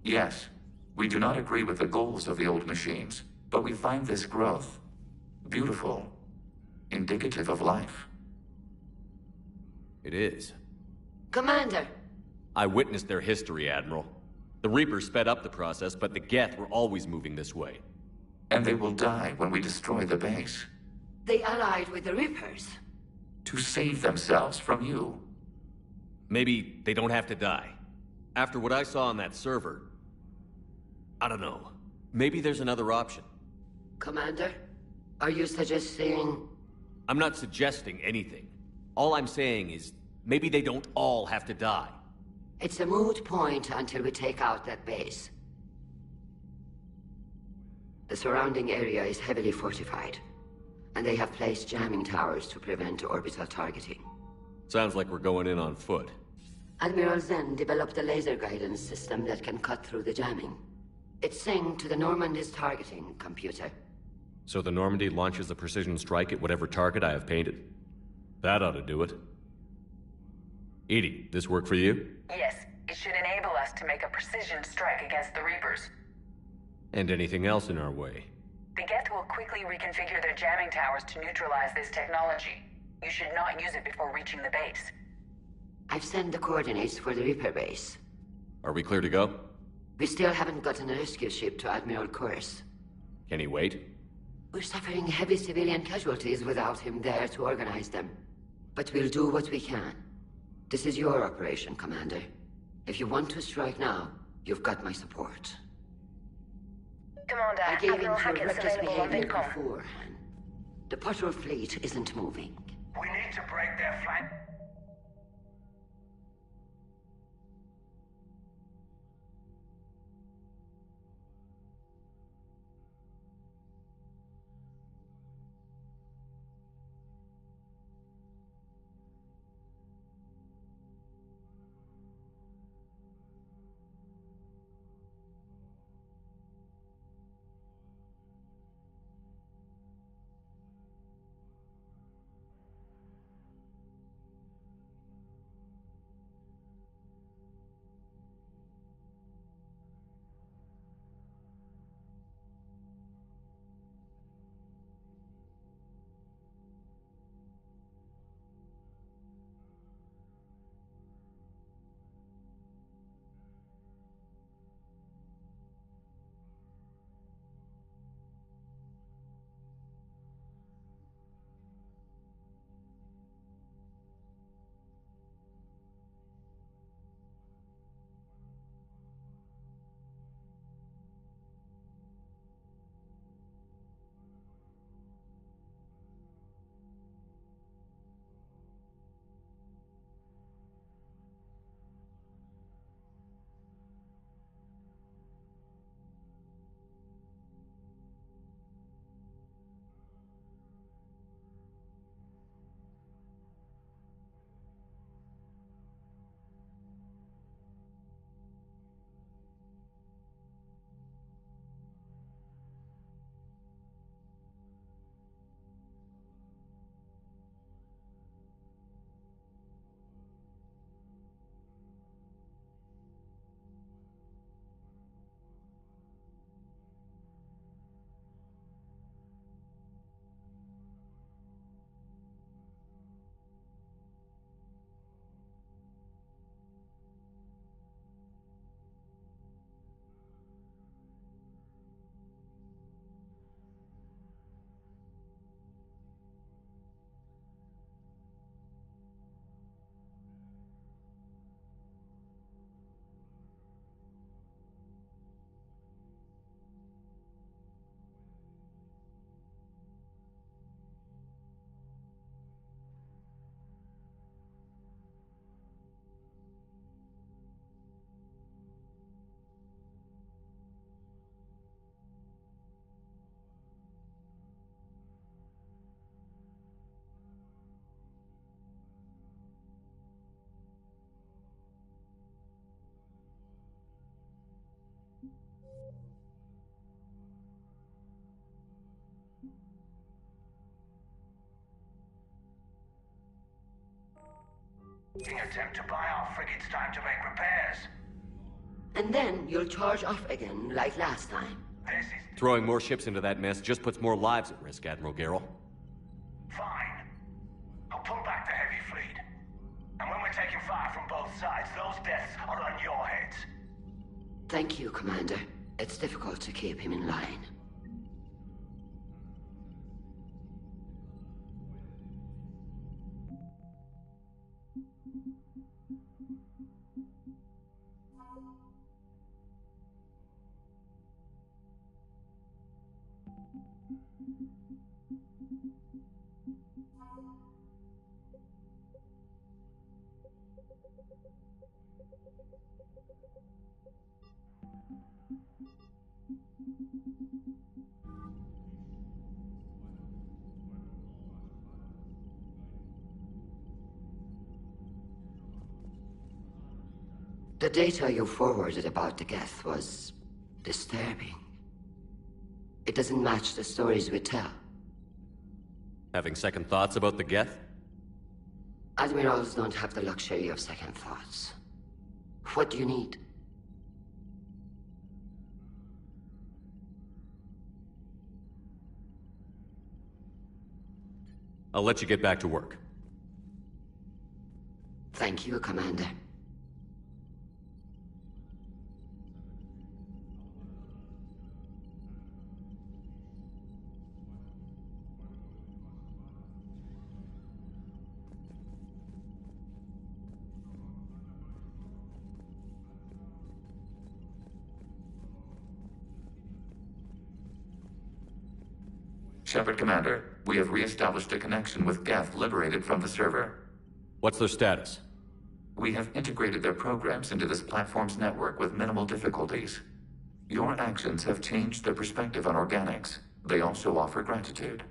I: Yes, we do not agree with the goals of the old machines, but we find this growth beautiful, indicative of life.
C: It is.
P: Commander!
C: I witnessed their history, Admiral. The Reapers sped up the process, but the Geth were always moving this way.
I: And they will die when we destroy the base.
P: They allied with the Reapers.
I: to save themselves from you.
C: Maybe they don't have to die. After what I saw on that server, I don't know. Maybe there's another option.
P: Commander, are you suggesting...
C: I'm not suggesting anything. All I'm saying is, maybe they don't all have to die.
P: It's a moot point until we take out that base. The surrounding area is heavily fortified, and they have placed jamming towers to prevent orbital targeting.
C: Sounds like we're going in on foot.
P: Admiral Zen developed a laser guidance system that can cut through the jamming. It's synced to the Normandy's targeting computer.
C: So the Normandy launches a precision strike at whatever target I have painted? That ought to do it. Edie, this work for you?
A: Yes, it should enable us to make a precision strike against the Reapers.
C: And anything else in our way?
A: The Geth will quickly reconfigure their jamming towers to neutralize this technology. You should not use it before reaching the base.
P: I've sent the coordinates for the Reaper base.
C: Are we clear to go?
P: We still haven't gotten a rescue ship to Admiral Kurz.
C: Can he wait?
P: We're suffering heavy civilian casualties without him there to organize them. But we'll do what we can. This is your operation, Commander. If you want to strike now, you've got my support.
R: Commander,
P: I gave in
R: Admiral
P: to
R: Hackett's
P: reckless
R: available on
P: behavior
R: VidCom.
P: beforehand. The patrol fleet isn't moving.
M: We need to break their flank. Attempt to buy our frigates time to make repairs.
P: And then you'll charge off again, like last time.
M: This is
C: Throwing more ships into that mess just puts more lives at risk, Admiral Garrel.
M: fine. I'll pull back the heavy fleet. And when we're taking fire from both sides, those deaths are on your heads.
P: Thank you, Commander. It's difficult to keep him in line. The data you forwarded about the Geth was disturbing. It doesn't match the stories we tell.
C: Having second thoughts about the Geth?
P: Admirals don't have the luxury of second thoughts. What do you need?
C: I'll let you get back to work.
P: Thank you, Commander.
I: Shepard, Commander, we have re-established a connection with Geth liberated from the server.
C: What's their status?
I: We have integrated their programs into this platform's network with minimal difficulties. Your actions have changed their perspective on organics. They also offer gratitude.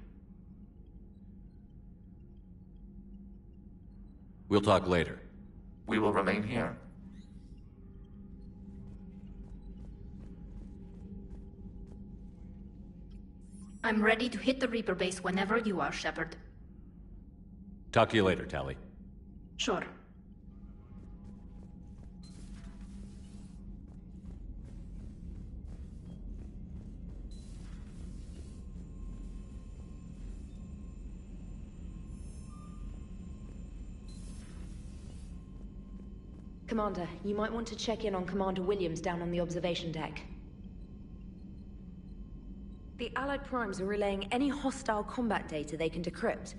C: We'll talk later.
I: We will remain here.
K: I'm ready to hit the Reaper base whenever you are, Shepard.
C: Talk to you later, Tali.
K: Sure.
B: Commander, you might want to check in on Commander Williams down on the observation deck. The Allied Primes are relaying any hostile combat data they can decrypt.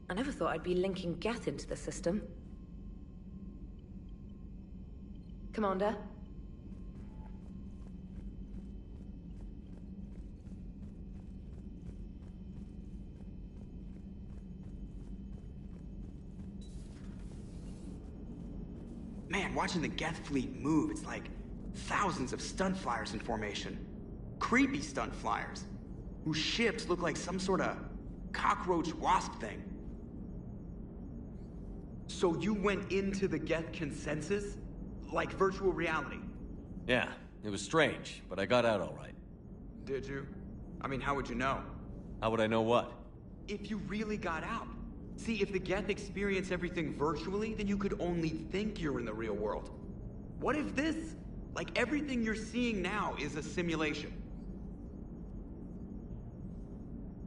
B: I never thought I'd be linking Geth into the system. Commander?
Q: Man, watching the Geth fleet move, it's like thousands of stunt flyers in formation. Creepy stunt flyers, whose ships look like some sort of cockroach wasp thing. So you went into the Geth consensus? Like virtual reality?
C: Yeah, it was strange, but I got out all right.
Q: Did you? I mean, how would you know?
C: How would I know what?
Q: If you really got out. See, if the Geth experience everything virtually, then you could only think you're in the real world. What if this, like everything you're seeing now, is a simulation?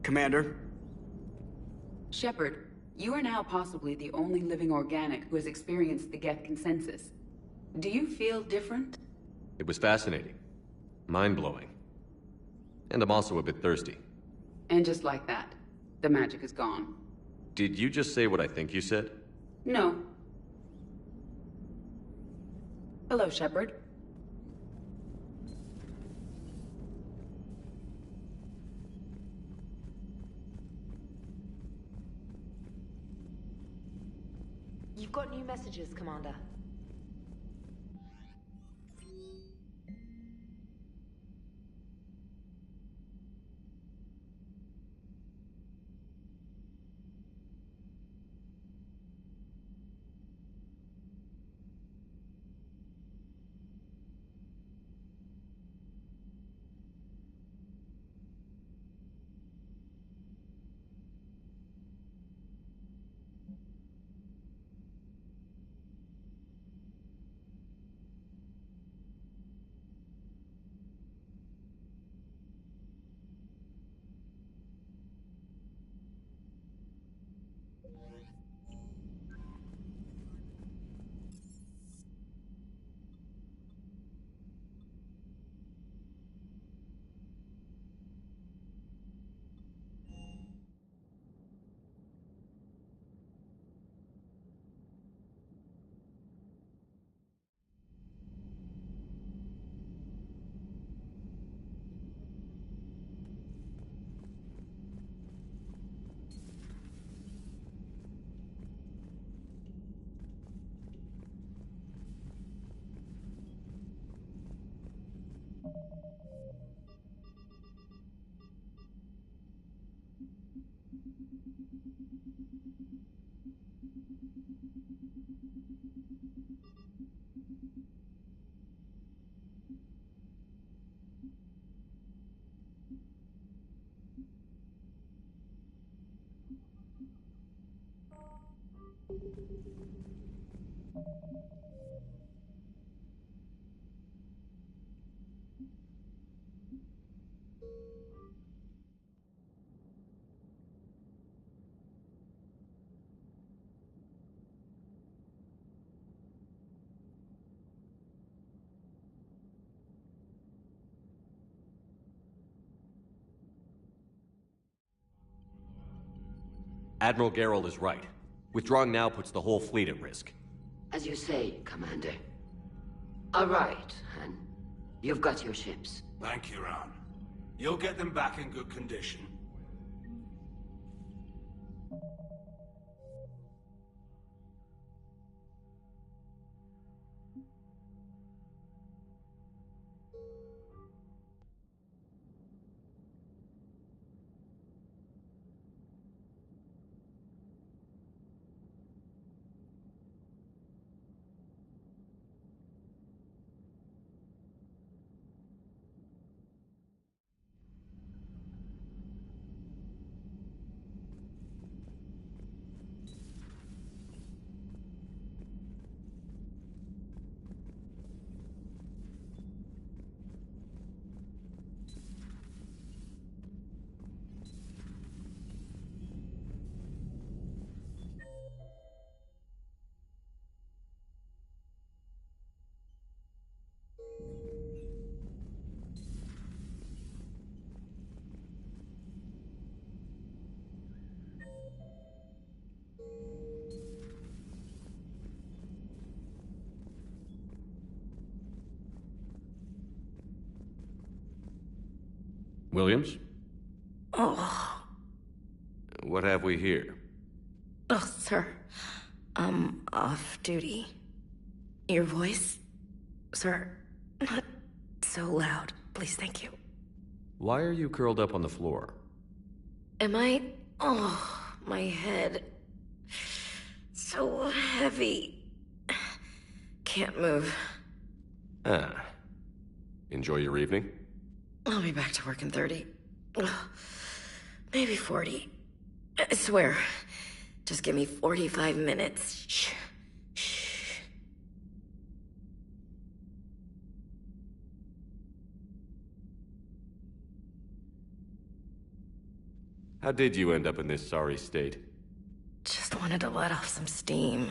Q: Commander?
A: Shepard, you are now possibly the only living organic who has experienced the Geth consensus. Do you feel different?
C: It was fascinating. Mind-blowing. And I'm also a bit thirsty.
A: And just like that, the magic is gone.
C: Did you just say what I think you said?
A: No. Hello, Shepard.
B: You've got new messages, Commander.
C: Admiral Geralt is right. Withdrawing now puts the whole fleet at risk.
P: As you say, Commander. All right, Han. You've got your ships.
O: Thank you, Ron. You'll get them back in good condition.
C: Williams?
S: Oh.
C: What have we here?
S: Oh, sir. I'm off duty. Your voice? Sir, not so loud. Please, thank you.
C: Why are you curled up on the floor?
S: Am I? Oh, my head. So heavy. Can't move.
C: Ah. Enjoy your evening?
S: I'll be back to work in 30. Ugh. Maybe 40. I swear. Just give me 45 minutes. Shh. Shh.
C: How did you end up in this sorry state?
S: Just wanted to let off some steam.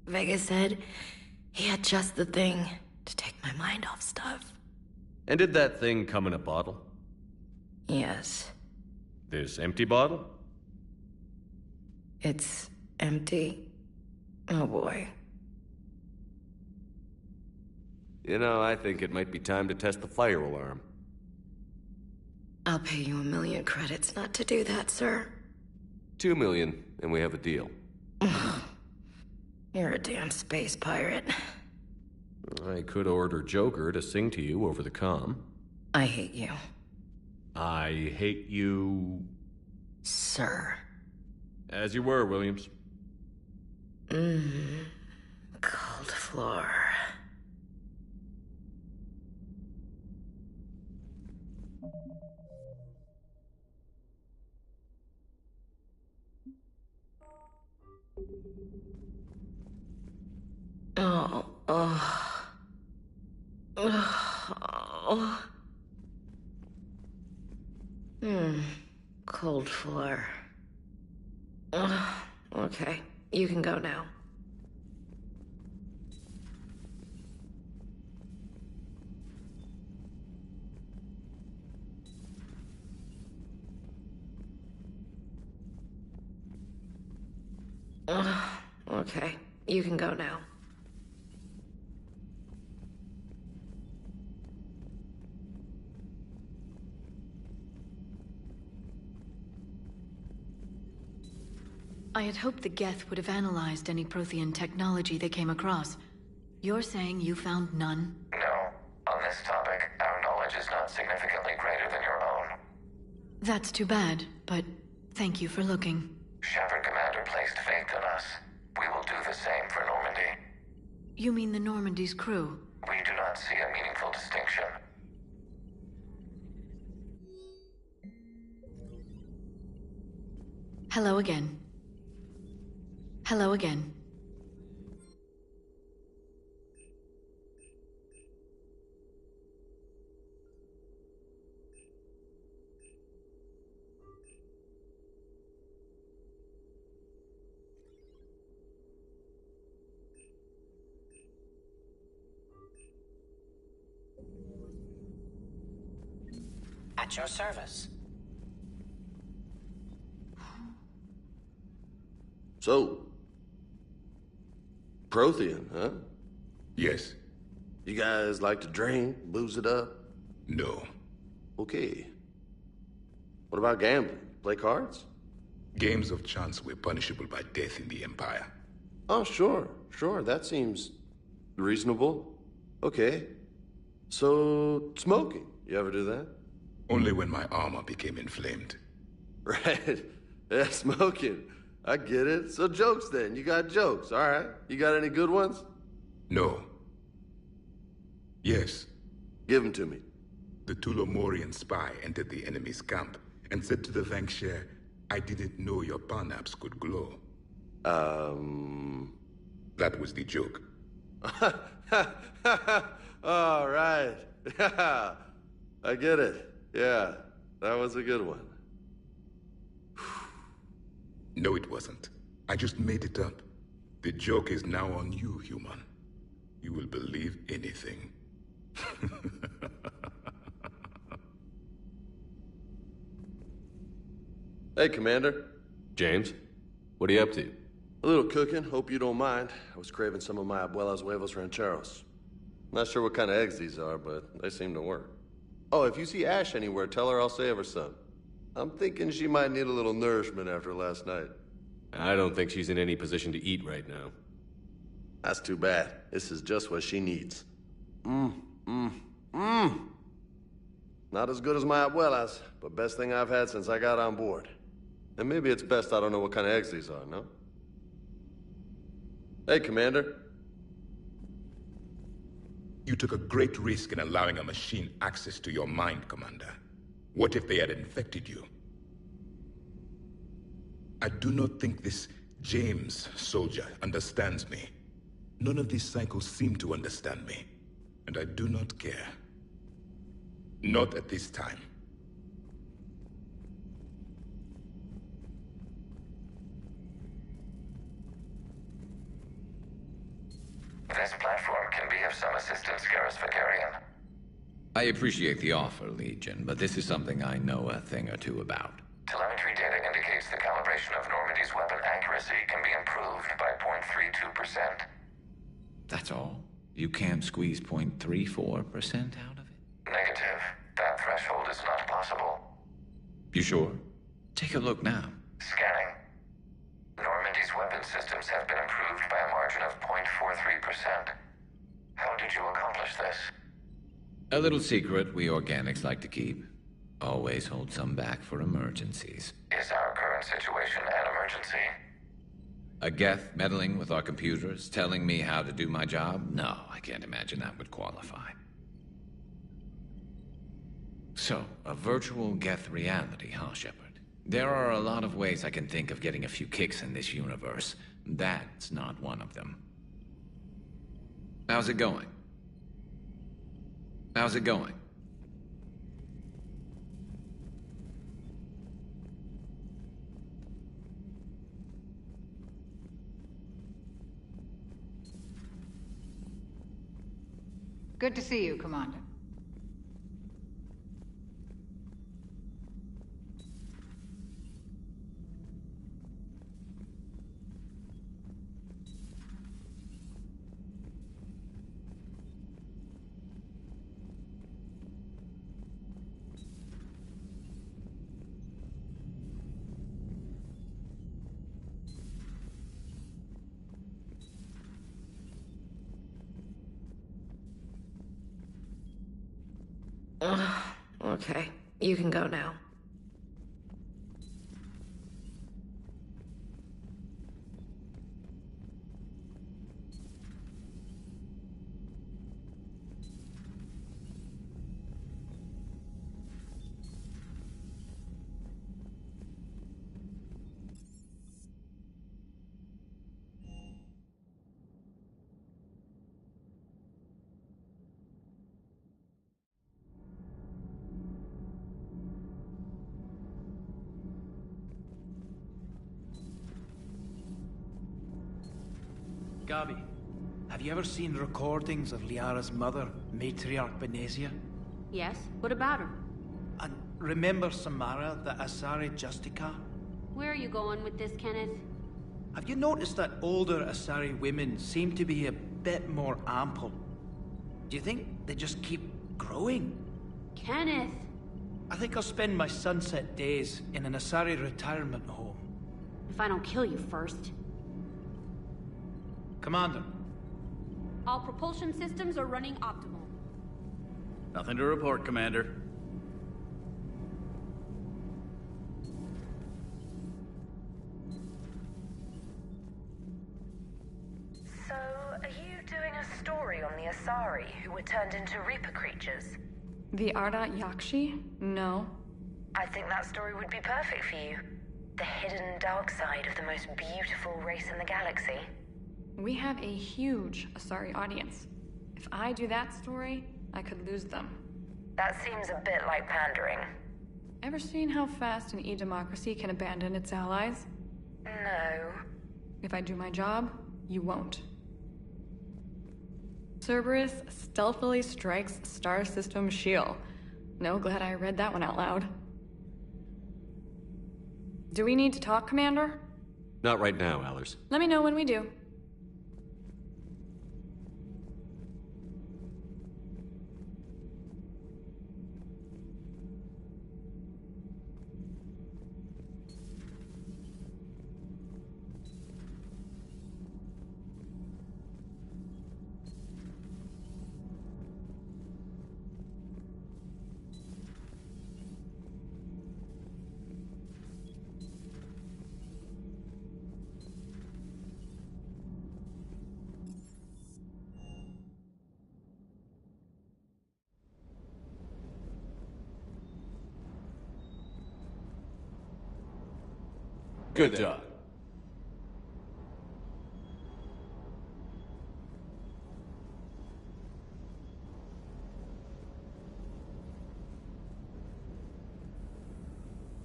S: Vega said he had just the thing to take my mind off stuff.
C: And did that thing come in a bottle?
S: Yes.
C: This empty bottle?
S: It's empty. Oh boy.
C: You know, I think it might be time to test the fire alarm.
S: I'll pay you 1 million credits not to do that, sir.
C: 2 million, and we have a deal.
S: You're a damn space pirate.
C: I could order Joker to sing to you over the comm.
S: I hate you.
C: I hate you...
S: Sir.
C: As you were, Williams.
S: Cold floor. Oh. Cold floor. Okay, you can go now. Okay, you can go now.
F: I had hoped the Geth would have analyzed any Prothean technology they came across. You're saying you found none?
I: No. On this topic, our knowledge is not significantly greater than your own.
F: That's too bad, but Thank you for looking.
I: Shepard Commander placed faith in us. We will do the same for Normandy.
F: You mean the Normandy's crew?
I: We do not see a meaningful distinction.
F: Hello again. Hello again.
R: At your service.
N: So, Prothean, huh?
L: Yes.
N: You guys like to drink, booze it up?
L: No.
N: Okay. What about gambling? Play cards?
L: Games of chance were punishable by death in the Empire.
N: Oh, sure. That seems reasonable. Okay. So, smoking. You ever do that?
L: Only when my armor became inflamed.
N: Right. Yeah, smoking. I get it. So jokes then. You got jokes. All right. You got any good ones?
L: No. Yes.
N: Give them to me.
L: The Tulomorian spy entered the enemy's camp and said to the Vanksher, I didn't know your parnaps could glow. That was the joke.
N: All right. I get it. Yeah, that was a good one.
L: No, it wasn't. I just made it up. The joke is now on you, human. You will believe anything.
N: Hey, Commander.
C: James, what are you up to?
N: A little cooking, hope you don't mind. I was craving some of my abuela's huevos rancheros. Not sure what kind of eggs these are, but they seem to work. Oh, if you see Ash anywhere, tell her I'll save her some. I'm thinking she might need a little nourishment after last night.
C: I don't think she's in any position to eat right now.
N: That's too bad. This is just what she needs. Not as good as my abuela's, but best thing I've had since I got on board. And maybe it's best I don't know what kind of eggs these are, no? Hey, Commander.
L: You took a great risk in allowing a machine access to your mind, Commander. What if they had infected you? I do not think this James soldier understands me. None of these cycles seem to understand me. And I do not care. Not at this time.
I: This platform can be of some assistance, Garrus Vakarian.
J: I appreciate the offer, Legion, but this is something I know a thing or two about.
I: Telemetry data indicates the calibration of Normandy's weapon accuracy can be improved by 0.32%.
J: That's all? You can't squeeze 0.34% out of it?
I: Negative. That threshold is not possible.
J: You sure? Take a look now.
I: Scanning. Normandy's weapon systems have been improved by a margin of 0.43%. How did you accomplish this?
J: A little secret we organics like to keep. Always hold some back for emergencies.
I: Is our current situation an emergency?
J: A Geth meddling with our computers, telling me how to do my job? No, I can't imagine that would qualify. So, a virtual Geth reality, huh, Shepard? There are a lot of ways I can think of getting a few kicks in this universe. That's not one of them. How's it going? How's it going?
U: Good to see you, Commander.
S: Okay, you can go now.
D: Gabi, have you ever seen recordings of Liara's mother, Matriarch Benezia?
V: Yes? What about her?
D: And remember Samara, the Asari Justica?
V: Where are you going with this, Kenneth?
D: Have you noticed that older Asari women seem to be a bit more ample? Do you think they just keep growing?
V: Kenneth!
D: I think I'll spend my sunset days in an Asari retirement home.
V: If I don't kill you first.
D: Commander.
V: All propulsion systems are running optimal.
W: Nothing to report, Commander.
B: So, are you doing a story on the Asari who were turned into Reaper creatures?
X: The Ardat Yakshi? No.
B: I think that story would be perfect for you. The hidden dark side of the most beautiful race in the galaxy.
X: We have a huge Asari audience. If I do that story, I could lose them.
B: That seems a bit like pandering.
X: Ever seen how fast an e-democracy can abandon its allies?
B: No.
X: If I do my job, you won't. Cerberus stealthily strikes Star System Shield. No, glad I read that one out loud. Do we need to talk, Commander?
C: Not right now, Allers.
X: Let me know when we do.
T: Good job.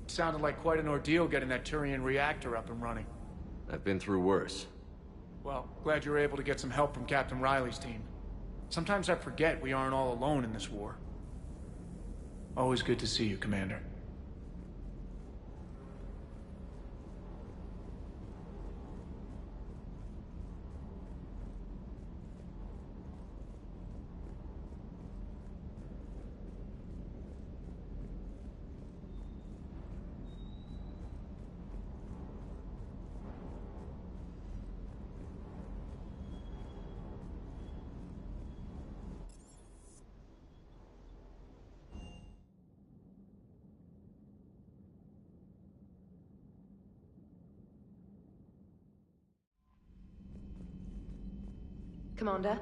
Y: Sounded like quite an ordeal getting that Turian reactor up and running.
C: I've been through worse.
Y: Well, glad you were able to get some help from Captain Riley's team. Sometimes I forget we aren't all alone in this war. Always good to see you, Commander.
B: Commander?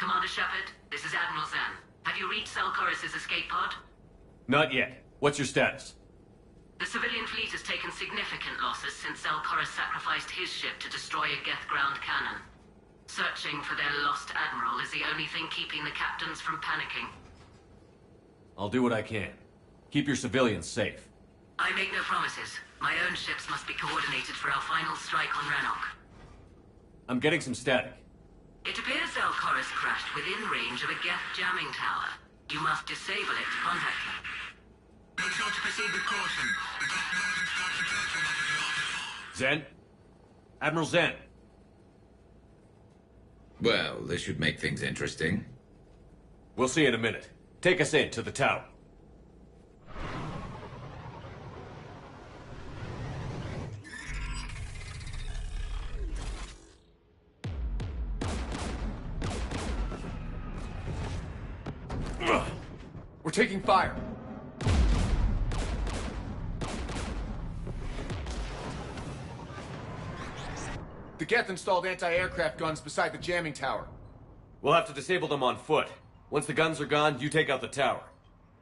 A: Commander Shepard, this is Admiral Zen. Have you reached Selchoris' escape pod?
T: Not yet. What's your status?
A: The civilian fleet has taken significant losses since Selchoris sacrificed his ship to destroy a Geth ground cannon. Searching for their lost admiral is the only thing keeping the captains from panicking.
T: I'll do what I can. Keep your civilians safe.
A: I make no promises. My own ships must be coordinated for our final strike on Rannoch.
T: I'm getting some static.
A: It appears Selchoris crashed within range of a Geth jamming tower. You must disable it to contact him.
O: Make sure to proceed with caution.
T: Zen? Admiral Zen?
J: Well, this should make things interesting.
T: We'll see in a minute. Take us in to the tower.
Y: We're taking fire. The Geth installed anti-aircraft guns beside the jamming tower.
T: We'll have to disable them on foot. Once the guns are gone, you take out the tower.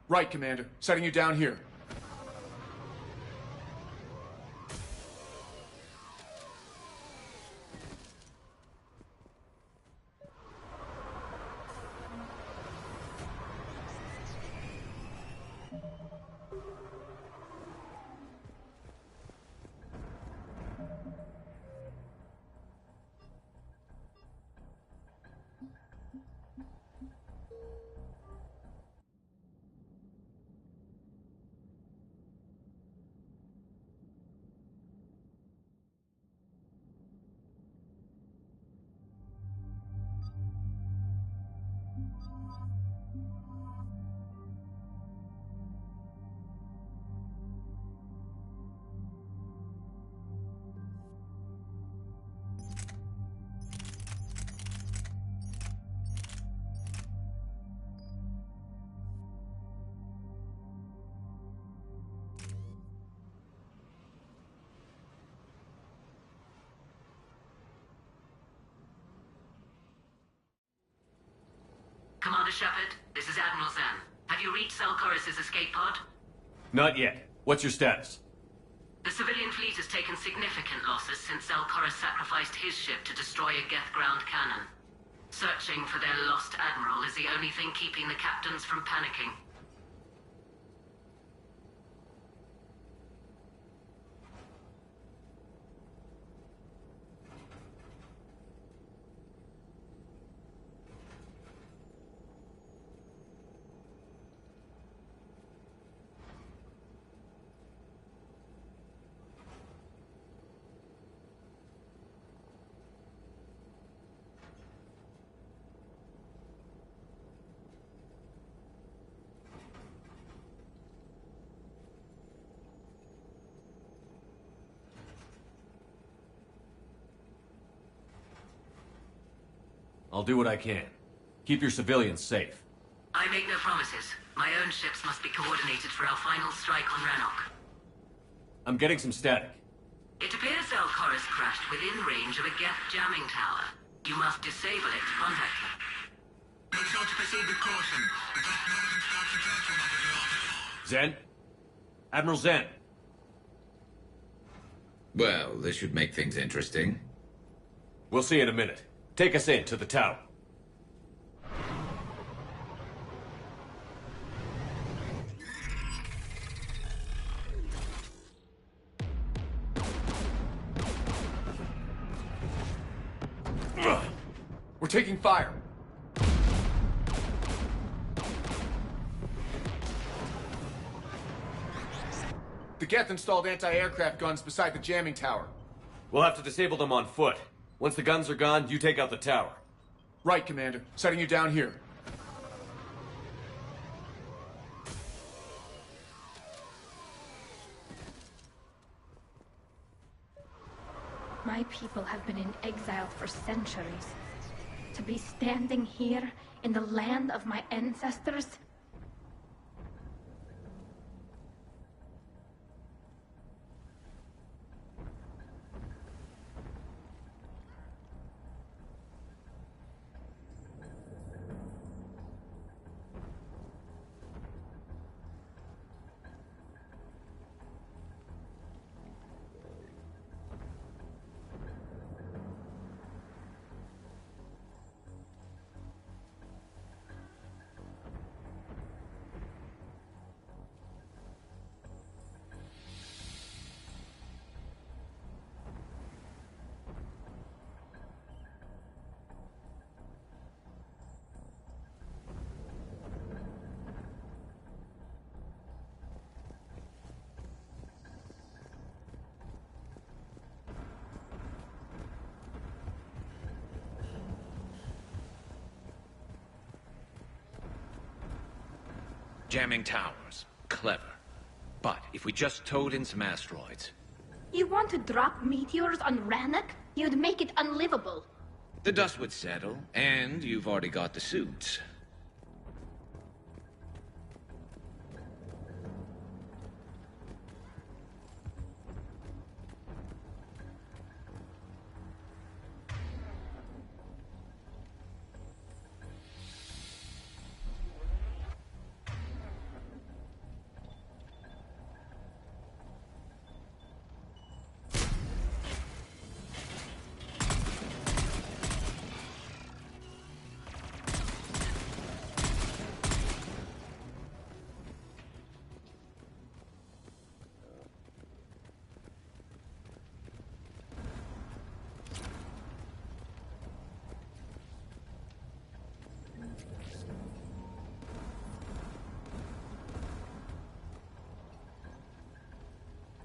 Y: Right, Commander. Setting you down here.
A: Commander Shepard, this is Admiral Zan. Have you reached Zelkorus' escape pod?
T: Not yet. What's your status?
A: The civilian fleet has taken significant losses since Zelkorus sacrificed his ship to destroy a Geth ground cannon. Searching for their lost admiral is the only thing keeping the captains from panicking.
T: I'll do what I can. Keep your civilians safe.
A: I make no promises. My own ships must be coordinated for our final strike on Rannoch.
T: I'm getting some static.
A: It appears Zelkorus crashed within range of a Geth jamming tower. You must disable it to contact him.
O: Make sure to proceed with caution.
T: Zen? Admiral Zen?
J: Well, this should make things interesting.
T: We'll see in a minute. Take us in to the tower.
Y: We're taking fire. The Geth installed anti-aircraft guns beside the jamming tower.
T: We'll have to disable them on foot. Once the guns are gone, you take out the tower.
Y: Right, Commander. Setting you down here.
E: My people have been in exile for centuries. To be standing here in the land of my ancestors?
J: Jamming towers. Clever. But if we just towed in some asteroids...
E: You want to drop meteors on Rannoch? You'd make it unlivable.
J: The dust would settle, and you've already got the suits.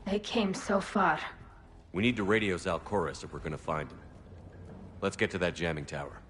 E: They came so far.
C: We need to radio Zalcoris if we're gonna find him. Let's get to that jamming tower.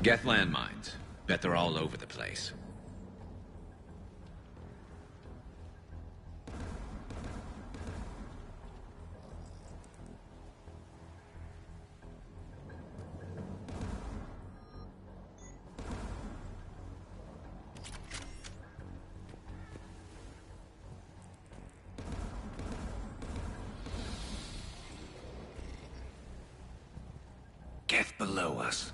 J: Geth landmines. Bet they're all over the place. Geth below us.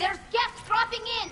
E: There's Geth dropping in!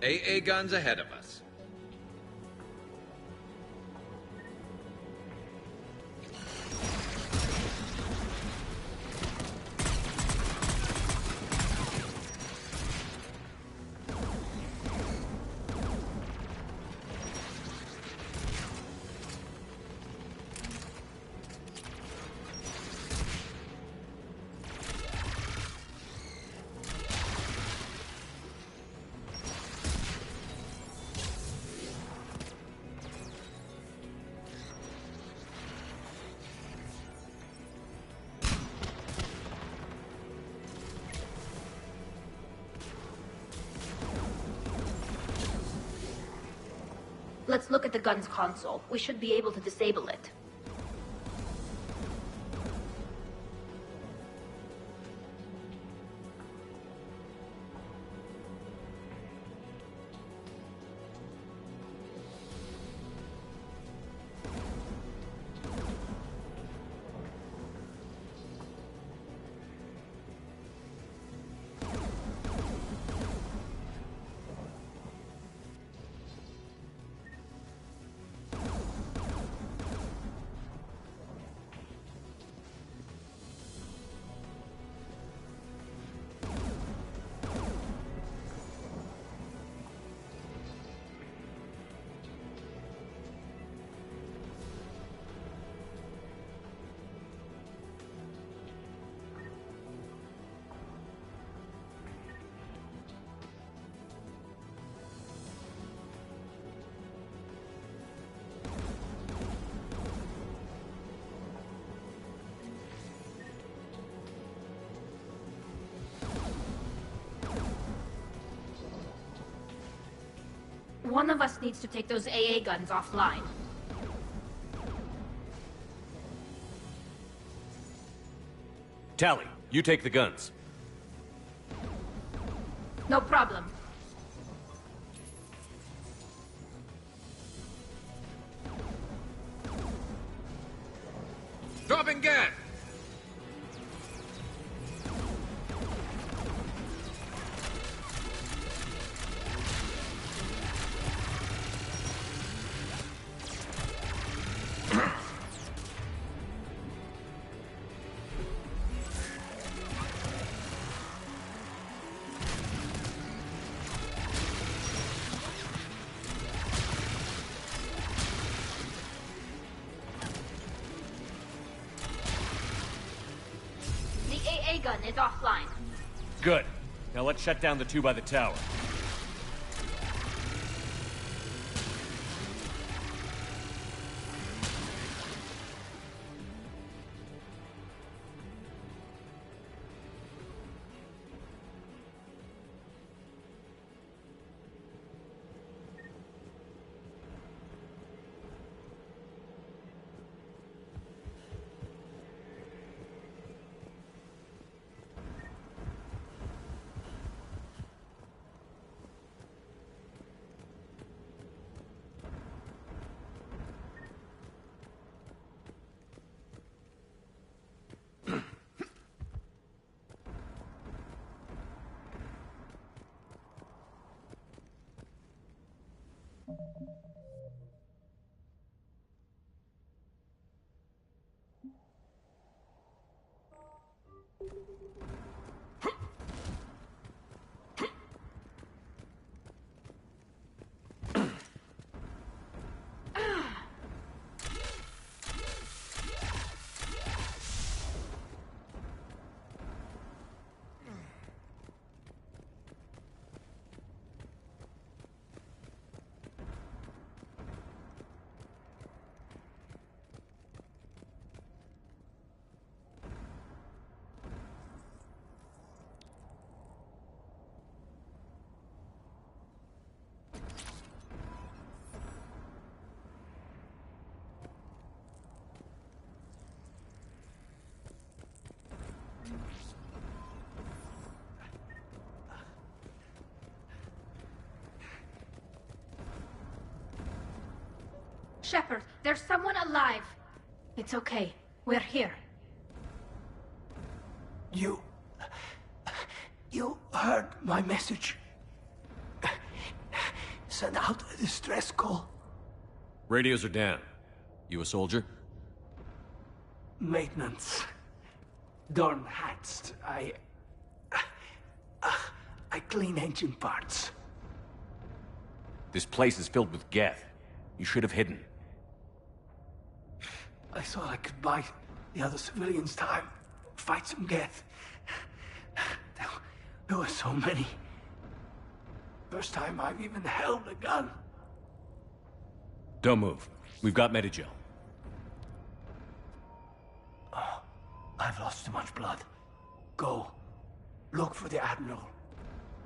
J: AA guns ahead of us.
E: Let's look at the gun's console. We should be able to disable it. One of us needs to take those AA guns offline.
T: Tally, you take the guns.
E: No problem.
J: Dropping gas!
E: Gun is offline.
T: Good. Now let's shut down the two by the tower.
E: Shepard, there's someone alive. It's okay. We're here.
O: You heard my message. Send out a distress call.
T: Radios are down. You a soldier?
O: Maintenance. Darn hats. I clean engine parts.
T: This place is filled with Geth. You should have hidden.
O: I thought I could buy the other civilians time. Fight some Geth. There were so many. First time I've even held a gun.
T: Don't move. We've got Medigel.
O: Oh, I've lost too much blood. Go. Look for the Admiral.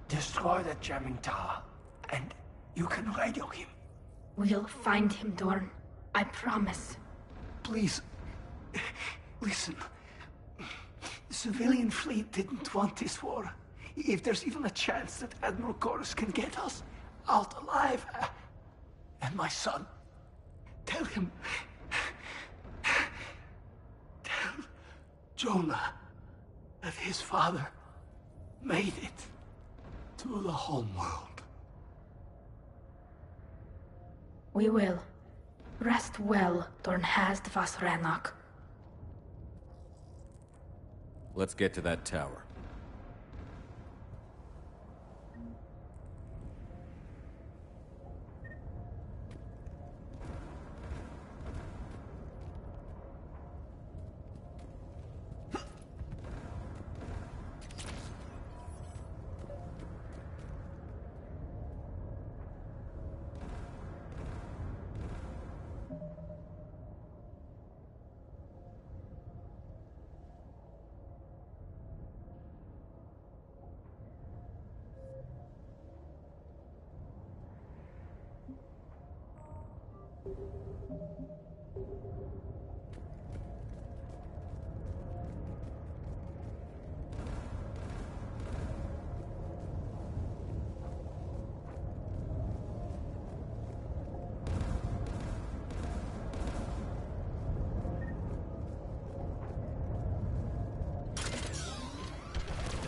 O: Destroy that jamming tower. And you can radio him.
E: We'll find him, Dorn. I promise.
O: Please, listen. The civilian fleet didn't want this war. If there's even a chance that Admiral Chorus can get us out alive, and my son, tell him, tell Jonah that his father made it to the homeworld.
E: We will. Rest well, Dornhazd vas Rannoch.
T: Let's get to that tower.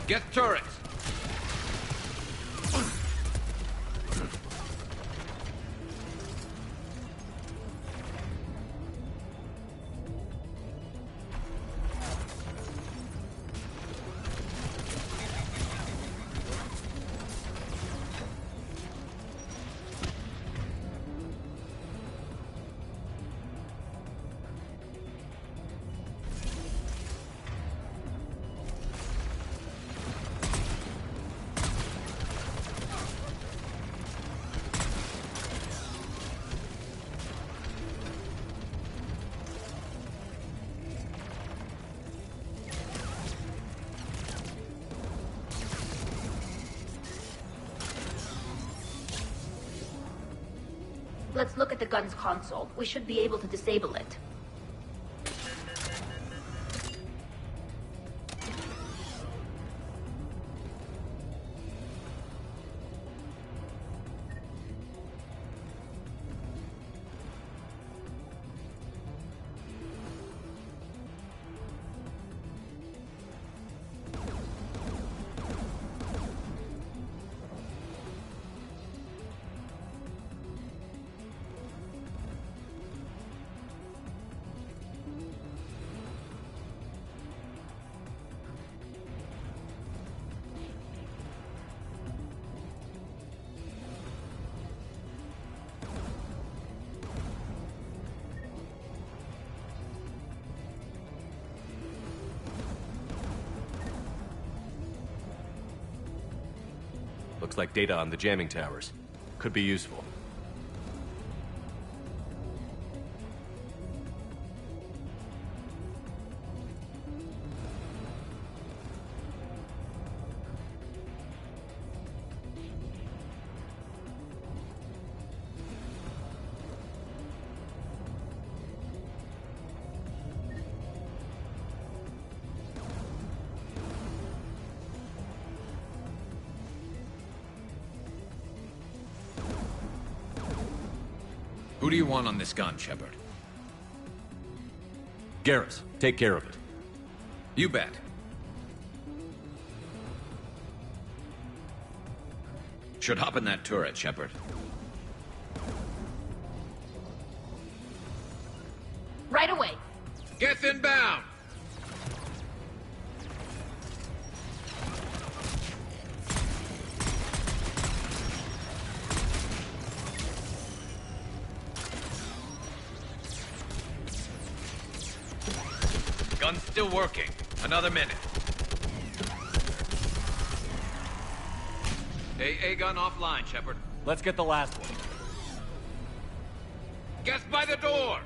J: Get turrets!
V: Let's look at the gun's console. We should be able to disable it.
T: Looks like data on the jamming towers. Could be useful.
J: Who do you want on this gun, Shepard?
T: Garrus, take care of it.
J: You bet. Should hop in that turret, Shepard.
V: Right away.
J: Get inbound! Gun's still working. Another minute. AA gun offline, Shepard.
T: Let's get the last one.
J: Guest by the door!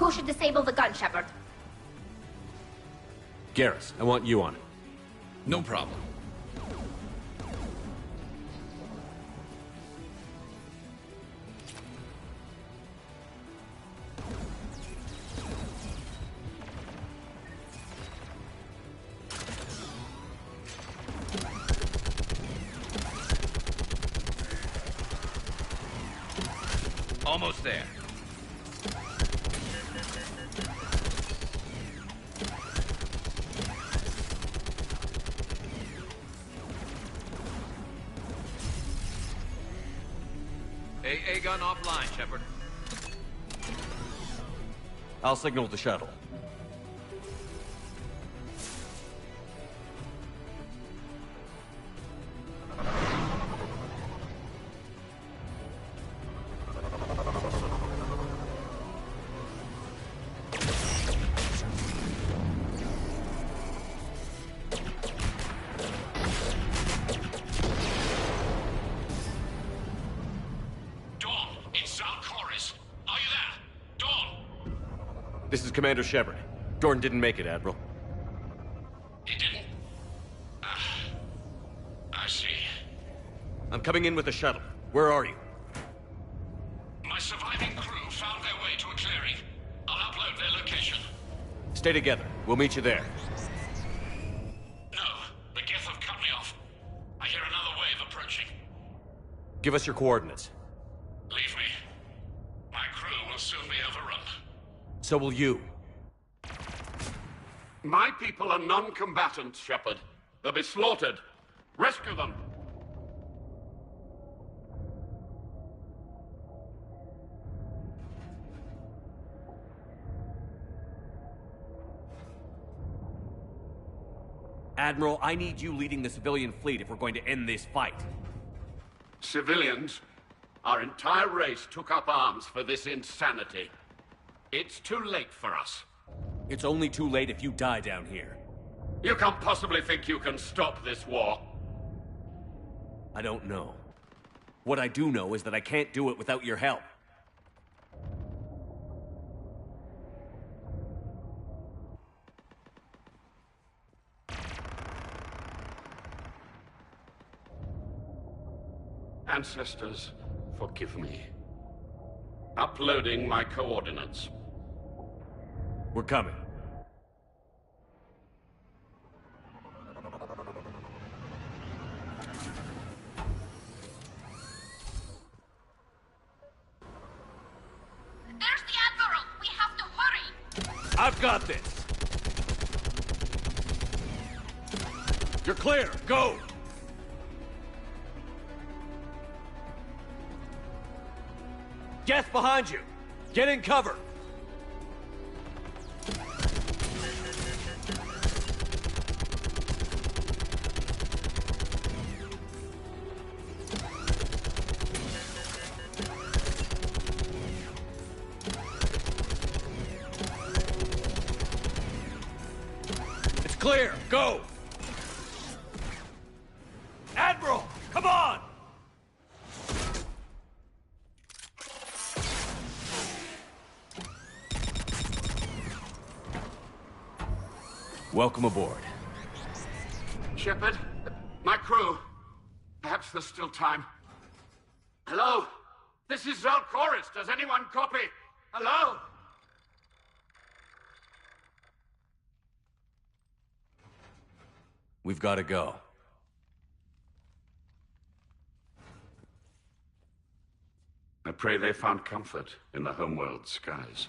E: Who should disable the gun, Shepard?
T: Garrus, I want you on it.
J: No problem. Almost there. AA gun offline, Shepard.
T: I'll signal the shuttle. This is Commander Shepard. Jordan didn't make it, Admiral.
G: He didn't? I see.
T: I'm coming in with the shuttle. Where are you?
G: My surviving crew found their way to a clearing. I'll upload their location.
T: Stay together. We'll meet you there.
G: No, the Geth have cut me off. I hear another wave approaching.
T: Give us your coordinates.
G: Leave me. My crew will soon be overrun.
T: So will you.
G: My people are non-combatants, Shepard. They'll be slaughtered. Rescue them!
T: Admiral, I need you leading the civilian fleet if we're going to end this fight.
G: Civilians? Our entire race took up arms for this insanity. It's too late for us.
T: It's only too late if you die down here.
G: You can't possibly think you can stop this war.
T: I don't know. What I do know is that I can't do it without your help.
G: Ancestors, forgive me. Uploading my coordinates.
T: We're coming.
E: There's the Admiral! We have to hurry!
T: I've got this! You're clear! Go! Geth behind you! Get in cover! It's clear! Go! Admiral! Come on! Welcome aboard.
G: Shepard, my crew. Perhaps there's still time. Hello? This is Zalcoris. Does anyone copy? Hello?
T: We've got to go.
G: I pray they found comfort in the homeworld skies.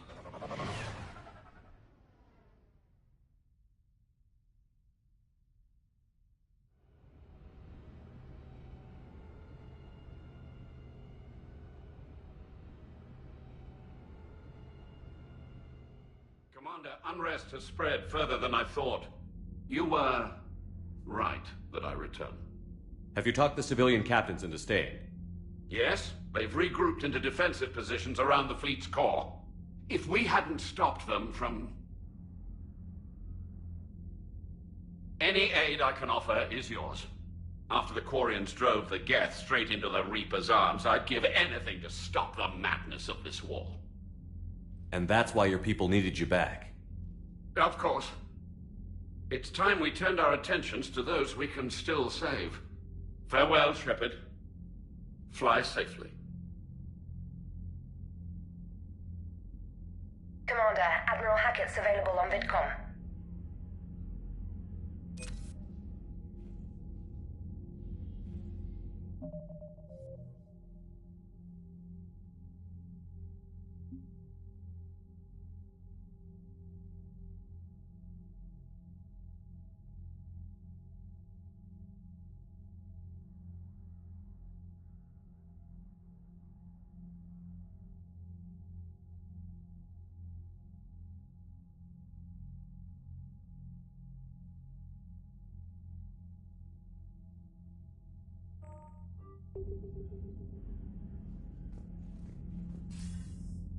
G: Commander, unrest has spread further than I thought. You were right that I return.
T: Have you talked the civilian captains into staying?
G: Yes, they've regrouped into defensive positions around the fleet's core. If we hadn't stopped them from... Any aid I can offer is yours. After the Quarians drove the Geth straight into the Reaper's arms, I'd give anything to stop the madness of this war.
C: And that's why your people needed you back.
G: Of course. It's time we turned our attentions to those we can still save. Farewell, Shepard. Fly safely.
H: Commander, Admiral Hackett's available on VidCom.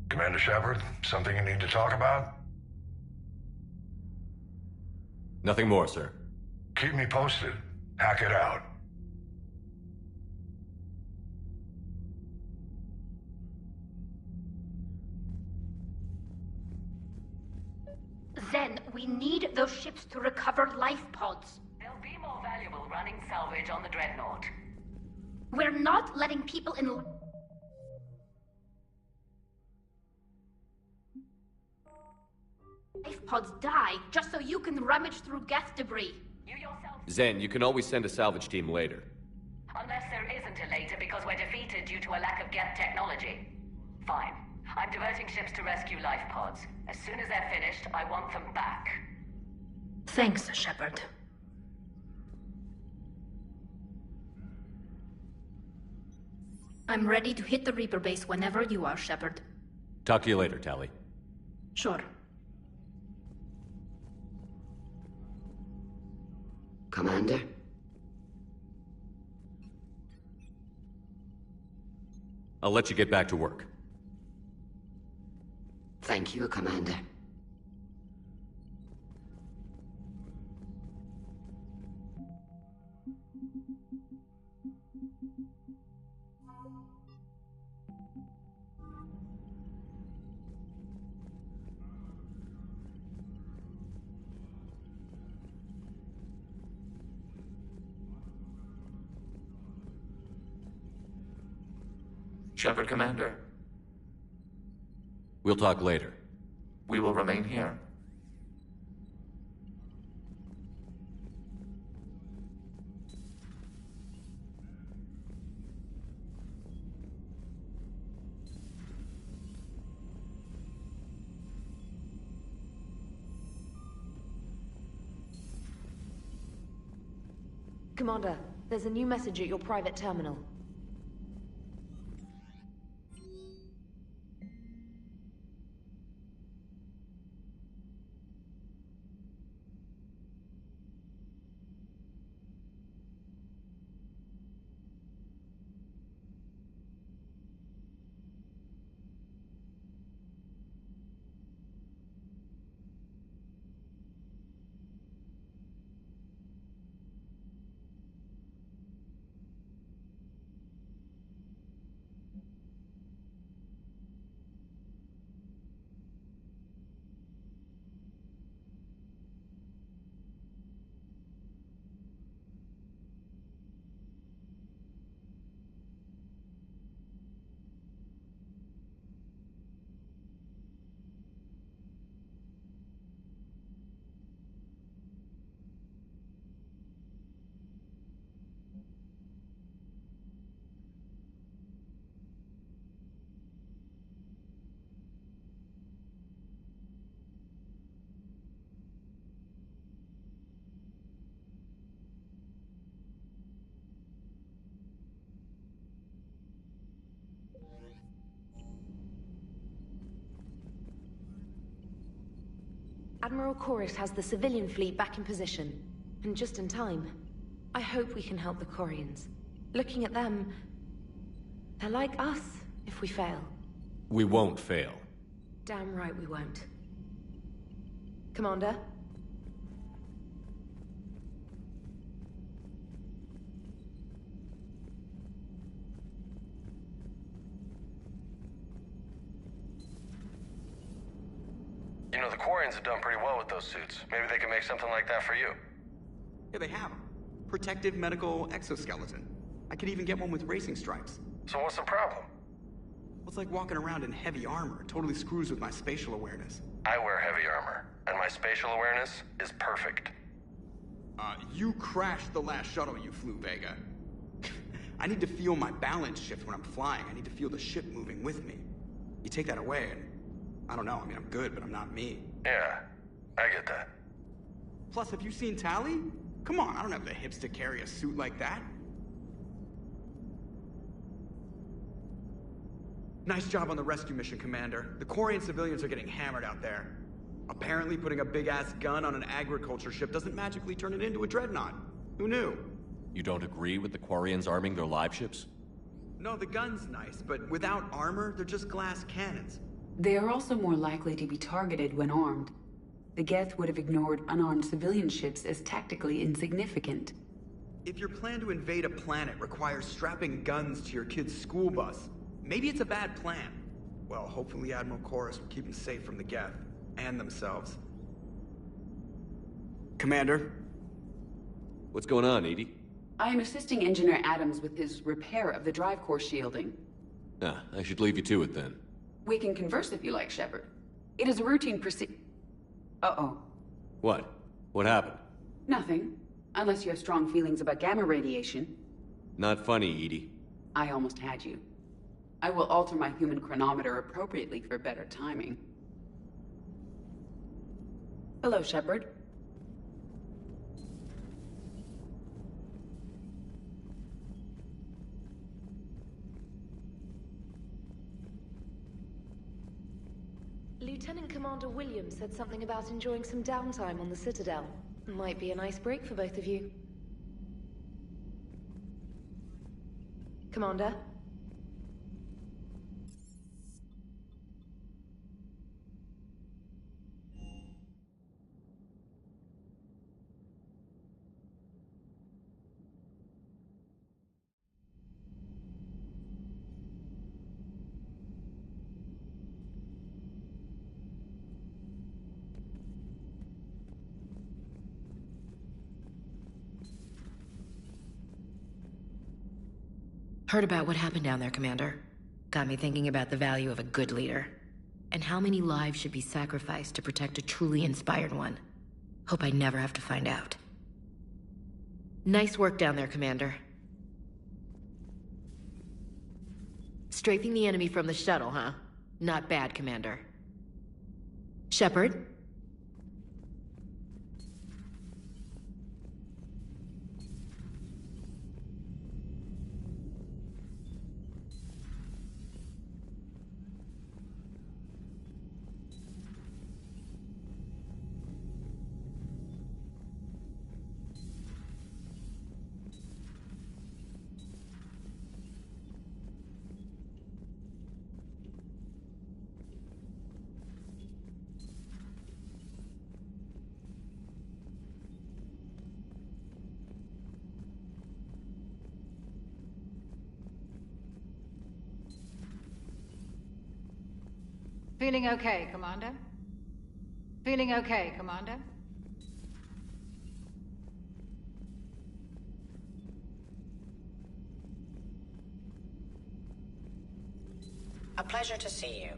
K: Commander Shepard, something you need to talk about?
C: Nothing more, sir.
K: Keep me posted. Hackett out.
E: Then, we need those ships to recover life pods.
A: They'll be more valuable running salvage on the Dreadnought.
E: We're not letting people in... life pods die just so you can rummage through Geth debris.
A: You yourself...
C: Zen, you can always send a salvage team later.
A: Unless there isn't a later because we're defeated due to a lack of Geth technology. Fine. I'm diverting ships to rescue life pods. As soon as they're finished, I want them back.
E: Thanks, Shepard. I'm ready to hit the Reaper base whenever you are, Shepard.
C: Talk to you later, Tali.
E: Sure.
R: Commander?
C: I'll let you get back to work.
R: Thank you, Commander.
I: Shepard, Commander.
C: We'll talk later.
I: We will remain here.
B: Commander, there's a new message at your private terminal. Admiral Chorus has the civilian fleet back in position, and just in time. I hope we can help the Quarians. Looking at them, they're like us if we fail.
C: We won't fail.
B: Damn right we won't. Commander?
K: Quarians have done pretty well with those suits. Maybe they can make something like that for you.
F: Yeah, they have them. Protective medical exoskeleton. I could even get one with racing stripes.
K: So what's the problem?
F: Well, it's like walking around in heavy armor. It totally screws with my spatial awareness.
K: I wear heavy armor, and my spatial awareness is perfect.
F: You crashed the last shuttle you flew, Vega. I need to feel my balance shift when I'm flying. I need to feel the ship moving with me. You take that away, and I don't know. I mean, I'm good, but I'm not me.
K: Yeah, I get that.
F: Plus, have you seen Tally? Come on, I don't have the hips to carry a suit like that. Nice job on the rescue mission, Commander. The Quarian civilians are getting hammered out there. Apparently putting a big-ass gun on an agriculture ship doesn't magically turn it into a dreadnought. Who knew?
C: You don't agree with the Quarians arming their live ships?
F: No, the gun's nice, but without armor, they're just glass cannons.
M: They are also more likely to be targeted when armed. The Geth would have ignored unarmed civilian ships as tactically insignificant.
F: If your plan to invade a planet requires strapping guns to your kid's school bus, maybe it's a bad plan. Well, hopefully Admiral Chorus will keep them safe from the Geth. And themselves. Commander?
C: What's going on, Edie?
M: I am assisting Engineer Adams with his repair of the drive core shielding.
C: Ah, I should leave you to it then.
M: We can converse if you like, Shepard. It is a routine Uh-oh.
C: What? What happened?
M: Nothing. Unless you have strong feelings about gamma radiation.
C: Not funny, Edie.
M: I almost had you. I will alter my human chronometer appropriately for better timing. Hello, Shepard.
B: Lieutenant Commander Williams said something about enjoying some downtime on the Citadel. Might be a nice break for both of you. Commander?
N: Heard about what happened down there, Commander. Got me thinking about the value of a good leader. And how many lives should be sacrificed to protect a truly inspired one. Hope I never have to find out. Nice work down there, Commander. Strafing the enemy from the shuttle, huh? Not bad, Commander. Shepard?
U: Feeling okay, Commander? Feeling okay, Commander?
R: A pleasure to see you.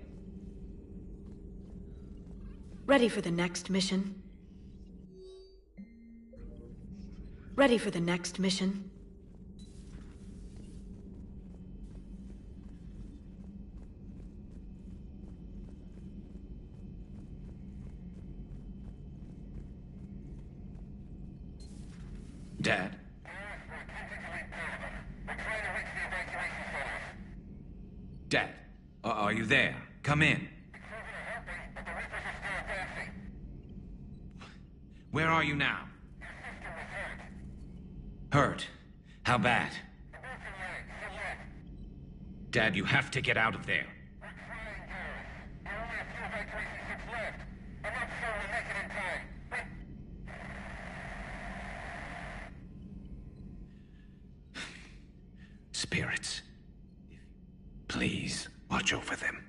P: Ready for the next mission? Ready for the next mission?
J: Dad? Dad, are you there? Come in. Where are you now? Hurt? How bad? Dad, you have to get out of there. Spirits. Please, watch over them.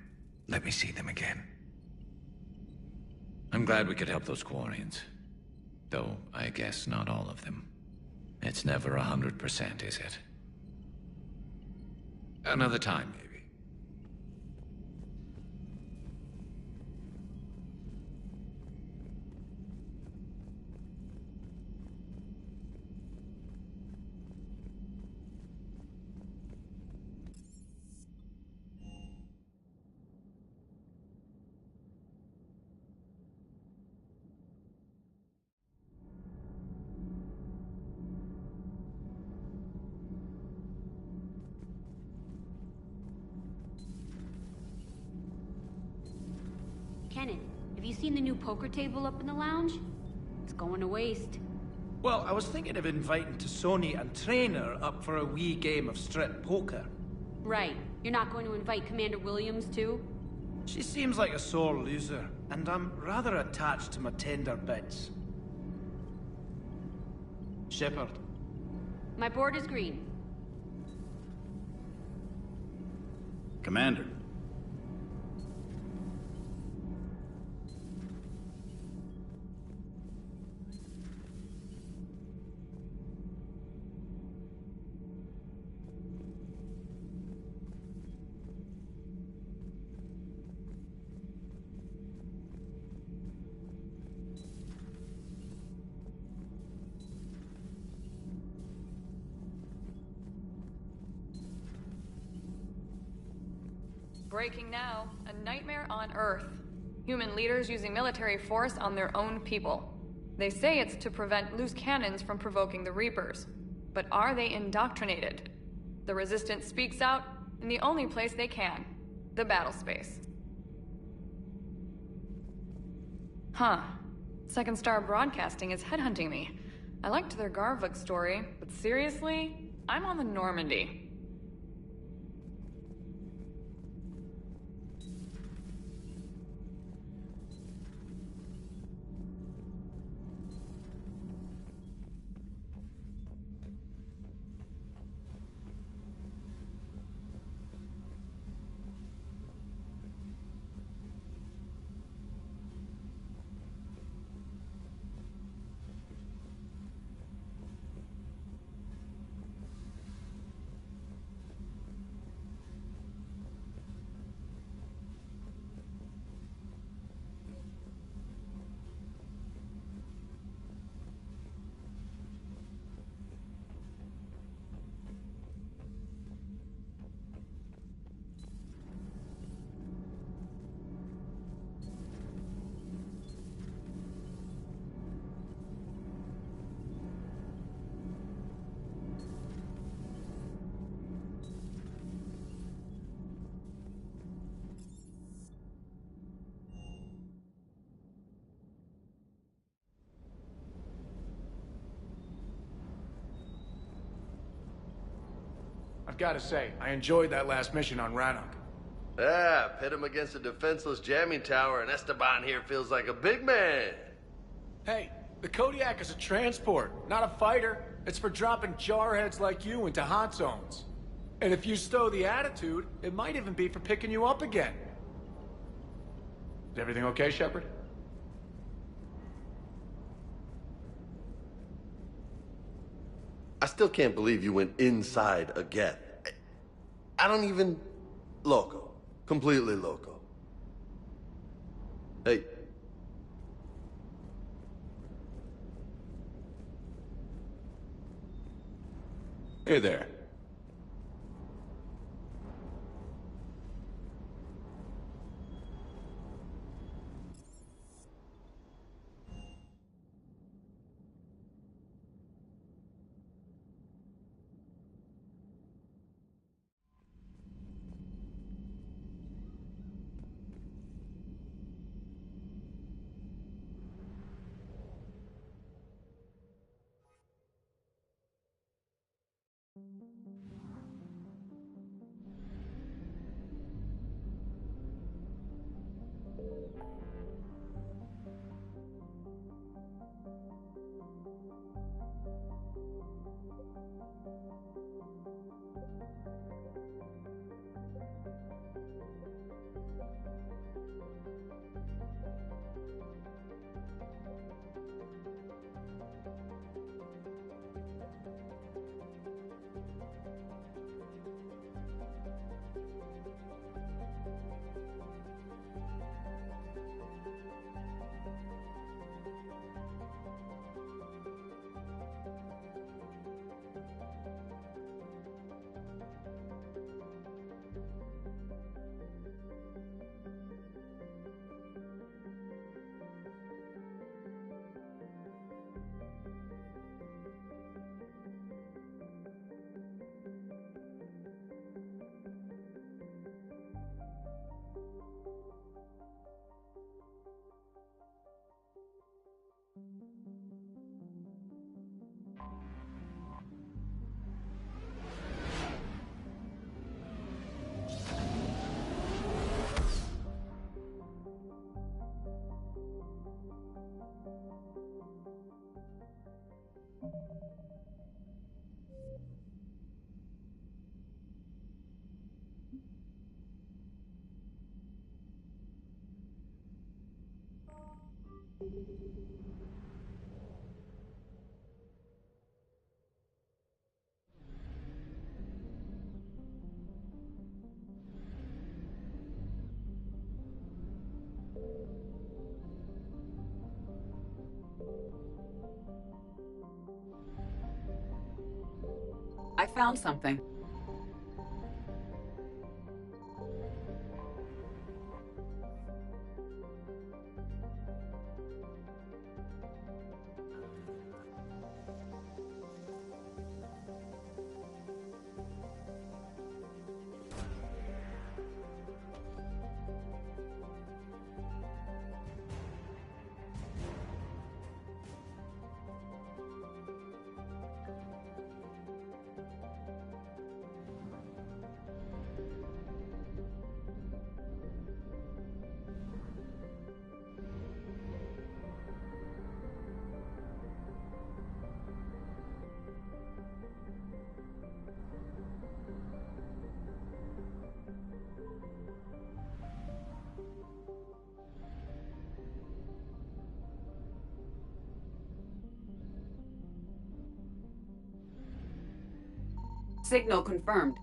J: Let me see them again. I'm I'm glad we could help those Quarians. Though, I guess not all of them. It's never 100%, is it? Another time, maybe.
V: Kenan, have you seen the new poker table up in the lounge? It's going to waste.
D: Well, I was thinking of inviting Tassoni and Trainer up for a wee game of strip poker.
V: Right. You're not going to invite Commander Williams, too?
D: She seems like a sore loser, and I'm rather attached to my tender bits. Shepard.
V: My board is green.
L: Commander.
X: Breaking now, a nightmare on Earth. Human leaders using military force on their own people. They say it's to prevent loose cannons from provoking the Reapers. But are they indoctrinated? The Resistance speaks out in the only place they can, the battle space. Huh. Second Star Broadcasting is headhunting me. I liked their Garvug story, but seriously? I'm on the Normandy.
Y: I've got to say, I enjoyed that last mission on Rannoch.
Q: Yeah, pit him against a defenseless jamming tower, and Esteban here feels like a big man.
Y: Hey, the Kodiak is a transport, not a fighter. It's for dropping jarheads like you into hot zones. And if you stow the attitude, it might even be for picking you up again. Is everything okay, Shepard?
Q: I still can't believe you went inside a Geth. I don't even... Loco. Completely loco. Hey.
C: Hey there.
M: I found something. Signal confirmed.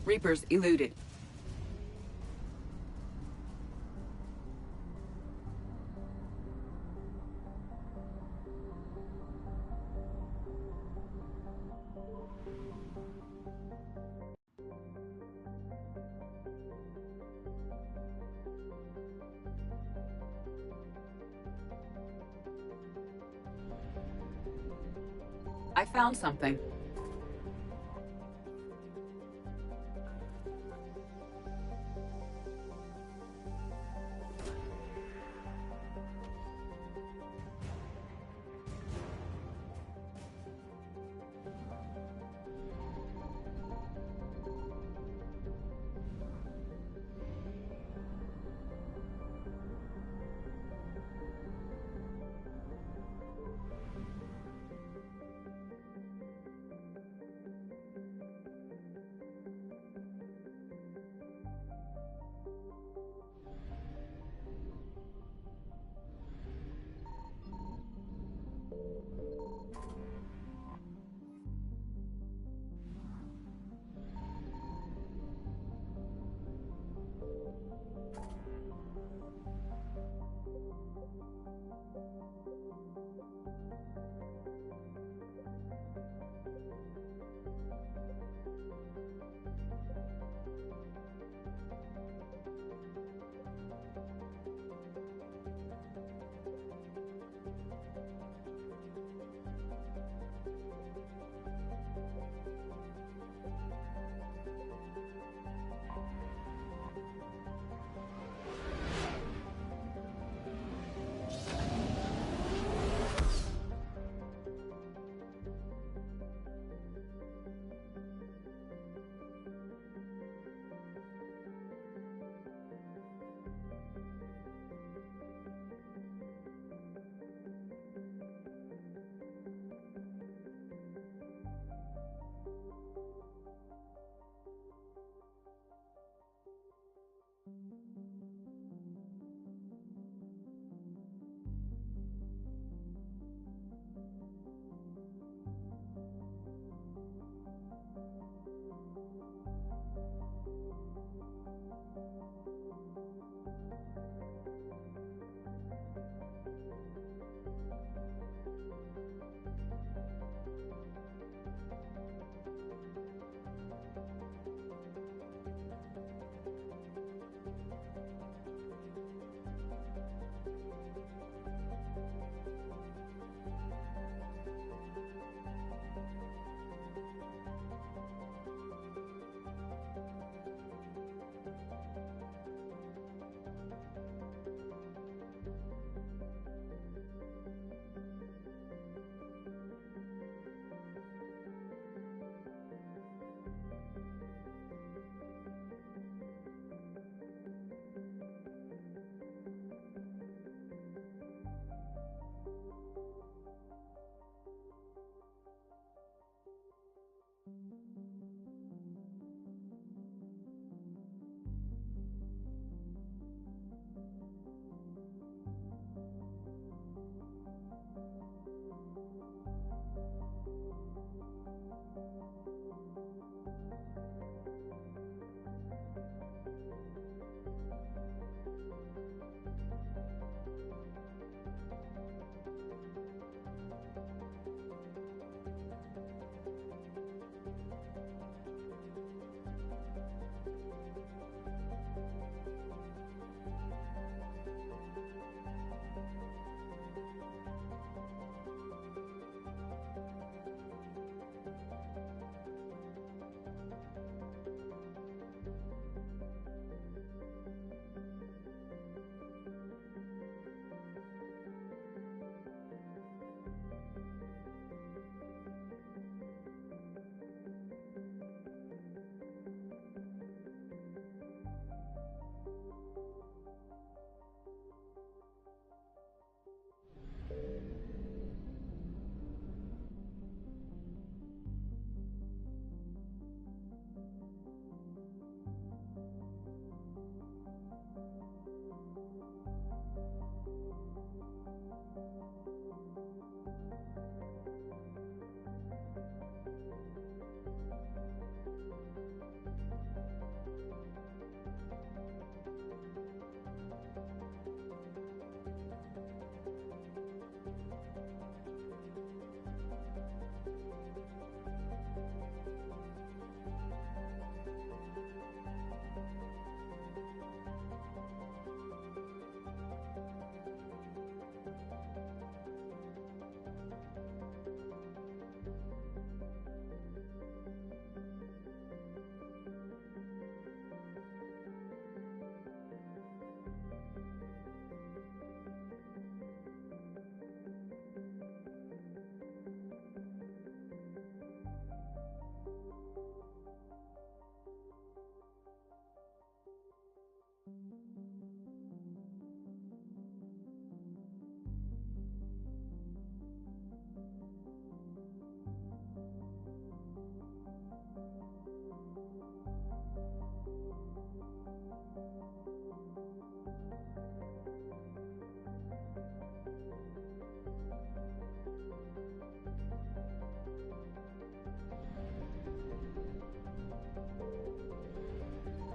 M: Reapers eluded. I found something.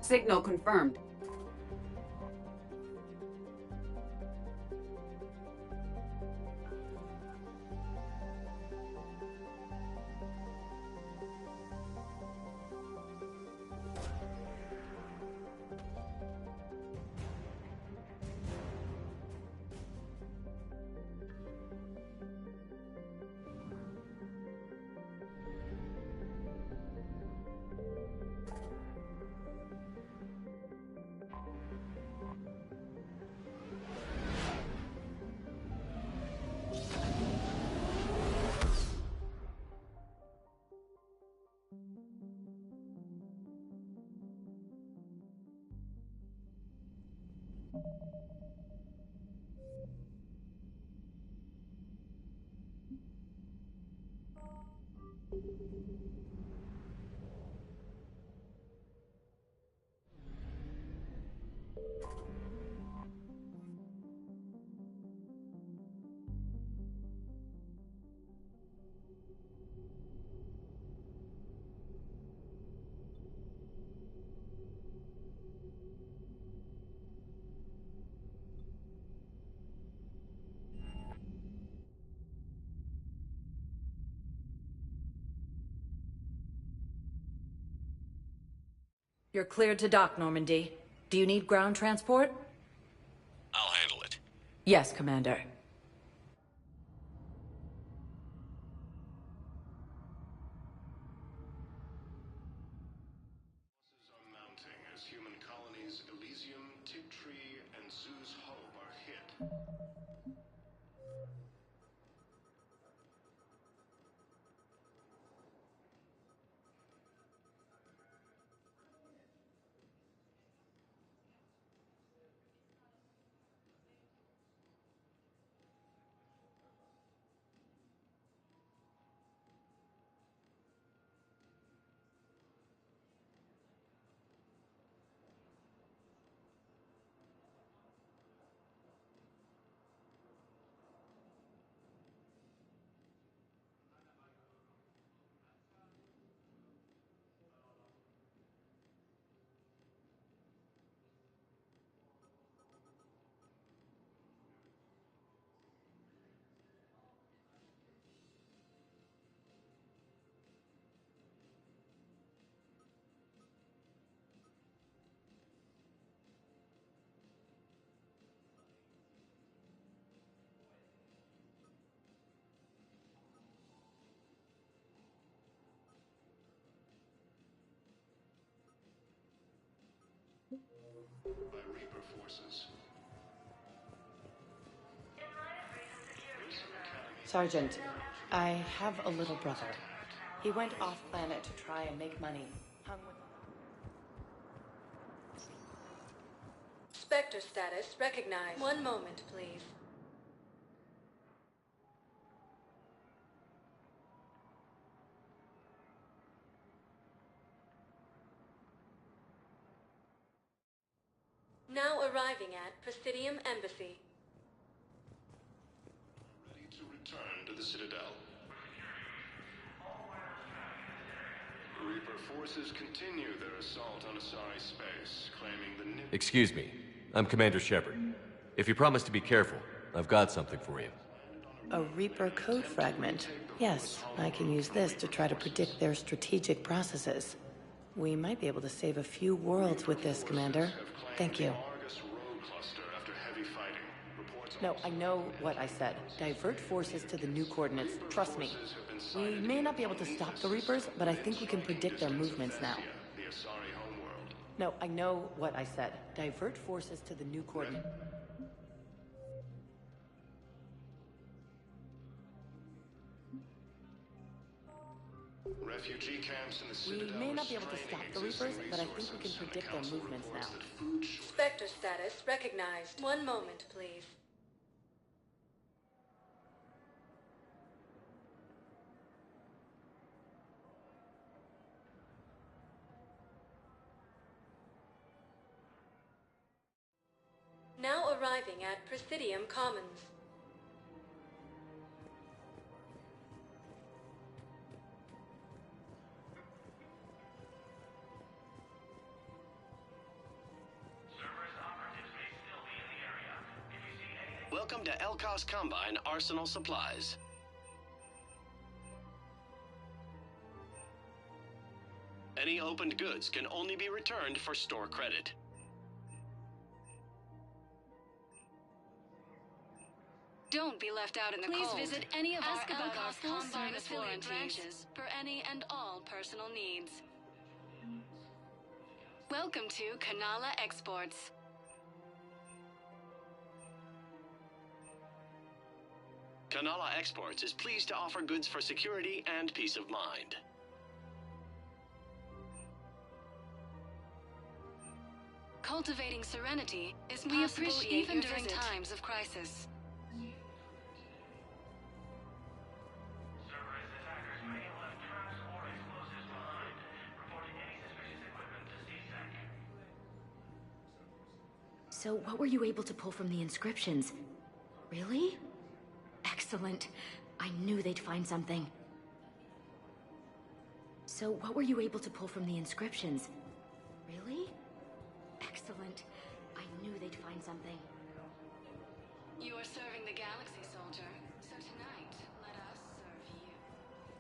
M: Signal confirmed.
G: You're cleared to dock, Normandy. Do you need ground transport?
O: I'll handle it.
G: Yes, Commander.
K: Mounting as human colonies Elysium, Tiptree, and Zoo's Home are hit. by Reaper forces.
A: Sergeant, I have a little brother. He went off-planet to try and make money. Hung with...
H: Spectre status recognized. One moment, please. Now arriving at Presidium Embassy.
K: Ready to return to the Citadel. Reaper forces continue their assault on Asari space, claiming the NIP...
C: Excuse me. I'm Commander Shepard. If you promise to be careful, I've got something for you.
A: A Reaper code fragment. Yes, I can use this to try to predict their strategic processes. We might be able to save a few worlds with this, Commander. Thank you. No, I know what I said. Divert forces to the new coordinates. Trust me. We may not be able to stop the Reapers, but I think we can predict their movements now. No, I know what I said. Divert forces to the new coordinate.
K: Refugee camps in the
A: We
K: Citadel
A: may not be able to stop the Reapers, but I think we can predict their movements now.
H: Spectre status recognized. One moment, please. Now arriving at Presidium Commons.
S: Welcome to Elkos Combine Arsenal Supplies. Any opened goods can only be returned for store credit.
T: Don't be left out in the cold. Please visit any of our Elkos Combine affiliate branches for any and all personal needs. Welcome to Kanala Exports.
S: Kanala Exports is pleased to offer goods for security and peace of mind.
T: Cultivating serenity is possible even during times of crisis.
N: So what were you able to pull from the inscriptions? Really? Excellent. I knew they'd find something. So what were you able to pull from the inscriptions? Really? Excellent. I knew they'd find something.
T: You are serving the galaxy, soldier. So tonight, let us serve you.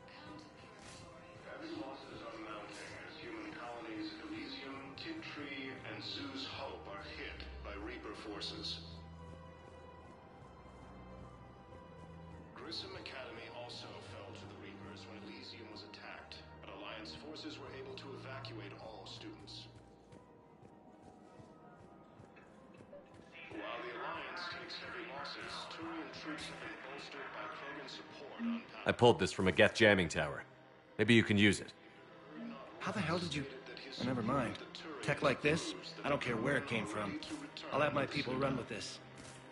T: Count Purgatory.
K: Heavy losses are mounting as human colonies Elysium, Tiptree, and Zoo's Hope are hit by Reaper forces. Grissom Academy also fell to the Reapers when Elysium was attacked, but Alliance forces were able to evacuate all students. While the Alliance takes heavy losses, Turian troops have been bolstered by Krogan support on
C: I pulled this from a Geth jamming tower. Maybe you can use it.
W: How the hell did you... Oh, never mind. Tech like this, I don't care where it came from. I'll have my people run with this.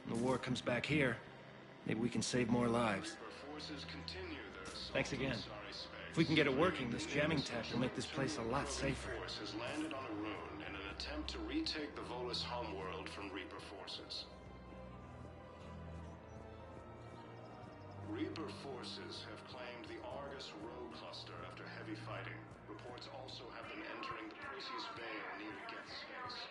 W: When the war comes back here, maybe we can save more lives. Thanks again. If we can get it working, this jamming tech will make this place a lot safer.
K: Force has landed on a rune in an attempt to retake the Volus homeworld from Reaper forces. Reaper forces have claimed the Argus Rogue cluster after heavy fighting. Reports also have them entering the Perseus Vale near the Geth space.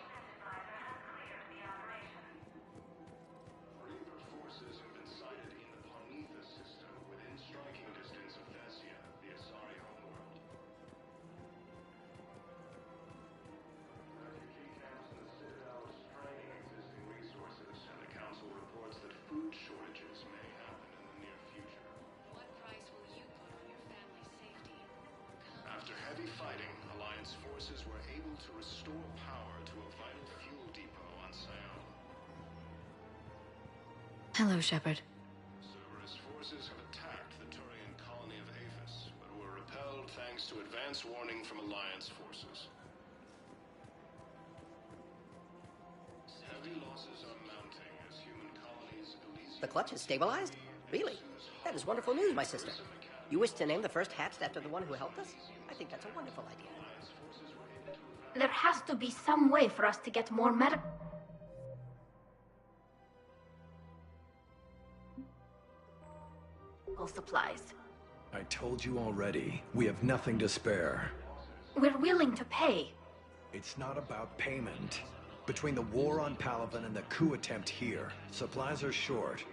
K: Reaper forces have been sighted in the Parnitha system within striking distance of Thessia, the Asari homeworld. Refugee camps in the Citadel are straining existing resources, and the Council reports that food shortages may happen in the near future.
T: What price will you put on your family's safety?
K: After heavy fighting, Alliance forces were able to restore power to a vital fuel depot
N: Hello, Shepard.
K: Cerberus forces have attacked the Turian colony of Aphis, but were repelled thanks to advance warning from Alliance forces. Heavy losses are mounting as human colonies
B: The clutch is stabilized? Really? That is wonderful news, my sister. You wish to name the first hatched after the one who helped us? I think that's a wonderful idea.
E: There has to be some way for us to get more medical supplies.
W: I told you already, we have nothing to spare.
E: We're willing to pay.
W: It's not about payment. Between the war on Palaven and the coup attempt here, supplies are short.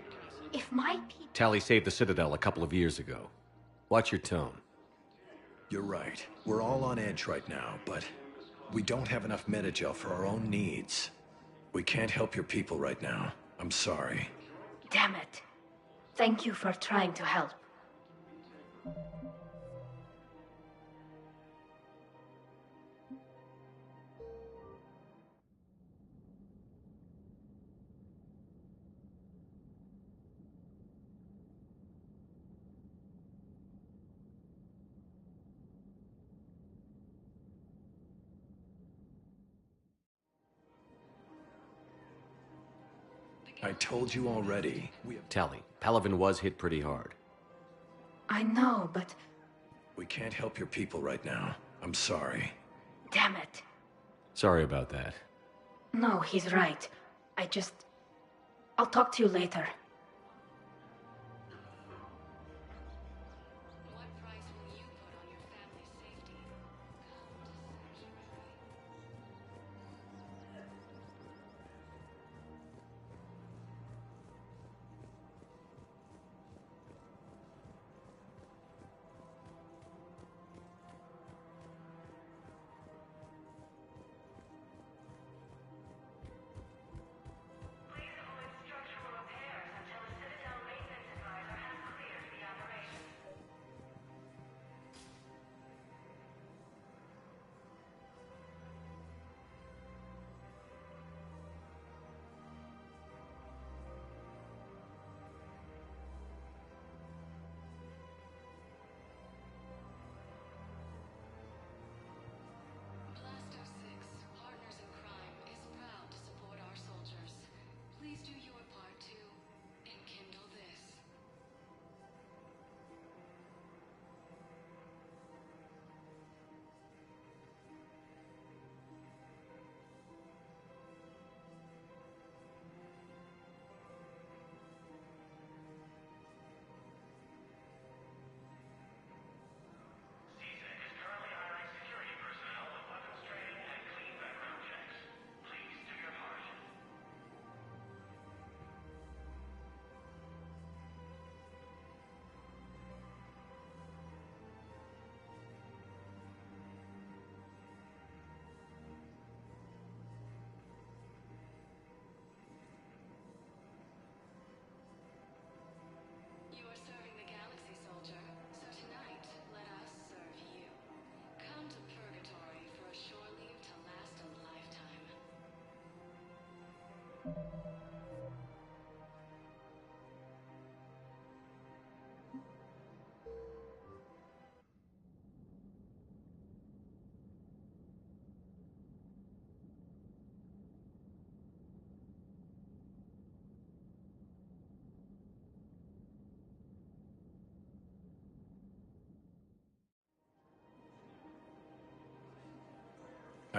E: If my people...
C: Tali saved the Citadel a couple of years ago. Watch your tone.
W: You're right. We're all on edge right now, but we don't have enough Metagel for our own needs. We can't help your people right now. I'm sorry.
E: Damn it. Thank you for trying to help.
W: I told you already.
C: Tali, Palaven was hit pretty hard.
E: I know, but...
W: We can't help your people right now. I'm sorry.
E: Damn it.
C: Sorry about that.
E: No, he's right. I'll talk to you later.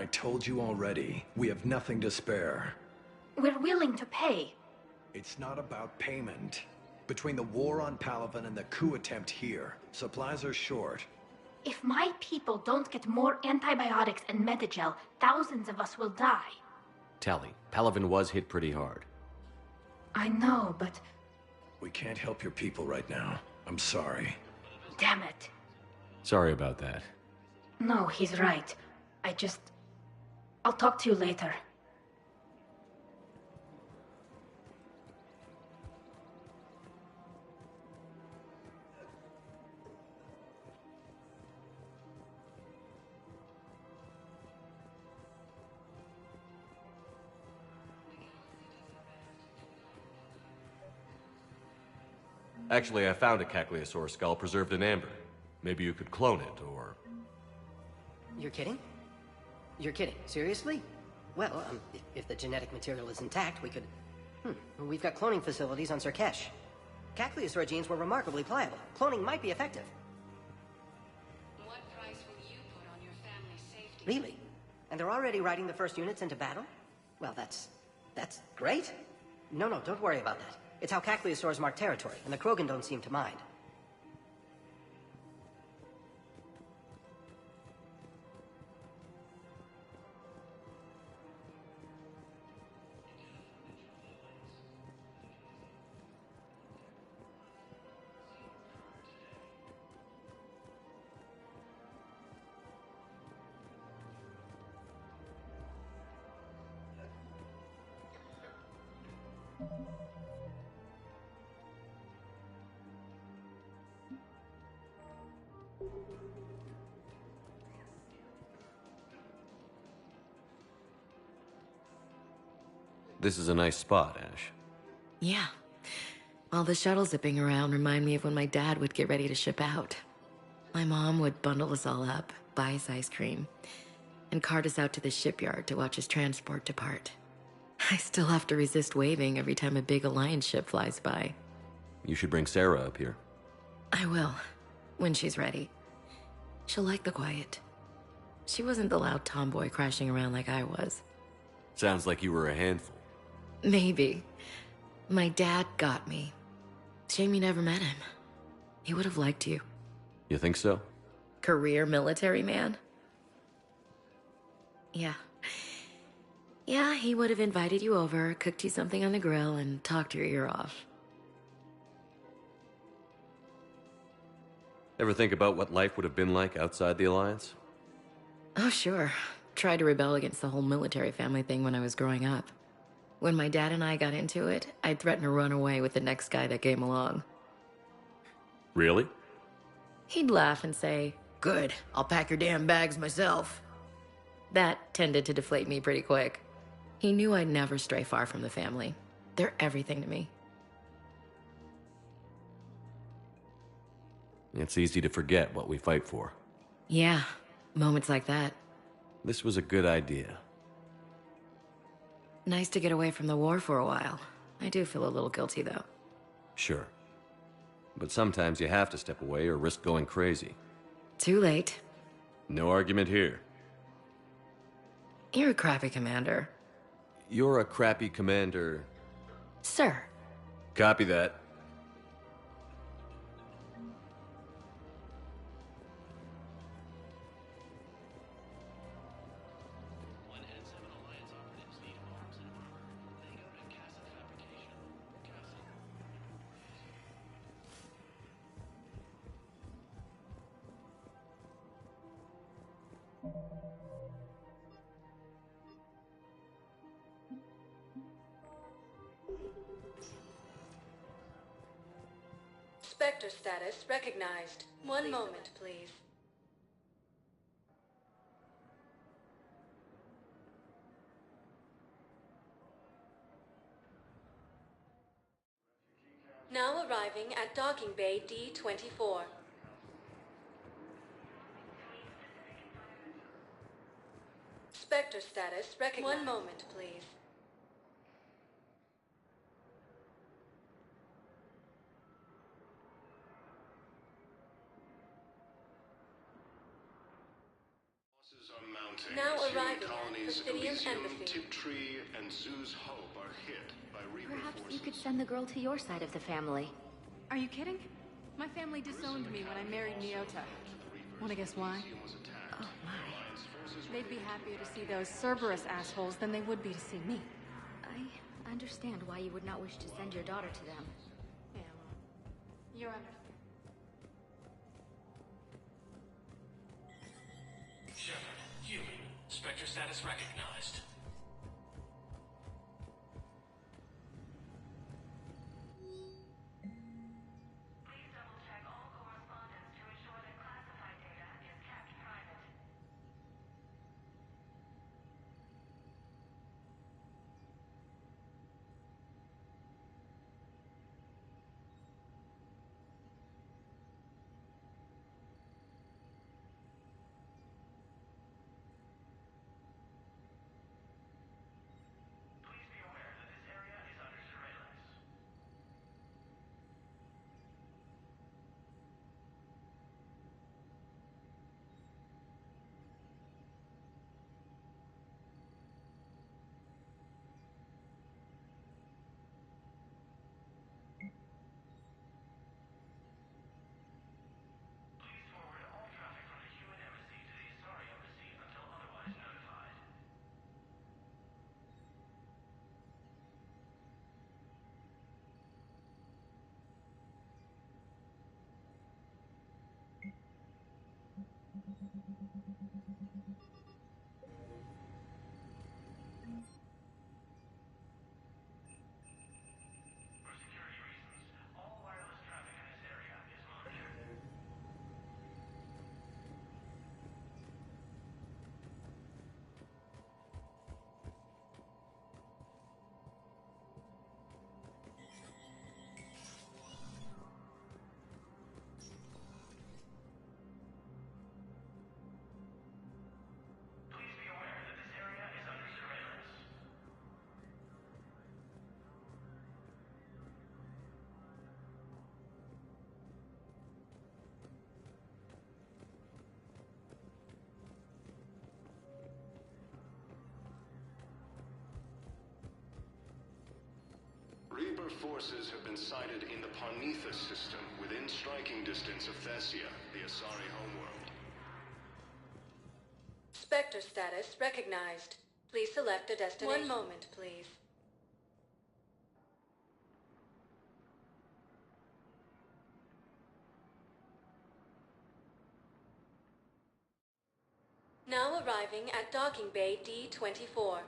W: I told you already, we have nothing to spare.
E: We're willing to pay.
W: It's not about payment. Between the war on Palaven and the coup attempt here, supplies are short.
E: If my people don't get more antibiotics and Metagel, thousands of us will die.
C: Tali, Palaven was hit pretty hard.
E: I know, but...
W: We can't help your people right now. I'm sorry.
E: Damn it.
C: Sorry about that.
E: No, he's right. I'll talk to you later.
C: Actually, I found a Caccleosaur skull preserved in amber. Maybe you could clone it, or...
B: You're kidding? You're kidding. Seriously? Well, if the genetic material is intact, we could... We've got cloning facilities on Surkesh. Caccleosaur genes were remarkably pliable. Cloning might be effective.
T: What price will you put on your family's safety?
B: Really? And they're already riding the first units into battle? Well, that's great. No, don't worry about that. It's how Caccleosaurs mark territory, and the Krogan don't seem to mind.
C: This is a nice spot, Ash.
N: Yeah. All the shuttle zipping around remind me of when my dad would get ready to ship out. My mom would bundle us all up, buy us ice cream, and cart us out to the shipyard to watch his transport depart. I still have to resist waving every time a big Alliance ship flies by.
C: You should bring Sarah up here.
N: I will, when she's ready. She'll like the quiet. She wasn't the loud tomboy crashing around like I was.
C: Sounds like you were a handful.
N: Maybe. My dad got me. Shame you never met him. He would have liked you.
C: You think so?
N: Career military man? Yeah. Yeah, he would have invited you over, cooked you something on the grill, and talked your ear off.
C: Ever think about what life would have been like outside the Alliance?
N: Oh, sure. Tried to rebel against the whole military family thing when I was growing up. When my dad and I got into it, I'd threaten to run away with the next guy that came along.
C: Really?
N: He'd laugh and say, "Good, I'll pack your damn bags myself." That tended to deflate me pretty quick. He knew I'd never stray far from the family. They're everything to me.
C: It's easy to forget what we fight for.
N: Yeah, moments like that.
C: This was a good idea.
N: Nice to get away from the war for a while. I do feel a little guilty, though.
C: Sure. But sometimes you have to step away or risk going crazy.
N: Too late.
C: No argument here.
N: You're a crappy commander.
C: You're a crappy commander.
N: Sir.
C: Copy that.
H: Spectre status recognized. One moment, please. Now arriving at docking bay D-24. Spectre status recognized. One moment, please. Now arriving at Presidium Embassy.
K: Tiptree and Zoo's Hope are hit by Reaper
V: Perhaps
K: forces.
V: you could send the girl to your side of the family.
F: Are you kidding? My family disowned me when I married Nyota. Wanna guess why?
V: Oh my.
F: They'd be happier to see those Cerberus assholes than they would be to see me.
V: I understand why you would not wish to send your daughter to them.
F: Yeah, well, you're under.
O: Human. Spectre status recognized.
E: Please double-check all correspondence to ensure that classified data is kept private.
K: forces have been sighted in the Parnithus system, within striking distance of Thessia, the Asari homeworld.
H: Spectre status recognized. Please select a destination. 1 moment, please. Now arriving at docking bay D-24.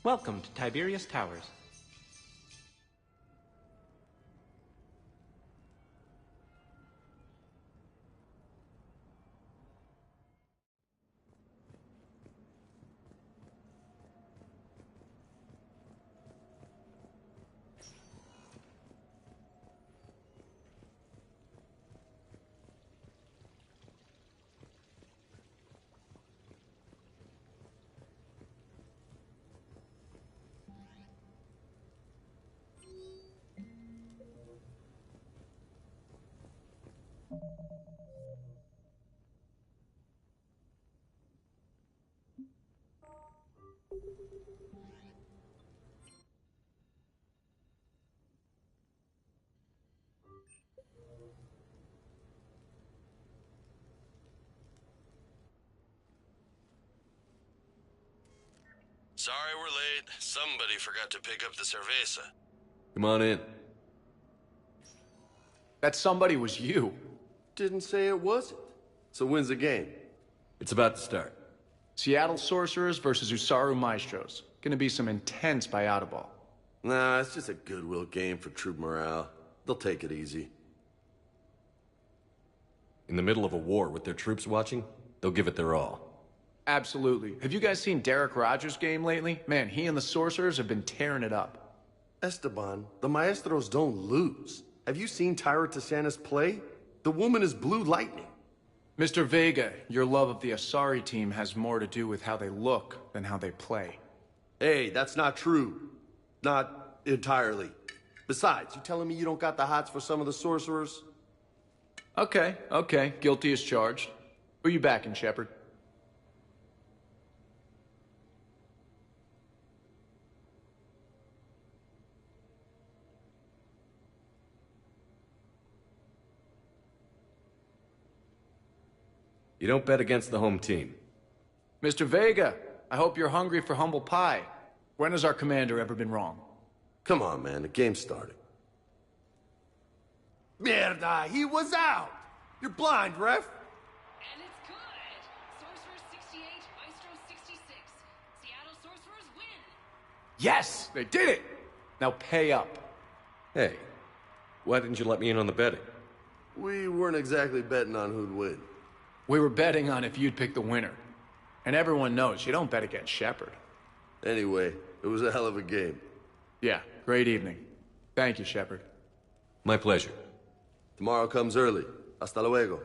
I: Welcome to Tiberius Towers.
Q: Sorry we're late. Somebody forgot to pick up the cerveza.
C: Come on in.
Y: That somebody was you.
Q: Didn't say it wasn't. So when's the game?
C: It's about to start.
Y: Seattle Sorcerers versus Usaru Maestros. Gonna be some intense ball.
Q: Nah, it's just a goodwill game for troop morale. They'll take it easy.
C: In the middle of a war with their troops watching, they'll give it their all.
Y: Absolutely. Have you guys seen Derek Rogers' game lately? Man, he and the Sorcerers have been tearing it up.
Q: Esteban, the Maestros don't lose. Have you seen Tyra Tassanis play? The woman is blue lightning.
Y: Mr. Vega, your love of the Asari team has more to do with how they look than how they play.
Q: Hey, that's not true. Not entirely. Besides, you telling me you don't got the hots for some of the Sorcerers?
Y: Okay. Guilty as charged. Who are you backing, Shepard?
C: You don't bet against the home team.
Y: Mr. Vega, I hope you're hungry for humble pie. When has our commander ever been wrong?
Q: Come on, man. The game's starting. Mierda, he was out! You're blind, ref!
T: And it's good! Sorcerers 68, Maestros 66. Seattle Sorcerers win!
Y: Yes! They did it! Now pay up.
C: Hey, why didn't you let me in on the betting?
Q: We weren't exactly betting on who'd win.
Y: We were betting on if you'd pick the winner. And everyone knows you don't bet against Shepard.
Q: Anyway, it was a hell of a game.
Y: Yeah, great evening. Thank you, Shepard.
C: My pleasure.
Q: Tomorrow comes early. Hasta luego.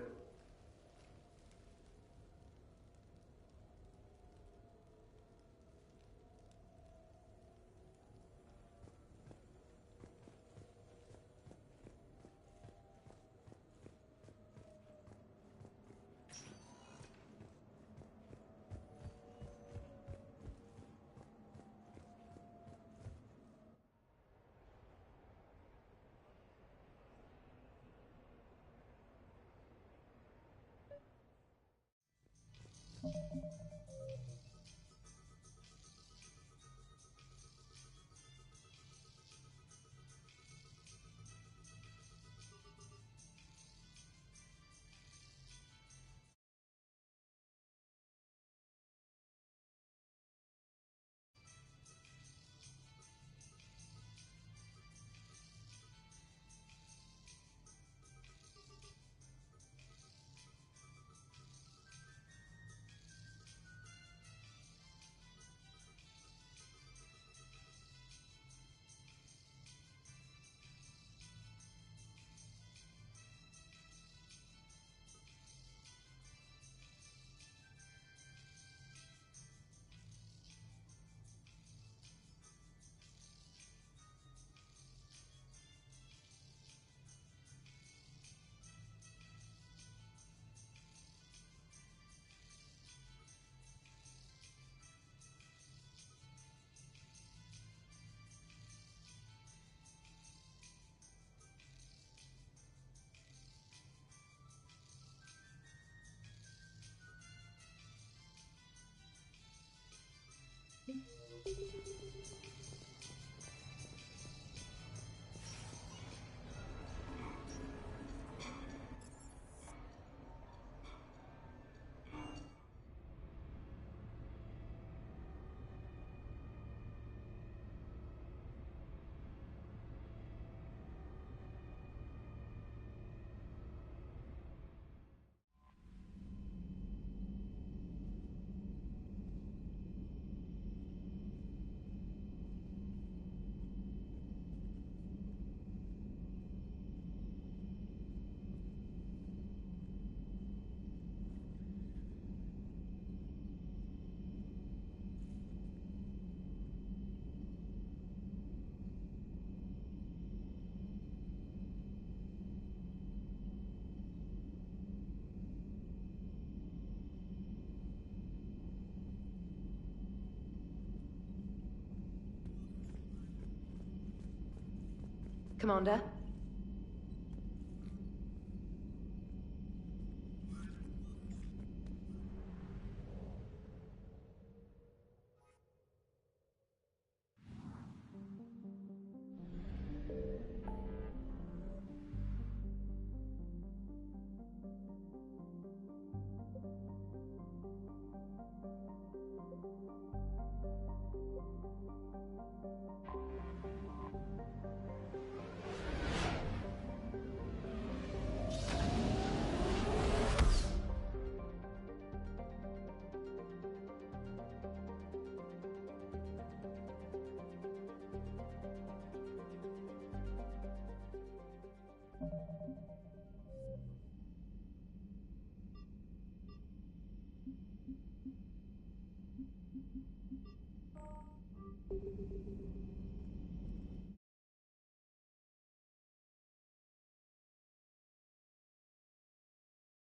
A: Commander?